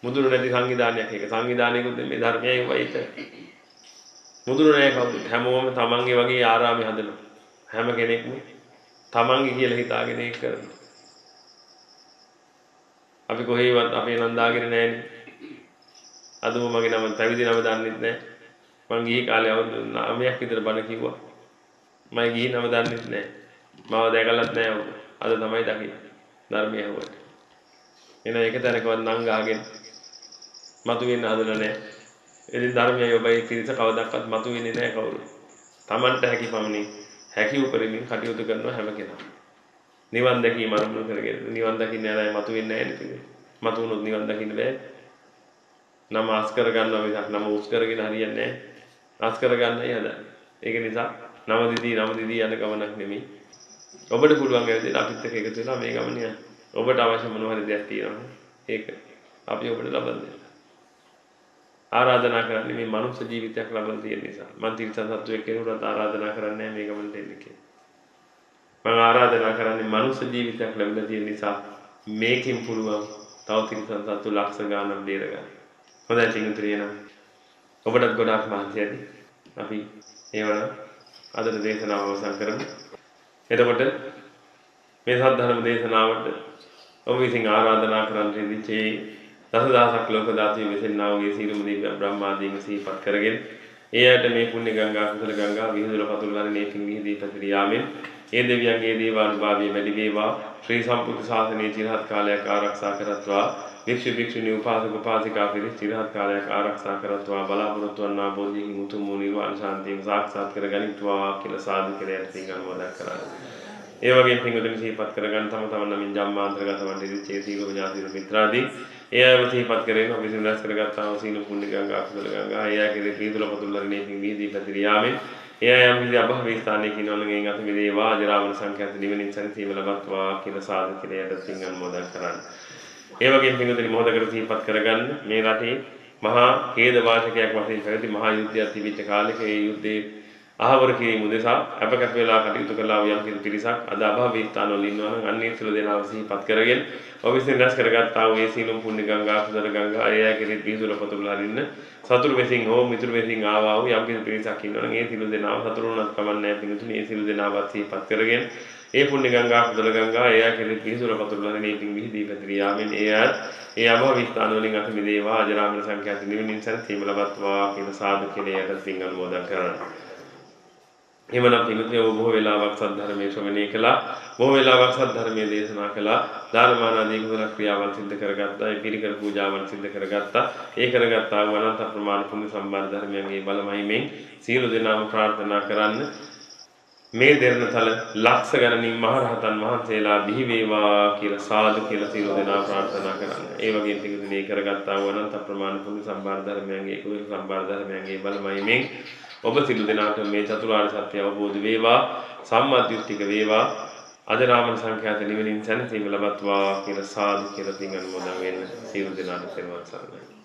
මුදුරු නැති සංවිධානයක් එක. සංවිධානයකුත් මේ ධර්මයයි ඔබයි විතර. මුදුරු නැහැ කවුරුත්. හැමෝම තමන්ගේ වගේ ආරාමේ හදනවා. හැම කෙනෙක්ම තමන්ගේ කියලා හිතාගෙන ඒක කරනවා. අපි කොහේවත් අපේ නම් දාගෙන නැහැනේ. අදම මගේ නම පැවිදි නම දන්නෙත් නැහැ. මං ගිහි කාලේ අවුරුදු 9ක් විතර බණ කිව්වා. මම ගිහි නම දන්නෙත් නැහැ. මාව දැකලත් නැහැ. අද තමයි දකින්නේ. ධර්මය හොවට. එන එක තැනකවත් නම් ගහගෙන මතුවෙන්න හදලා නැහැ. ඉතින් ධර්මයයි ඔබයි කිරිස කවදාවත් මතුවෙන්නේ නැහැ කවුරු. Tamanට හැකි පමණින් හැකි උපරිමින් කටයුතු කරනවා හැම කෙනාම. නිවන් දැකීම අරමුණු කරගෙන නිවන් දකින්න යනයි මතුවෙන්නේ නැහැ නේද? මතුවුනොත් නිවන් දකින්න බෑ. නම ආස් කර ගන්නවා මිසක් නම උස් කරගෙන හරියන්නේ නැහැ. ආස් කර ගන්නයි හදන්නේ. ඒක නිසා නම දිදී යන ගමනක් නෙමෙයි. ඔබට පුළුවන් ඇවිදින්න අපිත් එක්ක එකතු වෙලා මේ ගමන යන්න. ඔබට අවශ්‍ය මොනවා හරි දෙයක් තියෙනවා. ඒක අපි ඔබට ලබා දෙන්න. ආරාධනා කරන්නේ මේ මනුස්ස ජීවිතයක් ලබා තියෙන නිසා. මම තිරසන් සත්වයක් කෙනෙකුට ආරාධනා කරන්නේ මේ ගමනට එන්න කියලා. මම ආරාධනා කරන්නේ මනුස්ස ජීවිතයක් ලැබිලා තියෙන නිසා මේකෙන් පුළුවන් තව තිරසන් සත්තු ලක්ෂ ගාණක් බේර ගන්න. හොඳයි තින්තුරිය නම් ඔබටත් ගොඩාක් මහන්සි ඇති. අපි ඒවනම් අදට දේශනාව අවසන් කරමු. එතකොට මේ සද්ධර්ම දේශනාවට ඔබ විසින් ආරාධනා කරන්න ඉදිච්චේ දසදහසක් ලෝක ධාතුවේ විසෙන්නා වූ සීලමු දිව්‍ය බ්‍රහ්මාදීන් සිහිපත් කරගෙන ඒ ඇයට මේ පුණ්‍ය ගංගා කුසල ගංගා විහිදුල පතුල් වරණේ පිං විහිදී පැතිරී යාමෙන් ඒ දෙවියන්ගේ දේවානුභාවයේ වැඩි වේවා ශ්‍රී සම්බුද්ධ ශාසනයේ චිරහත් කාලයක් ආරක්ෂා කරත්වා භික්ෂු භික්ෂුණී උපාසක උපාසිකා පිරිස චිරහත් කාලයක් ආරක්ෂා කරත්වා බලාපොරොත්තු වන්නා බෝධියකින් උතුම් වූ නිර්වාණ ශාන්තිය සාක්ෂාත් කර ගනිත්වා කියලා සාදු කියලා පින් අනුමෝදන් කරා. ඒ වගේම පින්වතුනි සිහිපත් කරගන්න තම තමන් නමින් ජම්මාන්තරගත වන්නේ ඉතිචේ සීල විඥාතිර මිත්‍රාදී ඒ අයව සිහිපත් කරගෙන අපි සිනස් කරගත්තා වූ සීල පුණ්‍ය ගංගා කුසල ගංගා ඒ අයගේ පිළිතුල පතුල් වරණේ පිං විහිදී පැතිරී යාමෙන් ඒ අය යම් විදි අභවී ස්ථානයක ඉන්නවනම් එයින් අත මිදේවා ජරාමරණ සංඛ්‍යාත නිවනින් සැනසීම ලබත්වා කියලා සාදු කියලා යට පින් අනුමෝදන් කරන්න. ඒ වගේම පින්වතුනි මොහොතකට සිහිපත් කරගන්න මේ රටේ මහා ඛේද වාචකයක් වශයෙන් පැවති මහා යුද්ධයක් තිබිච්ච කාලෙක ඒ යුද්ධයේ අහවර කිරීම උදෙසා අප කැප වෙලා කටයුතු කළා වූ යම් කිසි පිරිසක් අද අභවී ස්ථානවල ඉන්නවා නම් අන්නේ සියලු දෙනාව සිහිපත් කරගෙන ඔබ විසින් රැස් කරගත්තා වූ ඒ සීලම් පුණ්‍ය ගංගා කුසල ගංගා ඒ අයගේ පිහිටුල පතුල හරින්න සතුරු වෙසින් හෝ මිතුරු වෙසින් ආවා වූ යම් කිසි පිරිසක් ඉන්නවා නම් ඒ සියලු දෙනාව සතුරුණත් කමන්නේ පිණුතුනි ඒ සියලු දෙනාවත් සිහිපත් කරගෙන ඒ පුණ්‍ය ගංගා කුසල ගංගා ඒ අයගේ පිහිටුල පතුල හරින්න ඉතින් විහිදී පැතිරී යාමෙන් ඒ අය ඒ අභවී ස්ථාන වලින් අත මිදේවා අජරාමර සංඛ්‍යාත නිවනින් සැනසීම ලබත්වා කියන සාදු කියලා යට පින් අනුමෝදන් කරනවා. එමනම් පින්වත්නි ඔබ බොහෝ වෙලාවක් සද්ධර්මයේ ශ්‍රවණය කළා. බොහෝ වෙලාවක් සද්ධර්මයේ දේශනා කළා. දානමාන ආදී කුසල ක්‍රියාවන් සිද්ධ කරගත්තා. ඒ පිරිකර පූජාවන් සිද්ධ කරගත්තා. ඒ කරගත්තා වූ අනන්ත ප්‍රමාණ පුණ්‍ය සම්බාර ධර්මයන්ගේ බලමහිමෙන් සියලු දෙනාම ප්‍රාර්ථනා කරන්න මේ දෙරණතල ලක්ෂ ගණනින් මහරහතන් වහන්සේලා බිහි වේවා කියලා සාදු කියලා සියලු දෙනා ප්‍රාර්ථනා කරන්න. ඒ වගේම පින්වත්නි කරගත්තා වූ අනන්ත ප්‍රමාණ පුණ්‍ය සම්බාර ධර්මයන්ගේ කුසල සම්බාර ධර්මයන්ගේ බලමහිමෙන් ඔබ සියලු දෙනාට මේ චතුරාර්ය සත්‍ය අවබෝධ වේවා සම්මාදිට්ඨික වේවා අජරාමර සංඛ්‍යාත නිවනින් සැනසීම ලබත්වා කියලා සාදු කියලා පින් අනුමෝදන් වෙන්න සියලු දෙනාට සෙනවත් සරණයි.